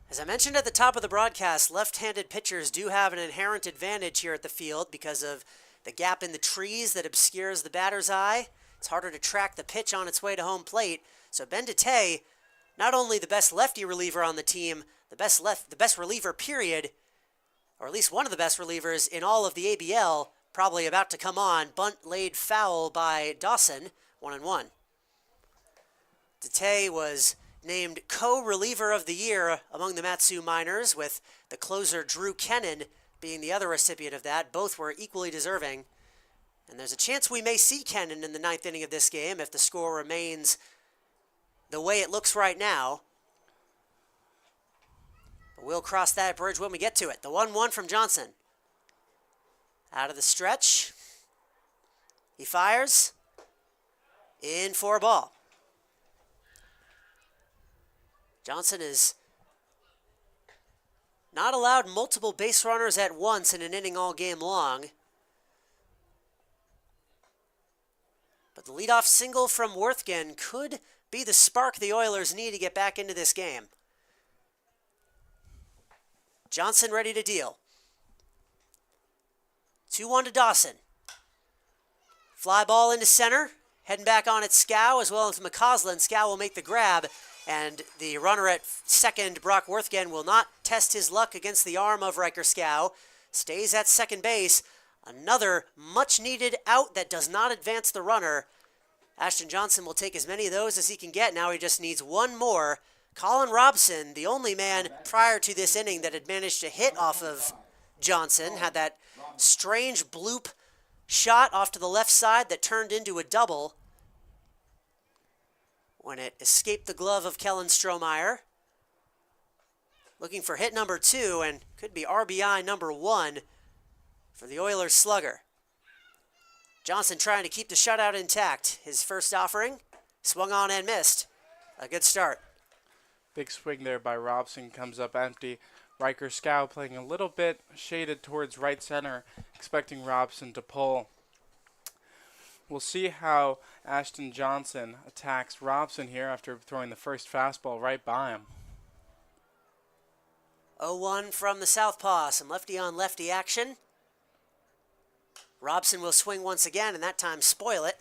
As I mentioned at the top of the broadcast, left-handed pitchers do have an inherent advantage here at the field because of the gap in the trees that obscures the batter's eye. It's harder to track the pitch on its way to home plate. So Ben DeTei, not only the best lefty reliever on the team, the best reliever period, or at least one of the best relievers in all of the ABL, probably about to come on. Bunt laid foul by Dawson, 1-1. DeTei was named co-reliever of the year among the Matsu minors, with the closer Drew Kennan being the other recipient of that. Both were equally deserving. And there's a chance we may see Kennan in the 9th inning of this game if the score remains the way it looks right now. But we'll cross that bridge when we get to it. The 1-1 from Johnson. Out of the stretch. He fires. In for a ball. Johnson is not allowed multiple base runners at once in an inning all game long. But the leadoff single from Worthgen could be the spark the Oilers need to get back into this game. Johnson ready to deal. 2-1 to Dawson. Fly ball into center. Heading back on it, Scow, as well as McCausland. Scow will make the grab. And the runner at second, Brock Worthgen, will not test his luck against the arm of Riker Scow. Stays at second base. Another much-needed out that does not advance the runner. Ashton Johnson will take as many of those as he can get. Now he just needs one more. Colin Robson, the only man prior to this inning that had managed to hit off of Johnson, had that strange bloop shot off to the left side that turned into a double when it escaped the glove of Kellen Strohmeyer. Looking for hit number 2 and could be RBI number 1 for the Oilers slugger. Johnson trying to keep the shutout intact. His first offering, swung on and missed. A good start. Big swing there by Robson, comes up empty. Riker Scow playing a little bit shaded towards right center, expecting Robson to pull. We'll see how Ashton Johnson attacks Robson here after throwing the first fastball right by him. 0-1 from the southpaw, some lefty-on-lefty action. Robson will swing once again, and that time spoil it.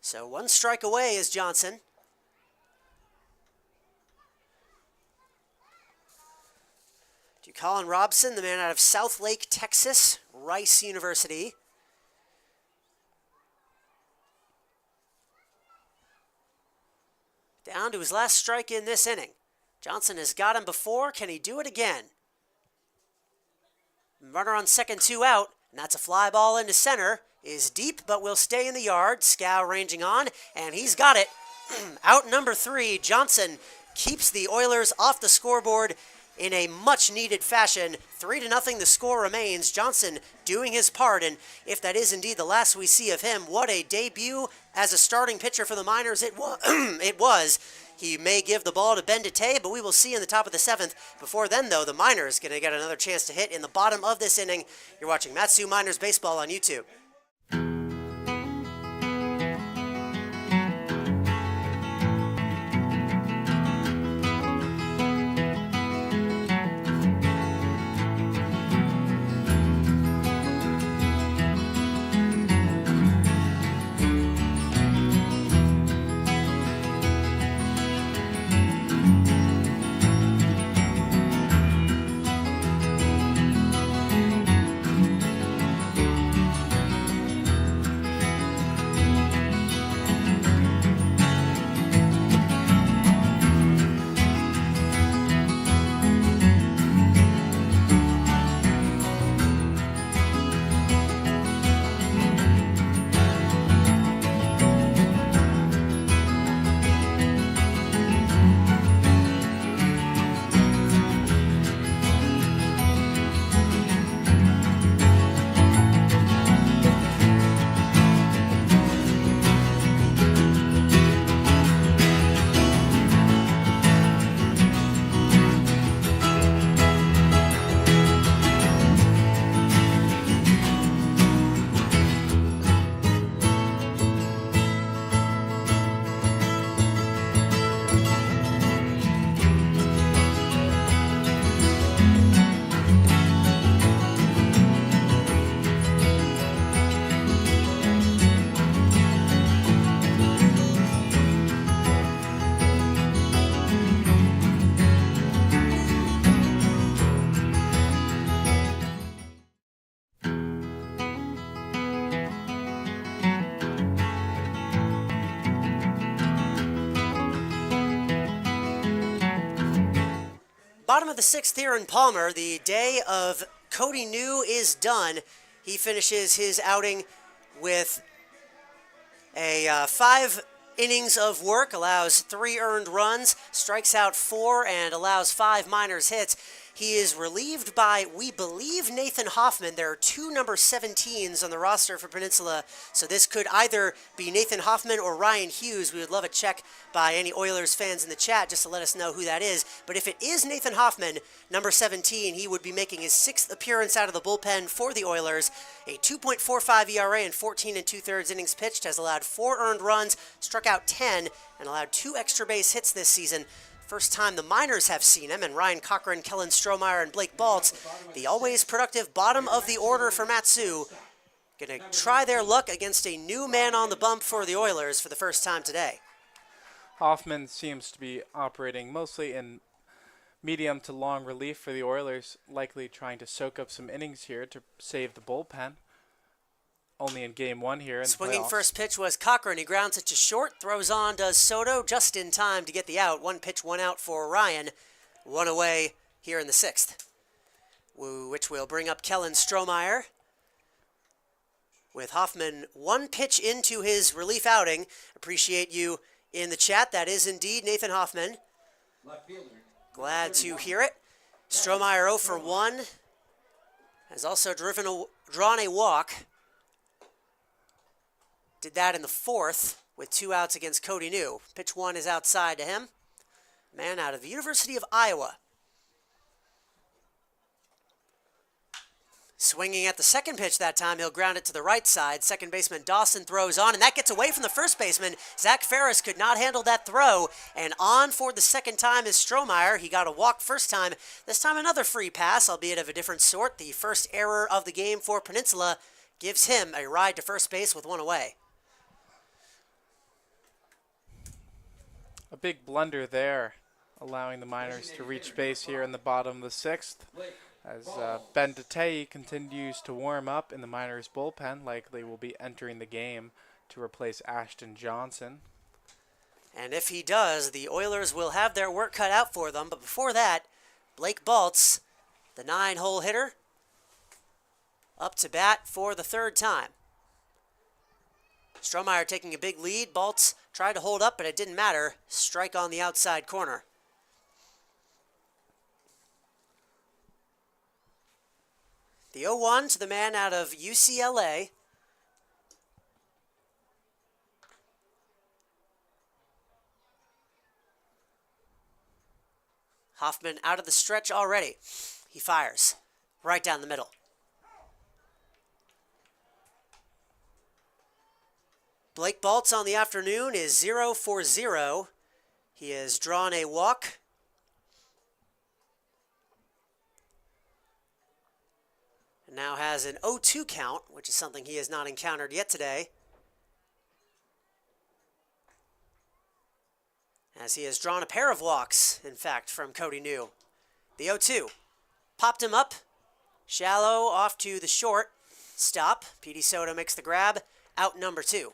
So 1 strike away is Johnson. To Colin Robson, the man out of South Lake, Texas, Rice University. down to his last strike in this inning. Johnson has got him before. Can he do it again? Runner on second, 2 out, and that's a fly ball into center. Is deep, but will stay in the yard. Scow ranging on, and he's got it. Out number 3, Johnson keeps the Oilers off the scoreboard in a much-needed fashion. 3-0, the score remains. Johnson doing his part, and if that is indeed the last we see of him, what a debut as a starting pitcher for the Miners it was. He may give the ball to Ben Dete, but we will see in the top of the 7th. Before then, though, the Miners going to get another chance to hit in the bottom of this inning. You're watching Mat-Su Miners Baseball on YouTube. Bottom of the 6th here in Palmer. The day of Cody New is done. He finishes his outing with a 5 innings of work, allows 3 earned runs, strikes out 4, and allows 5 Miners hits. He is relieved by, we believe, Nathan Hoffman. There are 2 number 17s on the roster for Peninsula, so this could either be Nathan Hoffman or Ryan Hughes. We would love a check by any Oilers fans in the chat just to let us know who that is. But if it is Nathan Hoffman, number 17, he would be making his 6th appearance out of the bullpen for the Oilers. A 2.45 ERA and 14 2/3 innings pitched, has allowed 4 earned runs, struck out 10, and allowed 2 extra base hits this season. First time the Miners have seen him, and Ryan Cochran, Kellen Strohmeyer, and Blake Baltz, the always productive bottom of the order for Mat-Su, going to try their luck against a new man on the bump for the Oilers for the first time today. Hoffman seems to be operating mostly in medium to long relief for the Oilers, likely trying to soak up some innings here to save the bullpen. Only in game 1 here in the Swinging playoffs. first pitch was Cochran. He grounds it to short, throws on, does Soto, just in time to get the out. 1 pitch, 1 out for Ryan. 1 away here in the 6th, which will bring up Kellen Strohmeyer. With Hoffman 1 pitch into his relief outing. Appreciate you in the chat. That is indeed Nathan Hoffman. Glad to hear it. Strohmeyer 0 for 1. Has also drawn a walk. Did that in the 4th with 2 outs against Cody New. Pitch 1 is outside to him. Man out of the University of Iowa. Swinging at the second pitch that time, he'll ground it to the right side. Second baseman Dawson throws on, and that gets away from the first baseman. Zach Ferris could not handle that throw, and on for the second time is Strohmeyer. He got a walk first time. This time another free pass, albeit of a different sort. The first error of the game for Peninsula gives him a ride to first base with 1 away. A big blunder there, allowing the Miners to reach base here in the bottom of the 6th. As Ben Dete continues to warm up in the Miners' bullpen, likely will be entering the game to replace Ashton Johnson. And if he does, the Oilers will have their work cut out for them. But before that, Blake Baltz, the 9-hole hitter, up to bat for the third time. Strohmeyer taking a big lead. Baltz tried to hold up, but it didn't matter. Strike on the outside corner. The 0-1 to the man out of UCLA. Hoffman out of the stretch already. He fires right down the middle. Blake Baltz on the afternoon is 0 for 0. He has drawn a walk. And now has an 0-2 count, which is something he has not encountered yet today. As he has drawn a pair of walks, in fact, from Cody New. The 0-2. Popped him up. Shallow off to the short. Stop. Petey Soto makes the grab. Out number 2.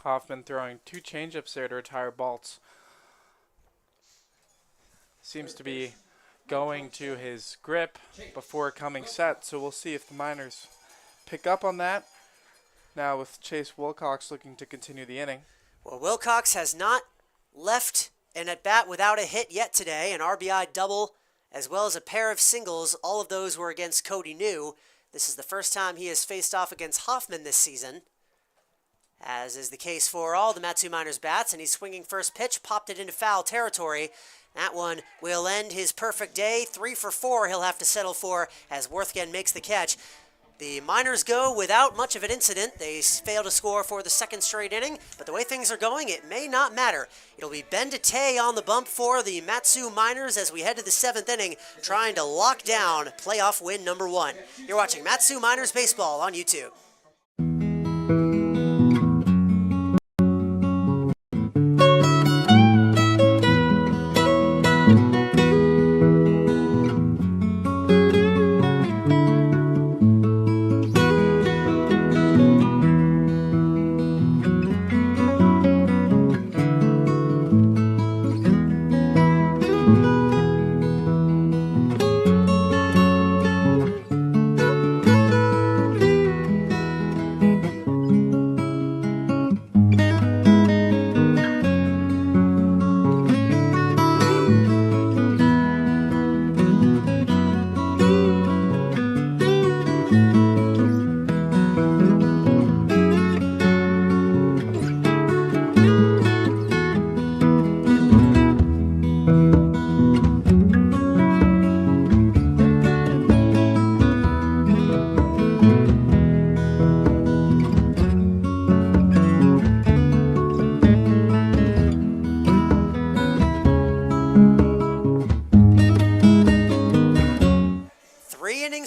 Hoffman throwing 2 changeups there to retire Baltz. Seems to be going to his grip before coming set, so we'll see if the Miners pick up on that. Now with Chase Wilcox looking to continue the inning. Well, Wilcox has not left an at-bat without a hit yet today. An RBI double as well as a pair of singles. All of those were against Cody New. This is the first time he has faced off against Hoffman this season, as is the case for all the Mat-Su Miners bats, and he's swinging first pitch, popped it into foul territory. That one will end his perfect day. 3 for 4 he'll have to settle for as Worthgen makes the catch. The Miners go without much of an incident. They fail to score for the second straight inning, but the way things are going, it may not matter. It'll be Ben DeTay on the bump for the Mat-Su Miners as we head to the 7th inning, trying to lock down playoff win number 1. You're watching Mat-Su Miners Baseball on YouTube.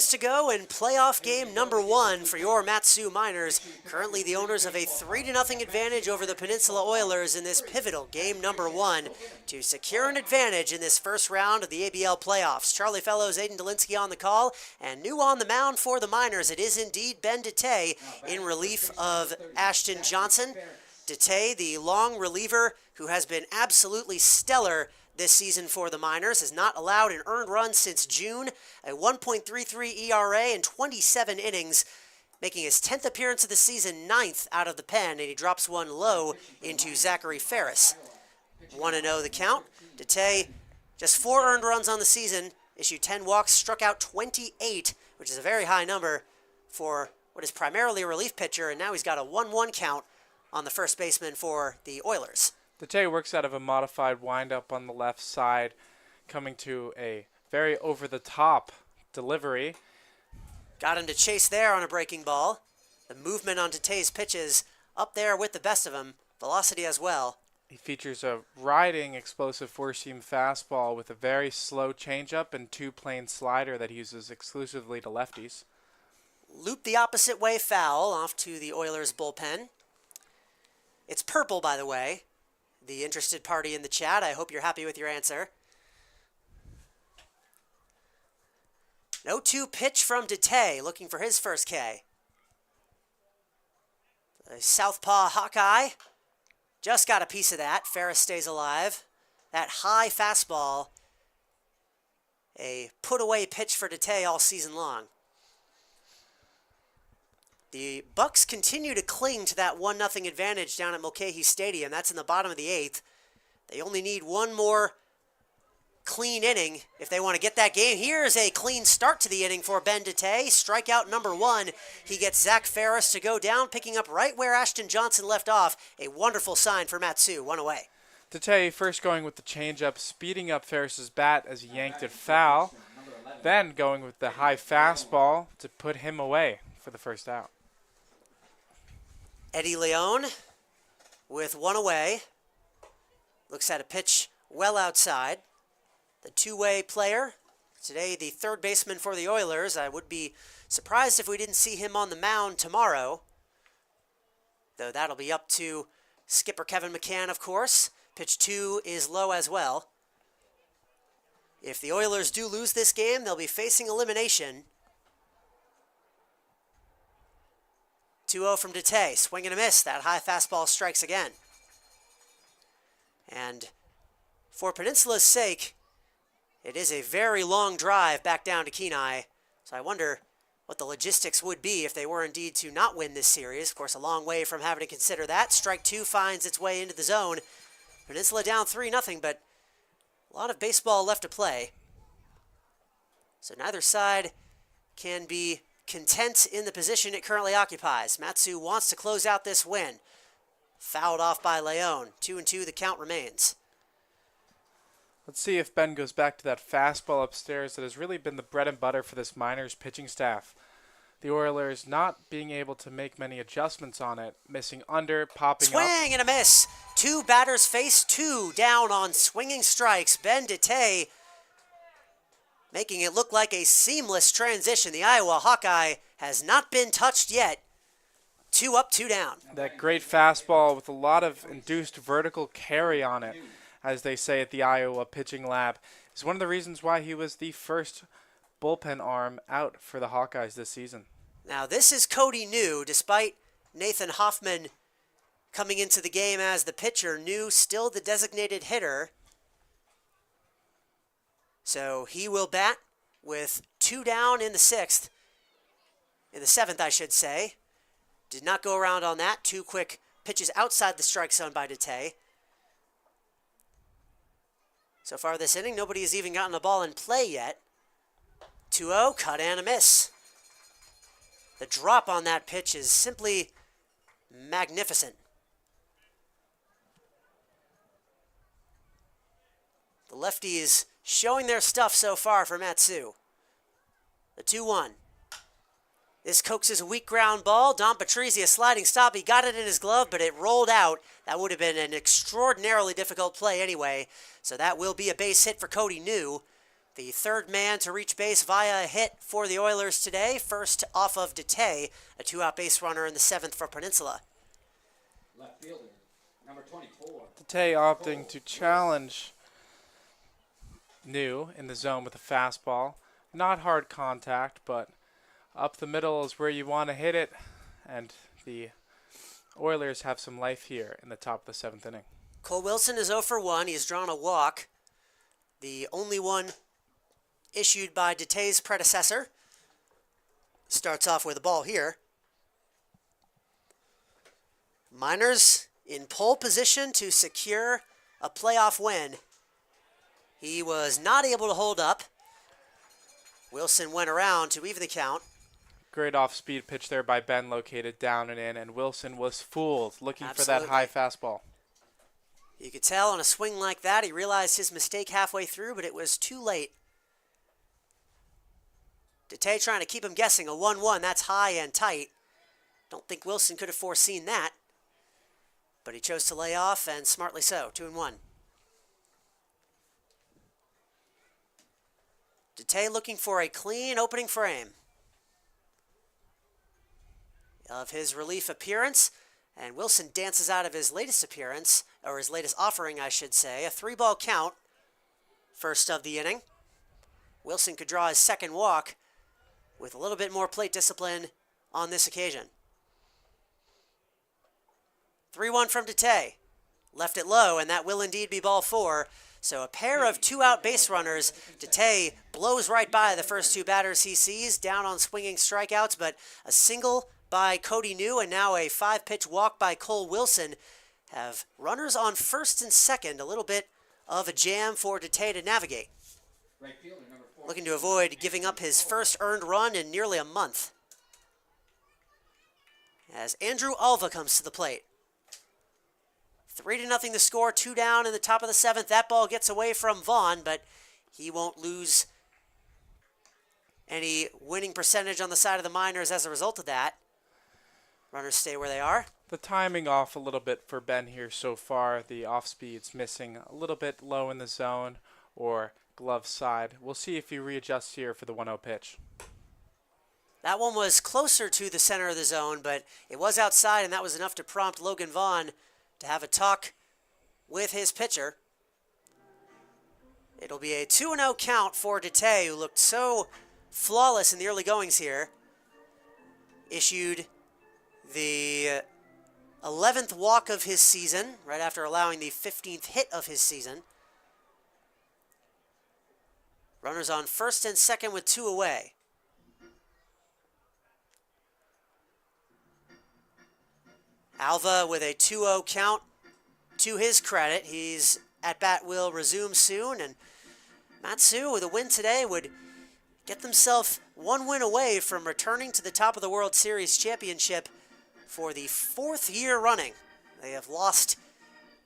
To go in playoff game number 1 for your Mat-Su Miners. Currently the owners of a 3-0 advantage over the Peninsula Oilers in this pivotal game number 1 to secure an advantage in this first round of the ABL playoffs. Charlie Fellows, Aidan Dolinsky on the call, and new on the mound for the Miners. It is indeed Ben DeTay in relief of Ashton Johnson. DeTay, the long reliever who has been absolutely stellar this season for the Miners, has not allowed an earned run since June, a 1.33 ERA in 27 innings, making his 10th appearance of the season, 9th out of the pen, and he drops one low into Zachary Ferris. 1-0 the count. DeTay, just 4 earned runs on the season, issued 10 walks, struck out 28, which is a very high number for what is primarily a relief pitcher, and now he's got a 1-1 count on the first baseman for the Oilers. DeTay works out of a modified windup on the left side, coming to a very over-the-top delivery. Got him to chase there on a breaking ball. The movement on DeTay's pitches up there with the best of them. Velocity as well. He features a riding explosive four-seam fastball with a very slow changeup and 2 plain slider that he uses exclusively to lefties. Loop the opposite way foul off to the Oilers bullpen. It's purple, by the way. The interested party in the chat, I hope you're happy with your answer. 0-2 pitch from DeTay, looking for his first K. The southpaw Hawkeye Just got a piece of that. Ferris stays alive. That high fastball, a put-away pitch for Dete all season long. The Bucks continue to cling to that 1-0 advantage down at Mulcahy Stadium. That's in the bottom of the 8th. They only need one more clean inning if they want to get that game. Here's a clean start to the inning for Ben Dete. Strikeout number 1. He gets Zach Ferris to go down, picking up right where Ashton Johnson left off. A wonderful sign for Matsu, 1 away. Dete first going with the changeup, speeding up Ferris's bat as he yanked it foul. Then going with the high fastball to put him away for the first out. Eddie Leon with 1 away. Looks at a pitch well outside. The two-way player, today the third baseman for the Oilers. I would be surprised if we didn't see him on the mound tomorrow, though that'll be up to skipper Kevin McCann, of course. Pitch 2 is low as well. If the Oilers do lose this game, they'll be facing elimination. 2-0 from Dete, swing and a miss. That high fastball strikes again. And for Peninsula's sake, it is a very long drive back down to Kenai. So I wonder what the logistics would be if they were indeed to not win this series. Of course, a long way from having to consider that. Strike 2 finds its way into the zone. Peninsula down 3-0, but a lot of baseball left to play. So neither side can be content in the position it currently occupies. Matsu wants to close out this win. Fouled off by Leon. 2-2, the count remains. Let's see if Ben goes back to that fastball upstairs that has really been the bread and butter for this Miners pitching staff. The Oilers not being able to make many adjustments on it, missing under, popping up. Swing and a miss. 2 batters face, 2 down on swinging strikes. Ben Dete making it look like a seamless transition. The Iowa Hawkeye has not been touched yet. 2 up, 2 down. That great fastball with a lot of induced vertical carry on it, as they say at the Iowa pitching lab, is one of the reasons why he was the first bullpen arm out for the Hawkeyes this season. Now this is Cody New. Despite Nathan Hoffman coming into the game as the pitcher, New still the designated hitter. So he will bat with 2 down in the 6th. In the 7th, I should say. Did not go around on that. 2 quick pitches outside the strike zone by Dete. So far this inning, nobody has even gotten a ball in play yet. 2-0, cut and a miss. The drop on that pitch is simply magnificent. The lefties showing their stuff so far for Matsu. The 2-1. This coaxes a weak ground ball. Don Patrizzi, a sliding stop. He got it in his glove, but it rolled out. That would have been an extraordinarily difficult play anyway. So that will be a base hit for Cody New. The third man to reach base via a hit for the Oilers today. First off of Dete, a 2-out base runner in the 7th for Peninsula. Left fielder, number 24. Dete opting to challenge New in the zone with a fastball. Not hard contact, but up the middle is where you want to hit it. And the Oilers have some life here in the top of the 7th inning. Cole Wilson is 0 for 1. He has drawn a walk. The only one issued by Dete's predecessor. Starts off with a ball here. Miners in pole position to secure a playoff win. He was not able to hold up. Wilson went around to even the count. Great off-speed pitch there by Ben, located down and in, and Wilson was fooled, looking Absolutely. for that high fastball. You could tell on a swing like that, he realized his mistake halfway through, but it was too late. Dete trying to keep him guessing. A 1-1, that's high and tight. Don't think Wilson could have foreseen that. But he chose to lay off, and smartly so. 2-1. Dete looking for a clean opening frame of his relief appearance. And Wilson dances out of his latest appearance, or his latest offering, I should say. A 3-ball count, first of the inning. Wilson could draw his second walk with a little bit more plate discipline on this occasion. 3-1 from Dete. left it low, and that will indeed be ball 4. So a pair of 2-out base runners. Dete blows right by the first 2 batters he sees, down on swinging strikeouts, but a single by Cody New and now a 5-pitch walk by Cole Wilson have runners on first and second. A little bit of a jam for Dete to navigate. Right fielder, number 4. Looking to avoid giving up his first earned run in nearly a month. As Andrew Alva comes to the plate. 3-0 the score, 2 down in the top of the 7th. That ball gets away from Vaughn, but he won't lose any winning percentage on the side of the Miners as a result of that. Runners stay where they are. The timing off a little bit for Ben here so far. The off speed's missing a little bit low in the zone or glove side. We'll see if he readjusts here for the 1-0 pitch. That one was closer to the center of the zone, but it was outside, and that was enough to prompt Logan Vaughn to have a talk with his pitcher. It'll be a 2-0 count for Dete, who looked so flawless in the early goings here. Issued the 11th walk of his season, right after allowing the 15th hit of his season. Runners on first and second with 2 away. Alva with a 2-0 count. To his credit, his at-bat will resume soon, and Matsu, with a win today, would get themselves 1 win away from returning to the top of the World Series championship for the 4th year running. They have lost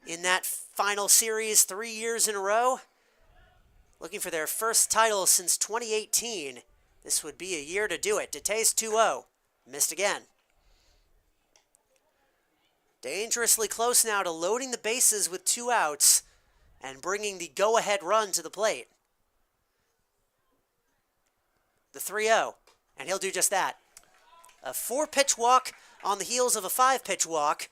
in that final series 3 years in a row. Looking for their first title since 2018. This would be a year to do it. Dete's 2-0. Missed again. Dangerously close now to loading the bases with 2 outs and bringing the go-ahead run to the plate. The 3-0, and he'll do just that. A 4-pitch walk on the heels of a 5-pitch walk.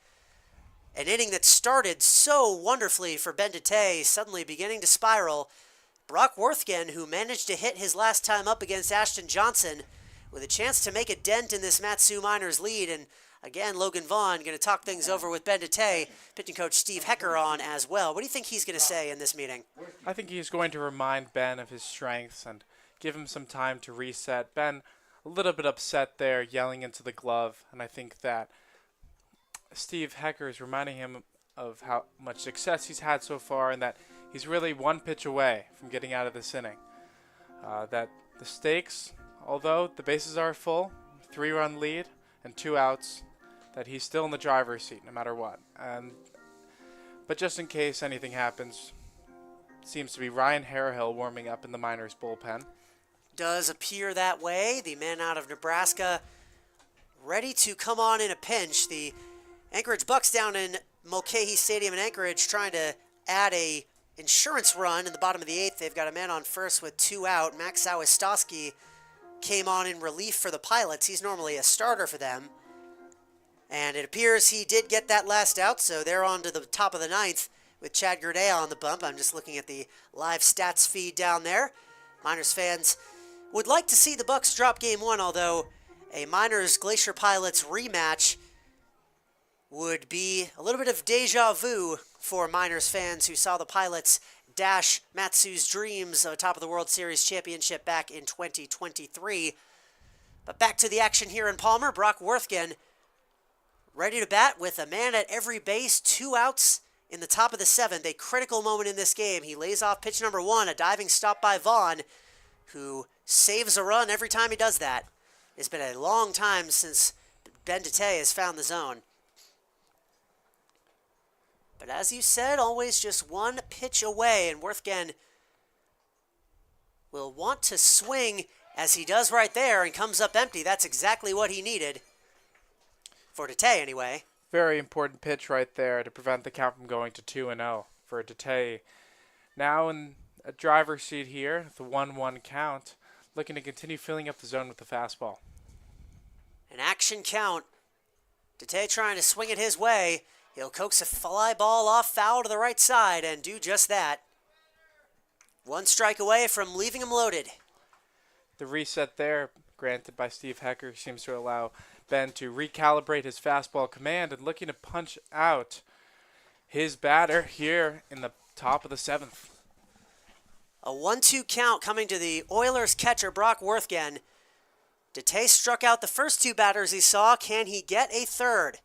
An inning that started so wonderfully for Ben Dete, suddenly beginning to spiral. Brock Worthgen, who managed to hit his last time up against Ashton Johnson, with a chance to make a dent in this Matsu Miners lead. And again, Logan Vaughn going to talk things over with Ben Dete, pitching coach Steve Hecker on as well. What do you think he's going to say in this meeting? I think he's going to remind Ben of his strengths and give him some time to reset. Ben, a little bit upset there, yelling into the glove, and I think that Steve Hecker is reminding him of how much success he's had so far and that he's really 1 pitch away from getting out of this inning. That the stakes, although the bases are full, 3-run lead and 2 outs, that he's still in the driver's seat no matter what. But just in case anything happens, seems to be Ryan Harrihill warming up in the Miners bullpen. Does appear that way. The man out of Nebraska ready to come on in a pinch. The Anchorage Bucks down in Mulcahy Stadium in Anchorage trying to add a insurance run in the bottom of the 8th. They've got a man on first with 2 out. Max Sawastoski came on in relief for the Pilots. He's normally a starter for them. And it appears he did get that last out, so they're on to the top of the 9th with Chad Gurdea on the bump. I'm just looking at the live stats feed down there. Miners fans would like to see the Bucks drop Game 1, although a Miners Glacier Pilots rematch would be a little bit of deja vu for Miners fans who saw the Pilots dash Matsu's dreams atop of the World Series championship back in 2023. But back to the action here in Palmer. Brock Worthgen ready to bat with a man at every base, 2 outs in the top of the 7th. A critical moment in this game. He lays off pitch number 1, a diving stop by Vaughn, who saves a run every time he does that. It's been a long time since Ben Dete has found the zone. But as you said, always just 1 pitch away, and Worthgen will want to swing as he does right there and comes up empty. That's exactly what he needed. For Dete, anyway. Very important pitch right there to prevent the count from going to 2-0 for Dete. Now in a driver's seat here, the 1-1 count, looking to continue filling up the zone with the fastball. An action count. Dete trying to swing it his way. He'll coax a fly ball off foul to the right side and do just that. 1 strike away from leaving him loaded. The reset there, granted by Steve Hecker, seems to allow Ben to recalibrate his fastball command and looking to punch out his batter here in the top of the 7th. A 1-2 count coming to the Oilers catcher, Brock Worthgen. Dete struck out the first 2 batters he saw. Can he get a third?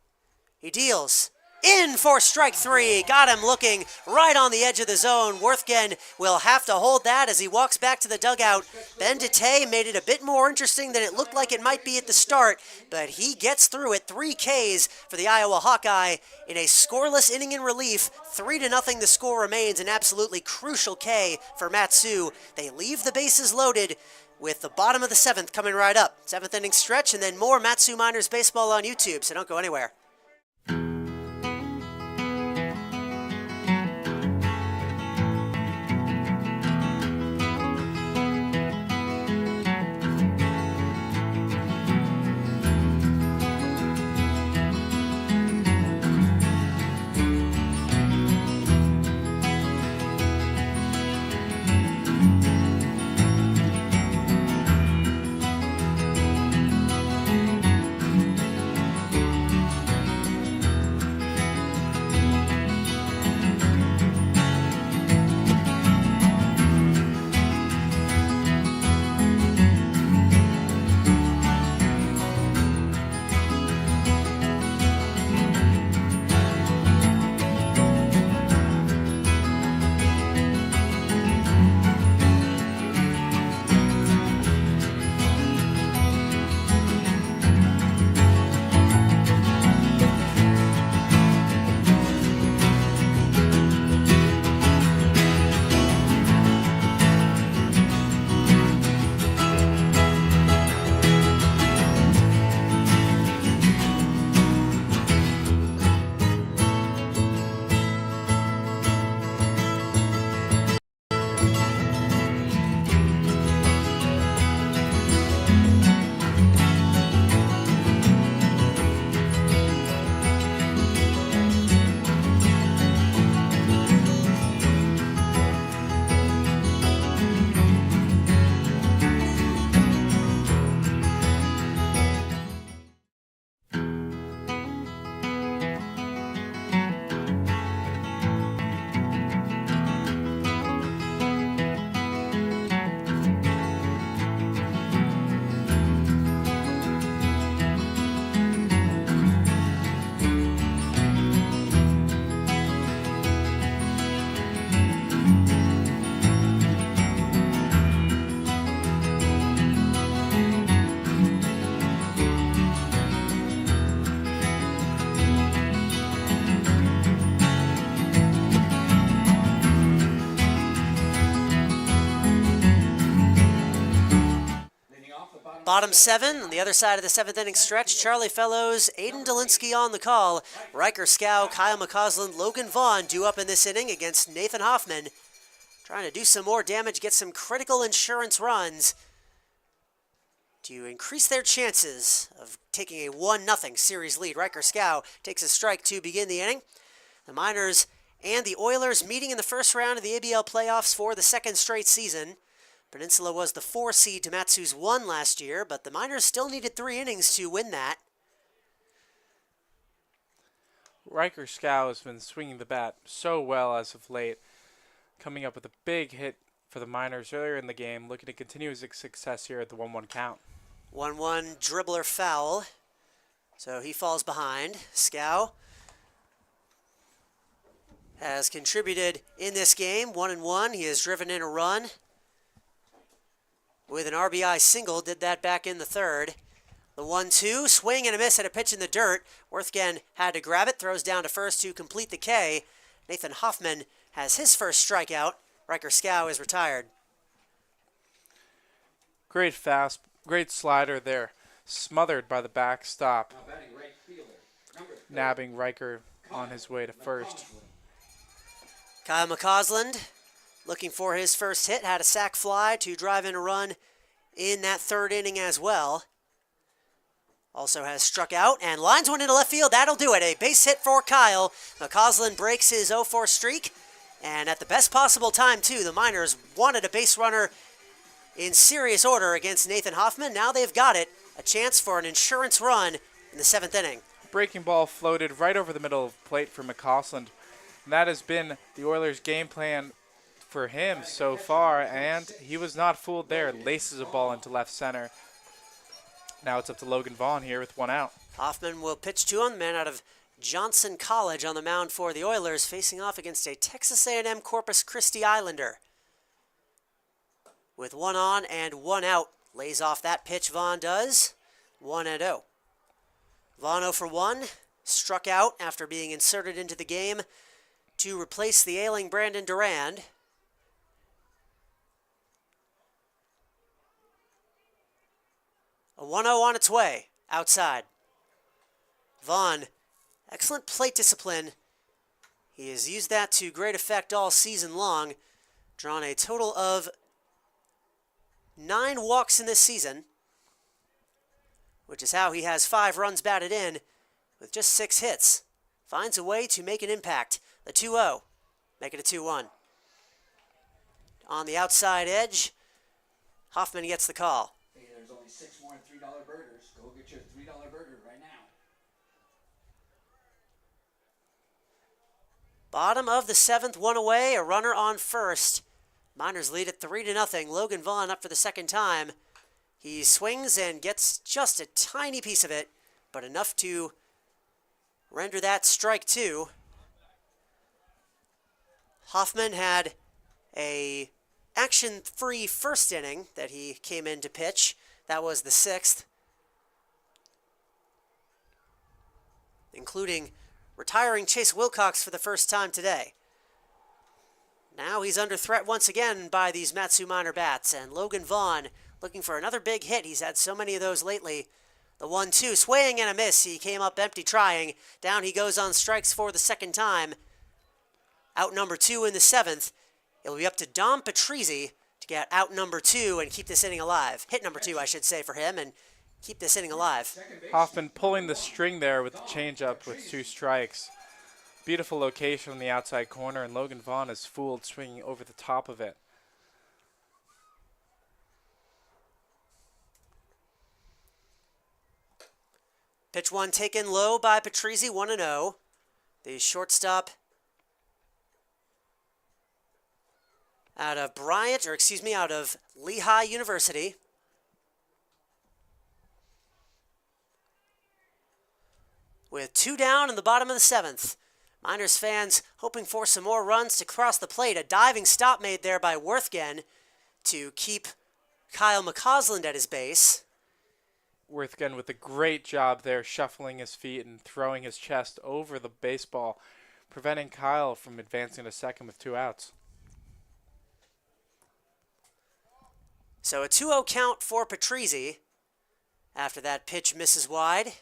He deals. In for strike 3. Got him looking right on the edge of the zone. Worthgen will have to hold that as he walks back to the dugout. Ben Dete made it a bit more interesting than it looked like it might be at the start, but he gets through it. 3 Ks for the Iowa Hawkeye in a scoreless inning in relief. 3-0 the score remains. An absolutely crucial K for Mat-Su. They leave the bases loaded with the bottom of the 7th coming right up. 7th inning stretch and then more Mat-Su Miners baseball on YouTube, so don't go anywhere. Bottom 7, on the other side of the 7th inning stretch, Charlie Fellows, Aidan Dolinsky on the call. Riker Scow, Kyle McCausland, Logan Vaughn due up in this inning against Nathan Hoffman. Trying to do some more damage, get some critical insurance runs to increase their chances of taking a 1-0 series lead. Riker Scow takes a strike to begin the inning. The Miners and the Oilers meeting in the first round of the ABL playoffs for the 2nd straight season. Peninsula was the 4 seed to Mat-Su's 1 last year, but the Miners still needed 3 innings to win that. Riker Scow has been swinging the bat so well as of late, coming up with a big hit for the Miners earlier in the game, looking to continue his success here at the 1-1 count. 1-1 dribbler foul, so he falls behind. Scow has contributed in this game, 1-1. He has driven in a run with an RBI single, did that back in the 3rd. The 1-2, swing and a miss at a pitch in the dirt. Worthgen had to grab it, throws down to first to complete the K. Nathan Hoffman has his first strikeout. Riker Scow is retired. Great slider there, smothered by the backstop, nabbing Riker on his way to first. Kyle McCausland looking for his first hit, had a sac fly to drive in a run in that 3rd inning as well. Also has struck out and lines one into left field. That'll do it. A base hit for Kyle. McCausland breaks his 0-4 streak. And at the best possible time, too, the Miners wanted a base runner in serious order against Nathan Hoffman. Now they've got it. A chance for an insurance run in the 7th inning. Breaking ball floated right over the middle of the plate for McCausland. And that has been the Oilers' game plan for him so far, and he was not fooled there. Laces a ball into left center. Now it's up to Logan Vaughn here with one out. Hoffman will pitch to him, the man out of Johnson College on the mound for the Oilers, facing off against a Texas A&M Corpus Christi Islander. With one on and one out, lays off that pitch, Vaughn does. 1-0. Vaughn 0 for 1, struck out after being inserted into the game to replace the ailing Brandon Durand. A 1-0 on its way, outside. Vaughn, excellent plate discipline. He has used that to great effect all season long. Drawn a total of 9 walks in this season, which is how he has 5 runs batted in with just 6 hits. Finds a way to make an impact. The 2-0, make it a 2-1. On the outside edge, Hoffman gets the call. Hey, there's only 6 more $3 burgers. Go get your $3 burger right now. Bottom of the 7th, 1 away, a runner on first. Miners lead at 3-0. Logan Vaughn up for the second time. He swings and gets just a tiny piece of it, but enough to render that strike 2. Hoffman had a action-free first inning that he came in to pitch. That was the 6th, including retiring Chase Wilcox for the first time today. Now he's under threat once again by these Mat-Su Miner bats, and Logan Vaughn looking for another big hit. He's had so many of those lately. The 1-2, swing and a miss. He came up empty trying. Down he goes on strikes for the second time. Out number 2 in the 7th. It'll be up to Dom Patrizzi to get out number 2 and keep this inning alive. Hit number 2, I should say, for him, and keep this inning alive. Hoffman pulling the string there with the changeup with 2 strikes. Beautiful location on the outside corner, and Logan Vaughn is fooled, swinging over the top of it. Pitch 1 taken low by Patrizzi, 1-0. The shortstop out of out of Lehigh University. With 2 down in the bottom of the 7th. Miners fans hoping for some more runs to cross the plate. A diving stop made there by Worthgen to keep Kyle McCausland at his base. Worthgen with a great job there, shuffling his feet and throwing his chest over the baseball, preventing Kyle from advancing to second with 2 outs. So a 2-0 count for Patrizzi after that pitch misses wide.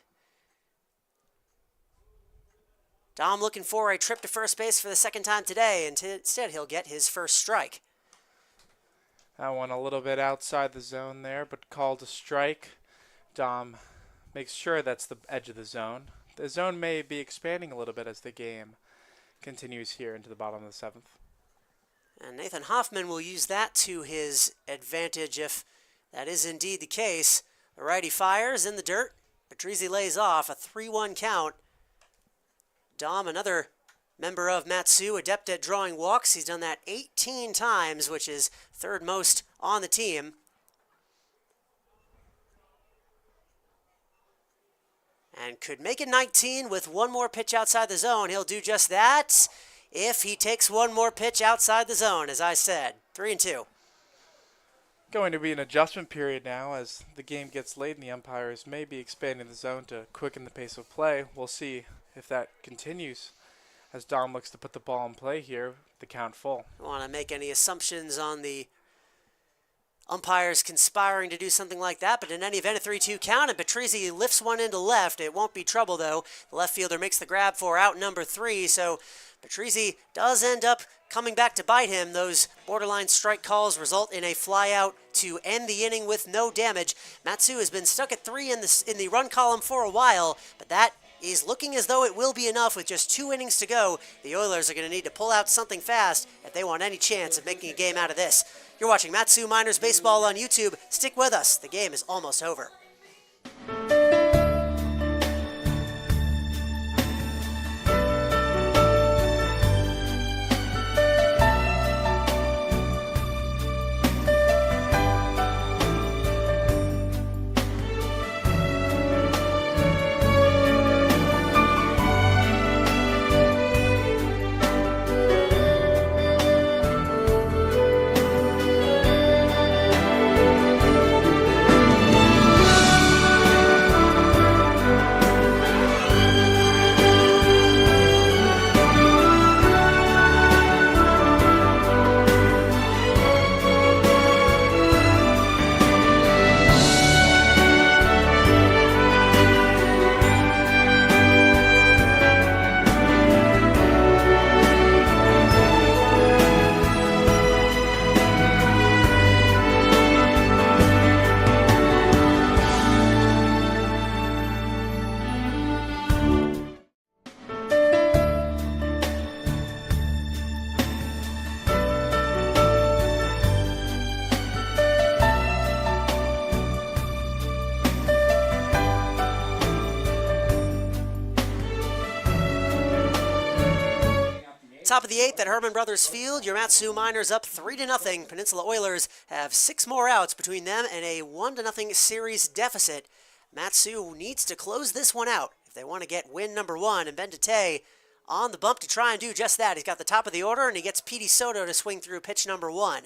Dom looking for a trip to first base for the second time today, and instead he'll get his first strike. That one a little bit outside the zone there, but called a strike. Dom makes sure that's the edge of the zone. The zone may be expanding a little bit as the game continues here into the bottom of the 7th. And Nathan Hoffman will use that to his advantage if that is indeed the case. The righty fires in the dirt. Patrizzi lays off, a 3-1 count. Dom, another member of Mat-Su, adept at drawing walks. He's done that 18 times, which is 3rd most on the team. And could make it 19 with 1 more pitch outside the zone. He'll do just that if he takes 1 more pitch outside the zone, as I said. 3-2. Going to be an adjustment period now as the game gets late and the umpires may be expanding the zone to quicken the pace of play. We'll see if that continues as Dom looks to put the ball in play here, the count full. I don't want to make any assumptions on the umpires conspiring to do something like that, but in any event, a 3-2 count, and Patrizzi lifts one into left. It won't be trouble, though. The left fielder makes the grab for out number 3, so Patrizzi does end up coming back to bite him. Those borderline strike calls result in a fly out to end the inning with no damage. Mat-Su has been stuck at 3 in the run column for a while, but that is looking as though it will be enough with just 2 innings to go. The Oilers are going to need to pull out something fast if they want any chance of making a game out of this. You're watching Mat-Su Miners Baseball on YouTube. Stick with us. The game is almost over. Top of the 8th at Hermon Brothers Field, your Matsu Miners up 3-0. Peninsula Oilers have 6 more outs between them and a 1-0 series deficit. Matsu needs to close this one out if they want to get win number 1, and Ben Date on the bump to try and do just that. He's got the top of the order, and he gets Petey Soto to swing through pitch number 1.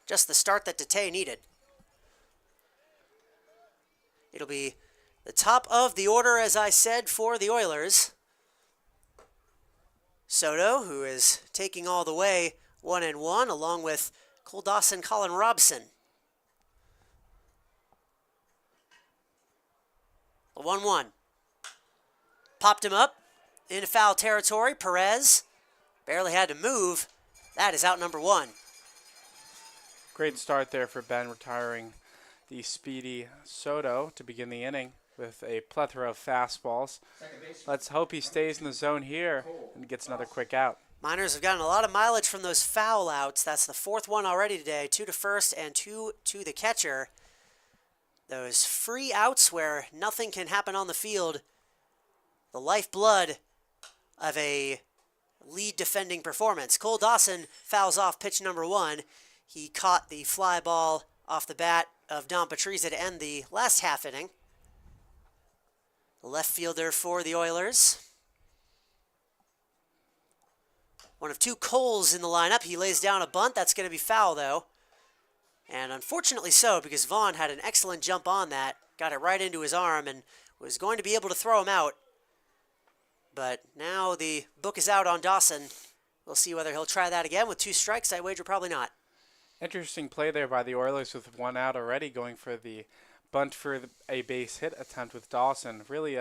Just the start that Date needed. It'll be the top of the order, as I said, for the Oilers. Soto, who is taking all the way 1-1, along with Cole Dawson, Colin Robson. The 1-1. Popped him up into foul territory. Perez barely had to move. That is out number 1. Great start there for Ben, retiring the speedy Soto to begin the inning with a plethora of fastballs. Let's hope he stays in the zone here and gets another quick out. Miners have gotten a lot of mileage from those foul outs. That's the 4th one already today. 2 to first and 2 to the catcher. Those free outs where nothing can happen on the field. The lifeblood of a lead defending performance. Cole Dawson fouls off pitch number 1. He caught the fly ball off the bat of Don Patriza to end the last half inning. The left fielder for the Oilers. One of 2 Coles in the lineup. He lays down a bunt. That's going to be foul, though. And unfortunately so, because Vaughn had an excellent jump on that. Got it right into his arm and was going to be able to throw him out. But now the book is out on Dawson. We'll see whether he'll try that again with 2 strikes. I wager probably not. Interesting play there by the Oilers with 1 out already, going for the bunt for a base hit attempt with Dawson. Really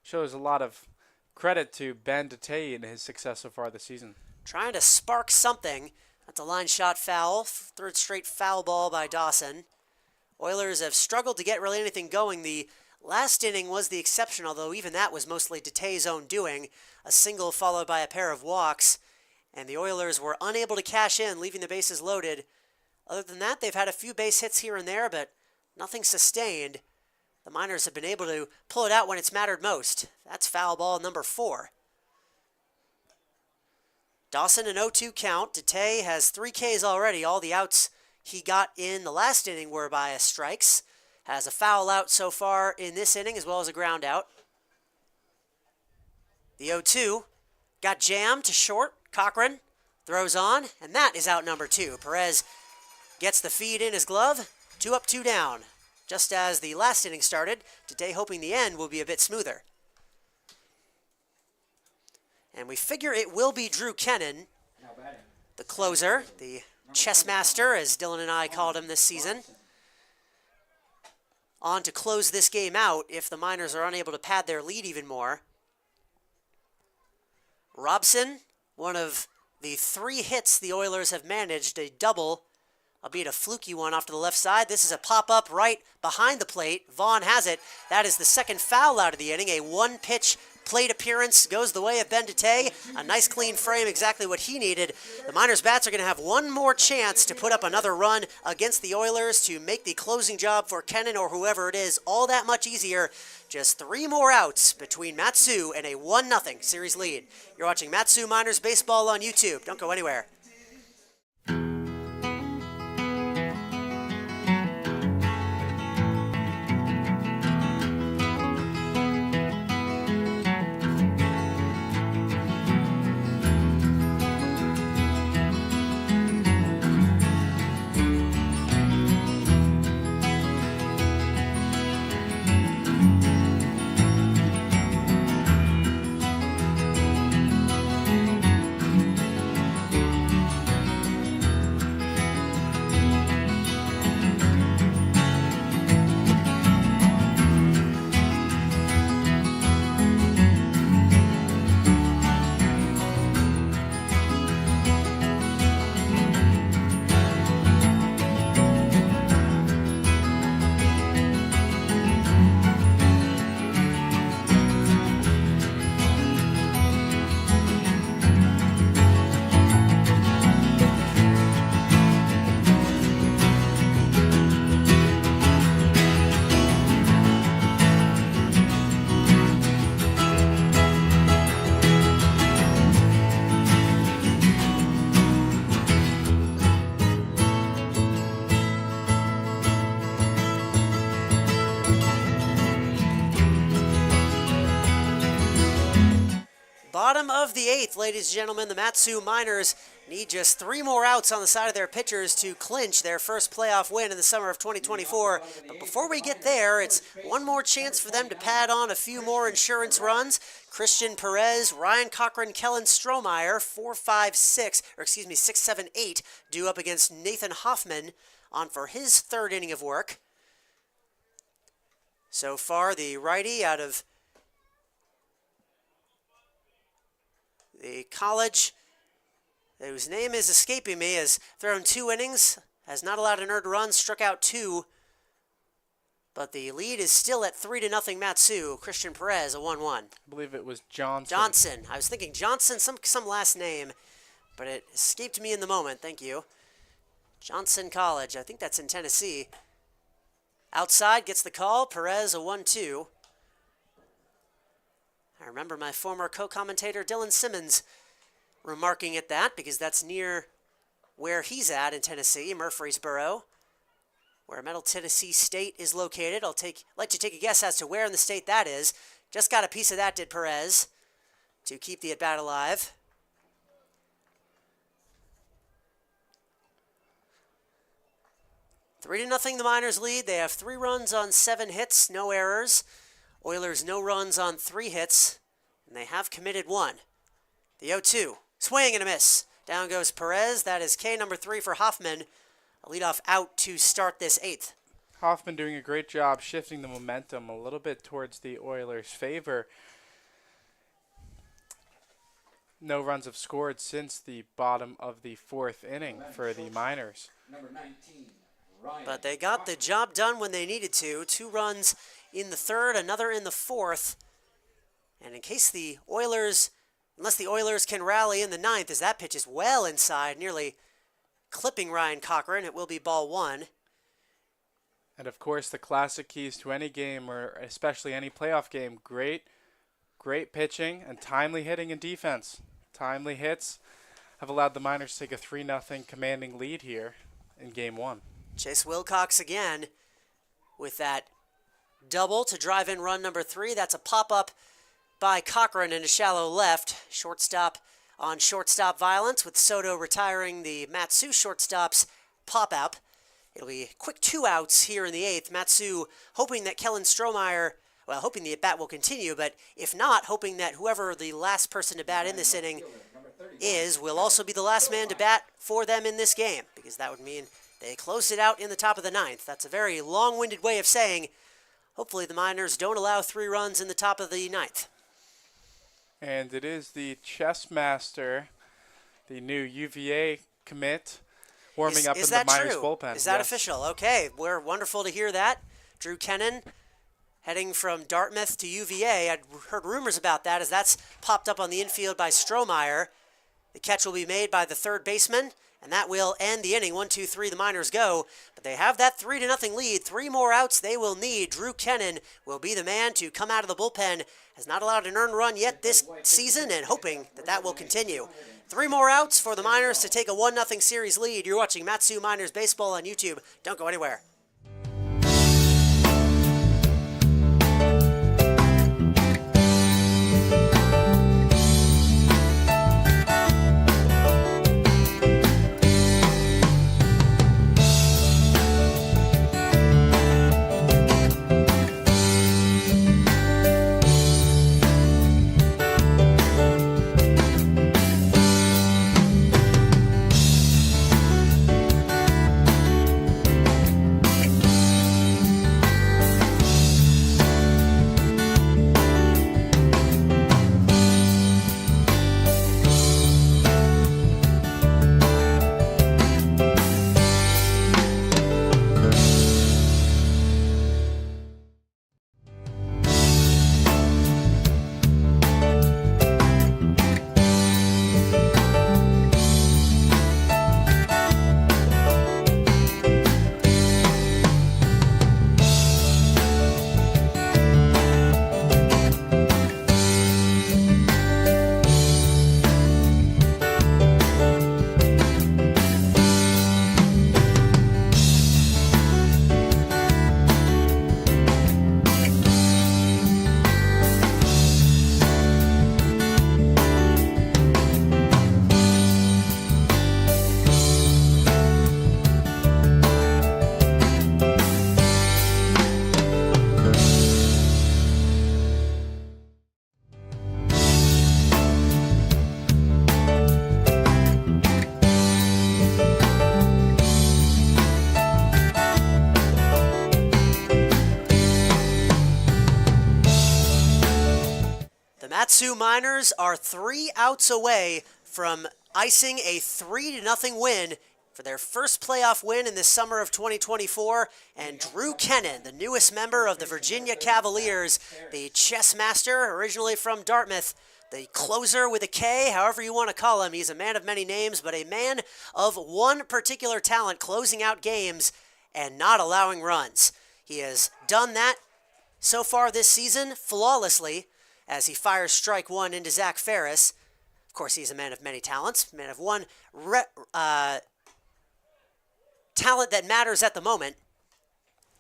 shows a lot of credit to Ben Date in his success so far this season. Trying to spark something. That's a line shot foul. 3rd straight foul ball by Dawson. Oilers have struggled to get really anything going. The last inning was the exception, although even that was mostly Date's own doing. A single followed by a pair of walks. And the Oilers were unable to cash in, leaving the bases loaded. Other than that, they've had a few base hits here and there, but nothing sustained. The Miners have been able to pull it out when it's mattered most. That's foul ball number 4. Dawson an 0-2 count. Date has 3 Ks already. All the outs he got in the last inning were by strikes. Has a foul out so far in this inning as well as a ground out. The 0-2 got jammed to short. Cochran throws on, and that is out number 2. Perez gets the feed in his glove. 2 up, 2 down. Just as the last inning started, Date hoping the end will be a bit smoother. And we figure it will be Drew Kennan, the closer, the chess master, as Dylan and I called him this season, on to close this game out if the Miners are unable to pad their lead even more. Robson, one of the 3 hits the Oilers have managed, a double, albeit a fluky one off to the left side. This is a pop-up right behind the plate. Vaughn has it. That is the 2nd foul out of the inning. A 1-pitch plate appearance goes the way of Ben Date. A nice clean frame, exactly what he needed. The Miners' bats are going to have one more chance to put up another run against the Oilers to make the closing job for Kennan or whoever it is all that much easier. Just 3 more outs between Matsu and a 1-0 series lead. You're watching Matsu Miners Baseball on YouTube. Don't go anywhere. Bottom of the 8th, ladies and gentlemen. The Mat-Su Miners need just 3 more outs on the side of their pitchers to clinch their first playoff win in the summer of 2024. But before we get there, it's one more chance for them to pad on a few more insurance runs. Christian Perez, Ryan Cochran, Kellen Strohmeyer, 6, 7, 8, due up against Nathan Hoffman on for his 3rd inning of work. So far, the righty out of the college, whose name is escaping me, has thrown 2 innings, has not allowed an earned run, struck out 2. But the lead is still at 3-0 Mat-Su. Christian Perez, a 1-1. I believe it was Johnson. Johnson. I was thinking Johnson, some last name, but it escaped me in the moment. Thank you. Johnson College. I think that's in Tennessee. Outside, gets the call. Perez, a 1-2. I remember my former co-commentator Dylan Simmons remarking at that because that's near where he's at in Tennessee, Murfreesboro, where Middle Tennessee State is located. Like to take a guess as to where in the state that is. Just got a piece of that, did Perez, to keep the at-bat alive. Three to nothing, the Miners lead. They have 3 runs on 7 hits, no errors. Oilers no runs on 3 hits, and they have committed 1. The 0-2, swing and a miss. Down goes Perez. That is K number 3 for Hoffman. A leadoff out to start this 8th. Hoffman doing a great job shifting the momentum a little bit towards the Oilers' favor. No runs have scored since the bottom of the 4th inning for the Miners. Number 19, Ryan. But they got the job done when they needed to. 2 runs in the 3rd, another in the 4th. And in case the Oilers, unless the Oilers can rally in the 9th, as that pitch is well inside, nearly clipping Ryan Cochran, it will be ball 1. And of course, the classic keys to any game, or especially any playoff game, great pitching and timely hitting and defense. Timely hits have allowed the Miners to take a 3-0 commanding lead here in Game 1. Chase Wilcox again with that double to drive in run number 3. That's a pop-up by Cochran into shallow left. Shortstop on shortstop violence with Soto retiring the Mat-Su shortstop's pop-up. It'll be quick 2 outs here in the 8th. Mat-Su hoping that Kellen Strohmeyer, well, hoping the at-bat will continue, but if not, hoping that whoever the last person to bat in this inning is will also be the last man to bat for them in this game, because that would mean they close it out in the top of the 9th. That's a very long-winded way of saying hopefully the Miners don't allow 3 runs in the top of the 9th. And it is the chess master, the new UVA commit, warming up in the Miners bullpen. Is that official? Okay, we're wonderful to hear that. Drew Kennan heading from Dartmouth to UVA. I'd heard rumors about that as that's popped up on the infield by Strohmeyer. The catch will be made by the 3rd baseman, and that will end the inning. 1-2-3, the Miners go. But they have that 3-0 lead. 3 more outs they will need. Drew Kennan will be the man to come out of the bullpen. Has not allowed an earned run yet this season, and hoping that that will continue. 3 more outs for the Miners to take a 1-0 series lead. You're watching Mat-Su Miners Baseball on YouTube. Don't go anywhere. Mat-Su Miners are 3 outs away from icing a 3-0 win for their first playoff win in the summer of 2024. And Drew Kennan, the newest member of the Virginia Cavaliers, the chess master originally from Dartmouth, the closer with a K, however you want to call him. He's a man of many names, but a man of one particular talent, closing out games and not allowing runs. He has done that so far this season flawlessly as he fires strike one into Zach Ferris. Of course, he's a man of many talents, man of one talent that matters at the moment.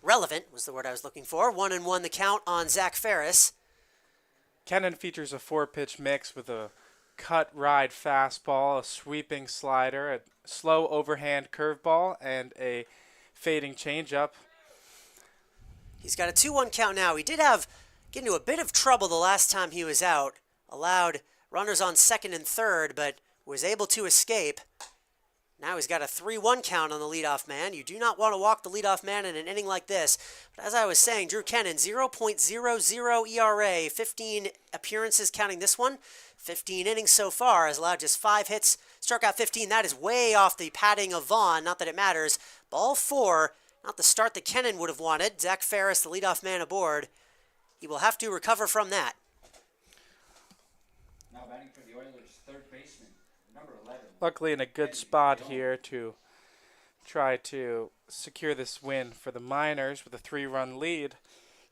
Relevant was the word I was looking for. 1-1 the count on Zach Ferris. Kennan features a 4-pitch mix with a cut ride fastball, a sweeping slider, a slow overhand curveball, and a fading changeup. He's got a 2-1 count now. He did get into a bit of trouble the last time he was out. Allowed runners on second and third, but was able to escape. Now he's got a 3-1 count on the leadoff man. You do not want to walk the leadoff man in an inning like this. But as I was saying, Drew Kennan, 0.00 ERA, 15 appearances counting this one. 15 innings so far, has allowed just 5 hits, struck out 15. That is way off the padding of Vaughn, not that it matters. Ball 4, not the start that Kennan would have wanted. Zach Ferris, the leadoff man aboard. He will have to recover from that. Now batting for the Oilers, third baseman, number 11. Luckily in a good spot here to try to secure this win for the Miners with a 3-run lead.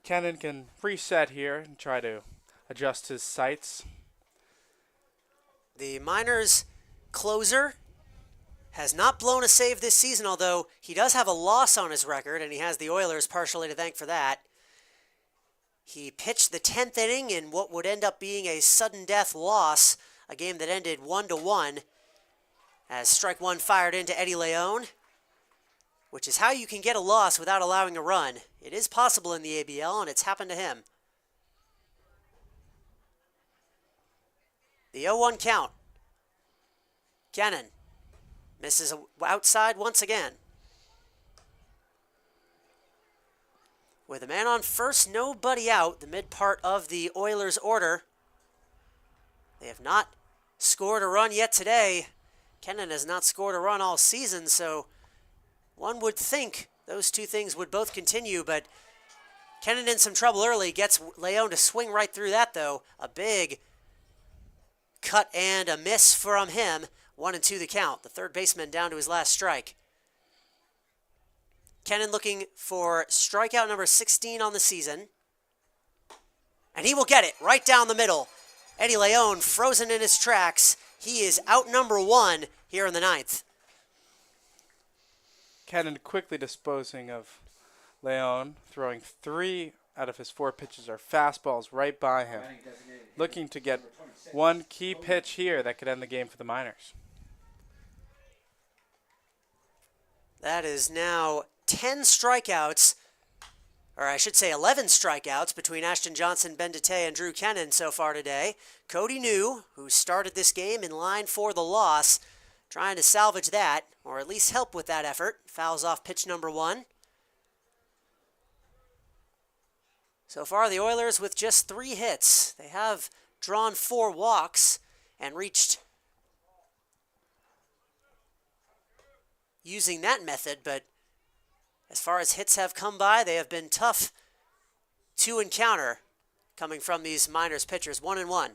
Kennan can reset here and try to adjust his sights. The Miners closer has not blown a save this season, although he does have a loss on his record, and he has the Oilers partially to thank for that. He pitched the 10th inning in what would end up being a sudden death loss, a game that ended 1-1, as strike one fired into Eddie Leon, which is how you can get a loss without allowing a run. It is possible in the ABL, and it's happened to him. The 0-1 count. Kennan misses outside once again. With a man on first, nobody out, the mid part of the Oilers' order. They have not scored a run yet today. Kennan has not scored a run all season, so one would think those two things would both continue, but Kennan in some trouble early, gets Leon to swing right through that, though. A big cut and a miss from him. 1-2 the count. The third baseman down to his last strike. Kennan looking for strikeout number 16 on the season. And he will get it right down the middle. Eddie Leon frozen in his tracks. He is out number 1 here in the 9th. Kennan quickly disposing of Leon, throwing 3 out of his 4 pitches are fastballs right by him. Looking to get one key pitch here that could end the game for the Miners. That is now 10 strikeouts, or I should say 11 strikeouts between Ashton Johnson, Ben Dete, and Drew Kennan so far today. Cody New, who started this game in line for the loss, trying to salvage that, or at least help with that effort. Fouls off pitch number 1. So far, the Oilers with just 3 hits. They have drawn 4 walks and reached using that method, but as far as hits have come by, they have been tough to encounter coming from these Miners pitchers. 1-1.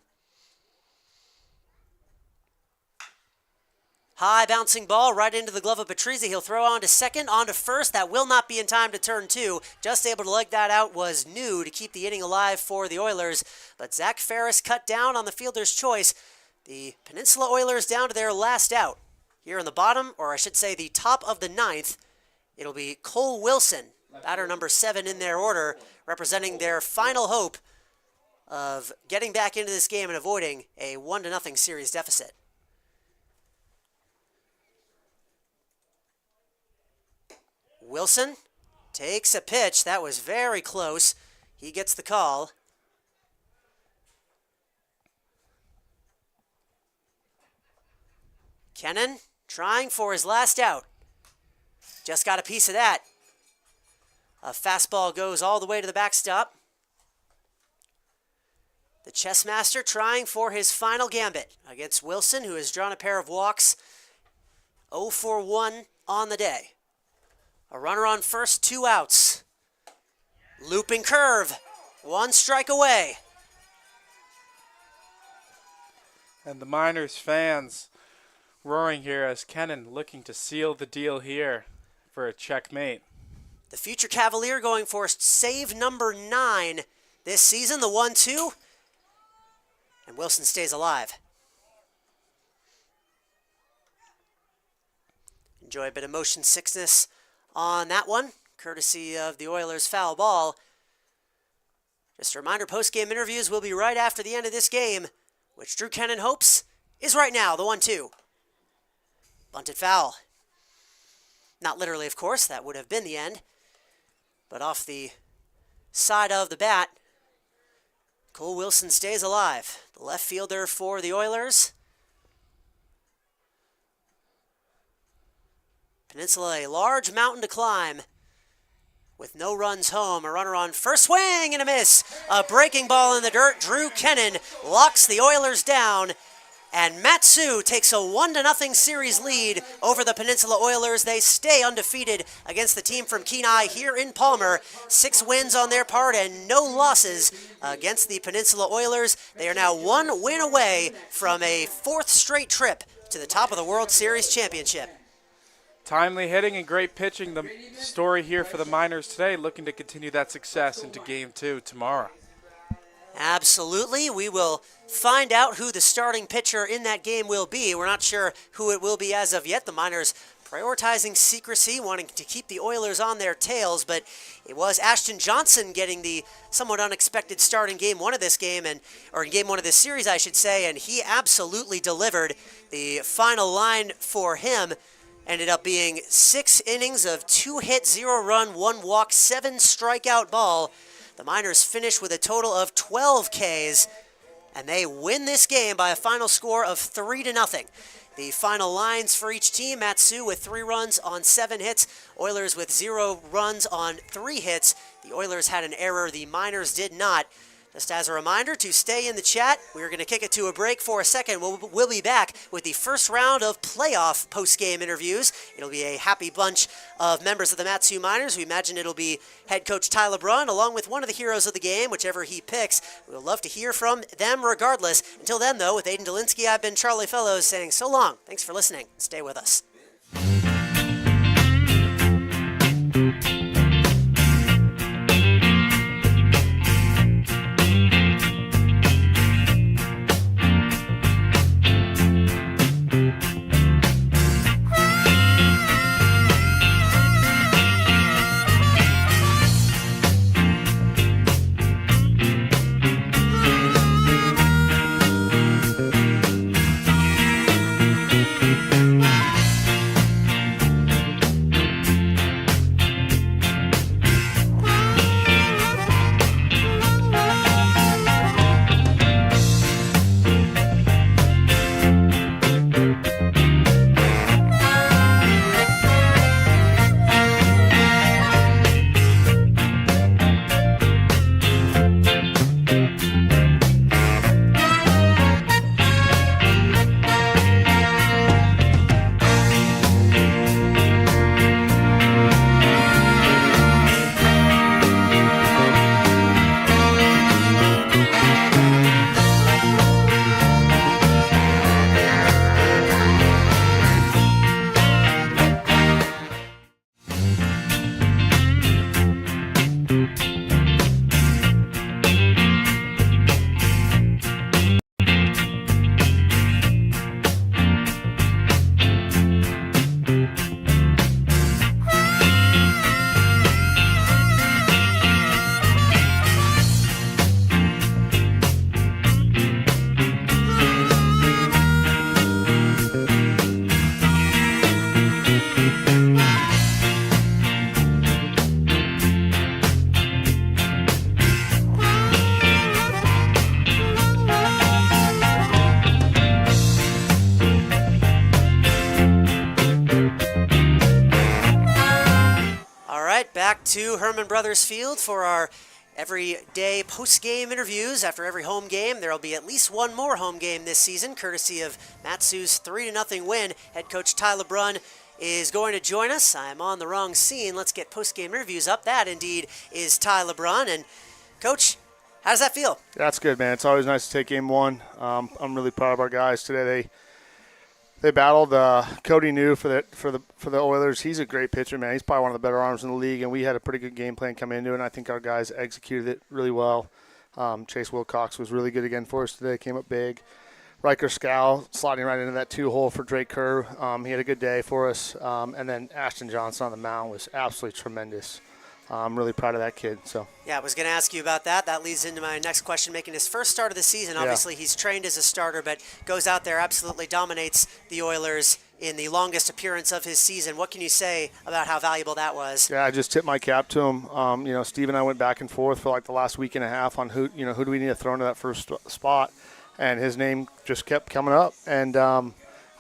High bouncing ball right into the glove of Patrizzi. He'll throw on to second, on to first. That will not be in time to turn 2. Just able to leg that out was New to keep the inning alive for the Oilers. But Zach Ferris cut down on the fielder's choice. The Peninsula Oilers down to their last out. Here in the bottom, or I should say the top of the 9th, it'll be Cole Wilson, batter number 7 in their order, representing their final hope of getting back into this game and avoiding a 1-0 series deficit. Wilson takes a pitch. That was very close. He gets the call. Kennan trying for his last out. Just got a piece of that. A fastball goes all the way to the backstop. The chess master trying for his final gambit against Wilson, who has drawn a pair of walks. 0 for 1 on the day. A runner on first, 2 outs. Looping curve, 1 strike away. And the Miners fans roaring here as Kennan looking to seal the deal here for a checkmate. The future Cavalier going for save number 9 this season, the 1-2. And Wilson stays alive. Enjoy a bit of motion sickness on that one, courtesy of the Oilers' foul ball. Just a reminder, post-game interviews will be right after the end of this game, which Drew Kennan hopes is right now, the 1-2. Bunted foul. Not literally, of course, that would have been the end. But off the side of the bat, Cole Wilson stays alive. The left fielder for the Oilers. Peninsula, a large mountain to climb. With no runs home, a runner on first, swing and a miss. A breaking ball in the dirt. Drew Kennan locks the Oilers down. And Mat-Su takes a 1-0 series lead over the Peninsula Oilers. They stay undefeated against the team from Kenai here in Palmer. 6 wins on their part and no losses against the Peninsula Oilers. They are now 1 win away from a 4th straight trip to the top of the World Series championship. Timely hitting and great pitching. The story here for the Miners today, looking to continue that success into Game 2 tomorrow. Absolutely. We will find out who the starting pitcher in that game will be. We're not sure who it will be as of yet. The Miners prioritizing secrecy, wanting to keep the Oilers on their tails, but it was Ashton Johnson getting the somewhat unexpected start in Game 1 of this game, or in Game 1 of this series, I should say, and he absolutely delivered. The final line for him ended up being 6 innings of 2 hits, 0 run, 1 walk, 7 strikeout ball. The Miners finish with a total of 12 Ks, and they win this game by a final score of 3-0. The final lines for each team, Mat-Su with 3 runs on 7 hits, Oilers with 0 runs on 3 hits. The Oilers had an error, the Miners did not. Just as a reminder to stay in the chat, we're going to kick it to a break for a second. We'll be back with the first round of playoff post-game interviews. It'll be a happy bunch of members of the Mat-Su Miners. We imagine it'll be head coach Ty LeBrun along with one of the heroes of the game, whichever he picks. We'll love to hear from them regardless. Until then, though, with Aidan Dolinsky, I've been Charlie Fellows saying so long. Thanks for listening. Stay with us. Back to Hermon Brothers Field for our Every day post-game interviews after every home game. There will be at least one more home game this season, courtesy of Matsu's 3-0 win. Head coach Ty LeBrun is going to join us. I'm on the wrong scene. Let's get post-game interviews up. That indeed is Ty LeBrun. And Coach, how does that feel? That's good, man. It's always nice to take game one. I'm really proud of our guys today. They battled Cody New for the Oilers. He's a great pitcher, man. He's probably one of the better arms in the league, and we had a pretty good game plan come into it, and I think our guys executed it really well. Chase Wilcox was really good again for us today, came up big. Riker Scow sliding right into that 2-hole for Drake Kerr. He had a good day for us. And then Ashton Johnson on the mound was absolutely tremendous. I'm really proud of that kid. Yeah, I was going to ask you about that. That leads into my next question. Making his first start of the season, obviously he's trained as a starter, but goes out there, absolutely dominates the Oilers in the longest appearance of his season. What can you say about how valuable that was? Yeah, I just tipped my cap to him. Steve and I went back and forth for like the last week and a half on who do we need to throw into that first spot, and his name just kept coming up. And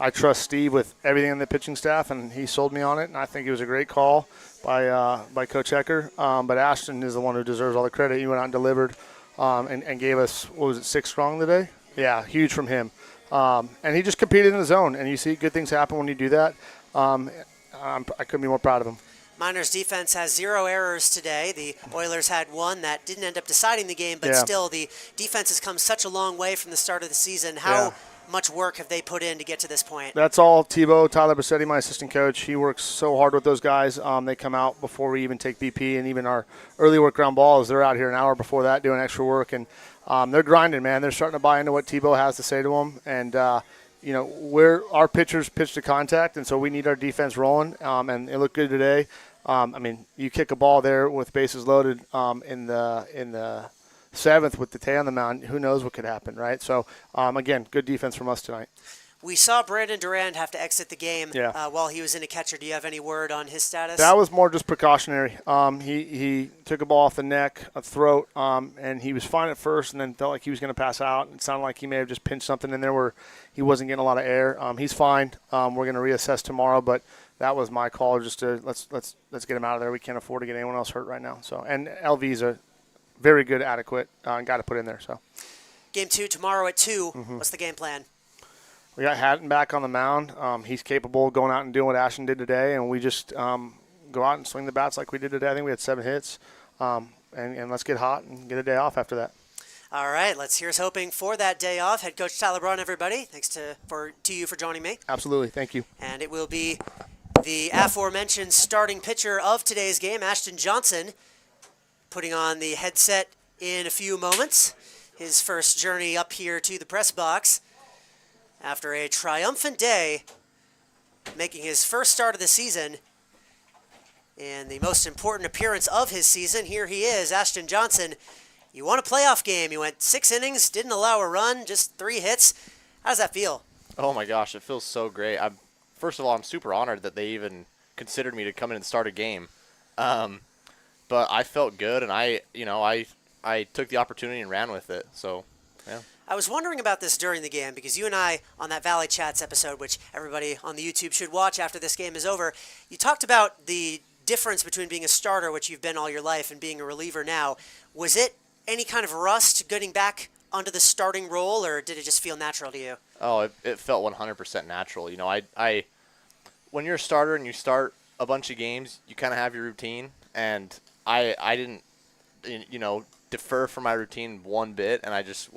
I trust Steve with everything in the pitching staff, and he sold me on it, and I think it was a great call by Coach Hecker. But Ashton is the one who deserves all the credit. He went out and delivered and gave us, 6 strong today? Yeah, huge from him. And he just competed in the zone, and you see good things happen when you do that. I couldn't be more proud of him. Miners' defense has 0 errors today. The Oilers had one that didn't end up deciding the game, but still the defense has come such a long way from the start of the season. How much work have they put in to get to this point? That's all Tebow, Tyler Bassetti, my assistant coach. He works so hard with those guys. They come out before we even take BP, and even our early work ground balls, they're out here an hour before that doing extra work. And they're grinding, man. They're starting to buy into what Tebow has to say to them. And, our pitchers pitch to contact, and so we need our defense rolling. And it looked good today. You kick a ball there with bases loaded in the 7th with the Tay on the mound, who knows what could happen, right? So, again, good defense from us tonight. We saw Brandon Durand have to exit the game while he was in a catcher. Do you have any word on his status? That was more just precautionary. He took a ball off the neck, a throat, and he was fine at first and then felt like he was going to pass out. It sounded like he may have just pinched something in there where he wasn't getting a lot of air. He's fine. We're going to reassess tomorrow, but that was my call, just to let's get him out of there. We can't afford to get anyone else hurt right now. So, and LV's a very good, adequate guy to put in there. So, Game 2 tomorrow at 2. What's the game plan? We got Hatton back on the mound. He's capable of going out and doing what Ashton did today, and we just go out and swing the bats like we did today. I think we had 7 hits, and let's get hot and get a day off after that. All right, here's hoping for that day off. Head coach Ty LeBrun, everybody. Thanks to you for joining me. Absolutely, thank you. And it will be the aforementioned starting pitcher of today's game, Ashton Johnson, putting on the headset in a few moments. His first journey up here to the press box after a triumphant day, making his first start of the season and the most important appearance of his season. Here he is, Ashton Johnson. You won a playoff game. You went 6 innings, didn't allow a run, just 3 hits. How does that feel? Oh my gosh, it feels so great. First of all, I'm super honored that they even considered me to come in and start a game. But I felt good, and I took the opportunity and ran with it. So, yeah. I was wondering about this during the game because you and I, on that Valley Chats episode, which everybody on the YouTube should watch after this game is over, you talked about the difference between being a starter, which you've been all your life, and being a reliever now. Was it any kind of rust getting back onto the starting role, or did it just feel natural to you? Oh, it felt 100% natural. I when you're a starter and you start a bunch of games, you kind of have your routine, and I didn't, defer from my routine one bit, and I just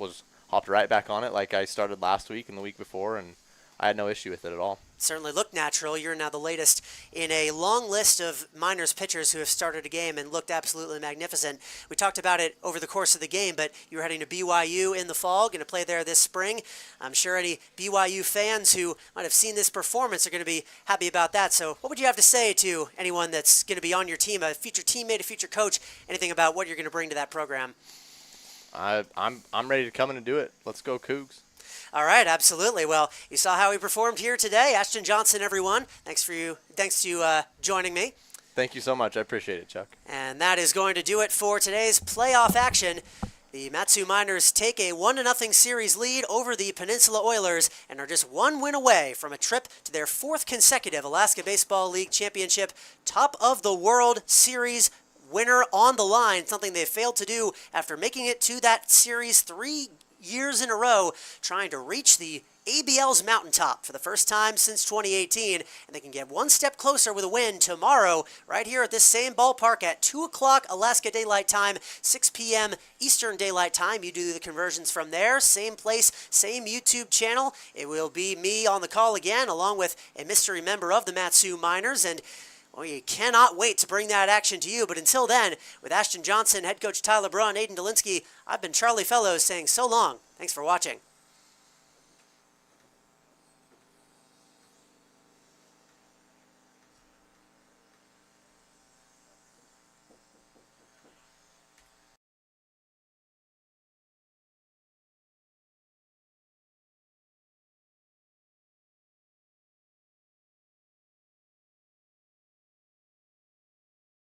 hopped right back on it like I started last week and the week before, and I had no issue with it at all. Certainly looked natural. You're now the latest in a long list of Miners pitchers who have started a game and looked absolutely magnificent. We talked about it over the course of the game, but you're heading to BYU in the fall, going to play there this spring. I'm sure any BYU fans who might have seen this performance are going to be happy about that. So what would you have to say to anyone that's going to be on your team, a future teammate, a future coach, anything about what you're going to bring to that program? I'm ready to come in and do it. Let's go Cougs. All right, absolutely. Well, you saw how he performed here today. Ashton Johnson, everyone. Thanks to joining me. Thank you so much. I appreciate it, Chuck. And that is going to do it for today's playoff action. The Matsu Miners take a 1-0 series lead over the Peninsula Oilers and are just 1 win away from a trip to their 4th consecutive Alaska Baseball League Championship Top of the World Series winner on the line, something they failed to do after making it to that series 3 years in a row, trying to reach the ABL's mountaintop for the first time since 2018, and they can get one step closer with a win tomorrow right here at this same ballpark at 2 o'clock Alaska Daylight Time, 6 p.m. Eastern Daylight Time. You do the conversions from there. Same place, same YouTube channel. It will be me on the call again, along with a mystery member of the Mat-Su Miners, and well, you cannot wait to bring that action to you. But until then, with Ashton Johnson, head coach Tyler Braun, Aidan Dolinsky, I've been Charlie Fellows saying so long. Thanks for watching.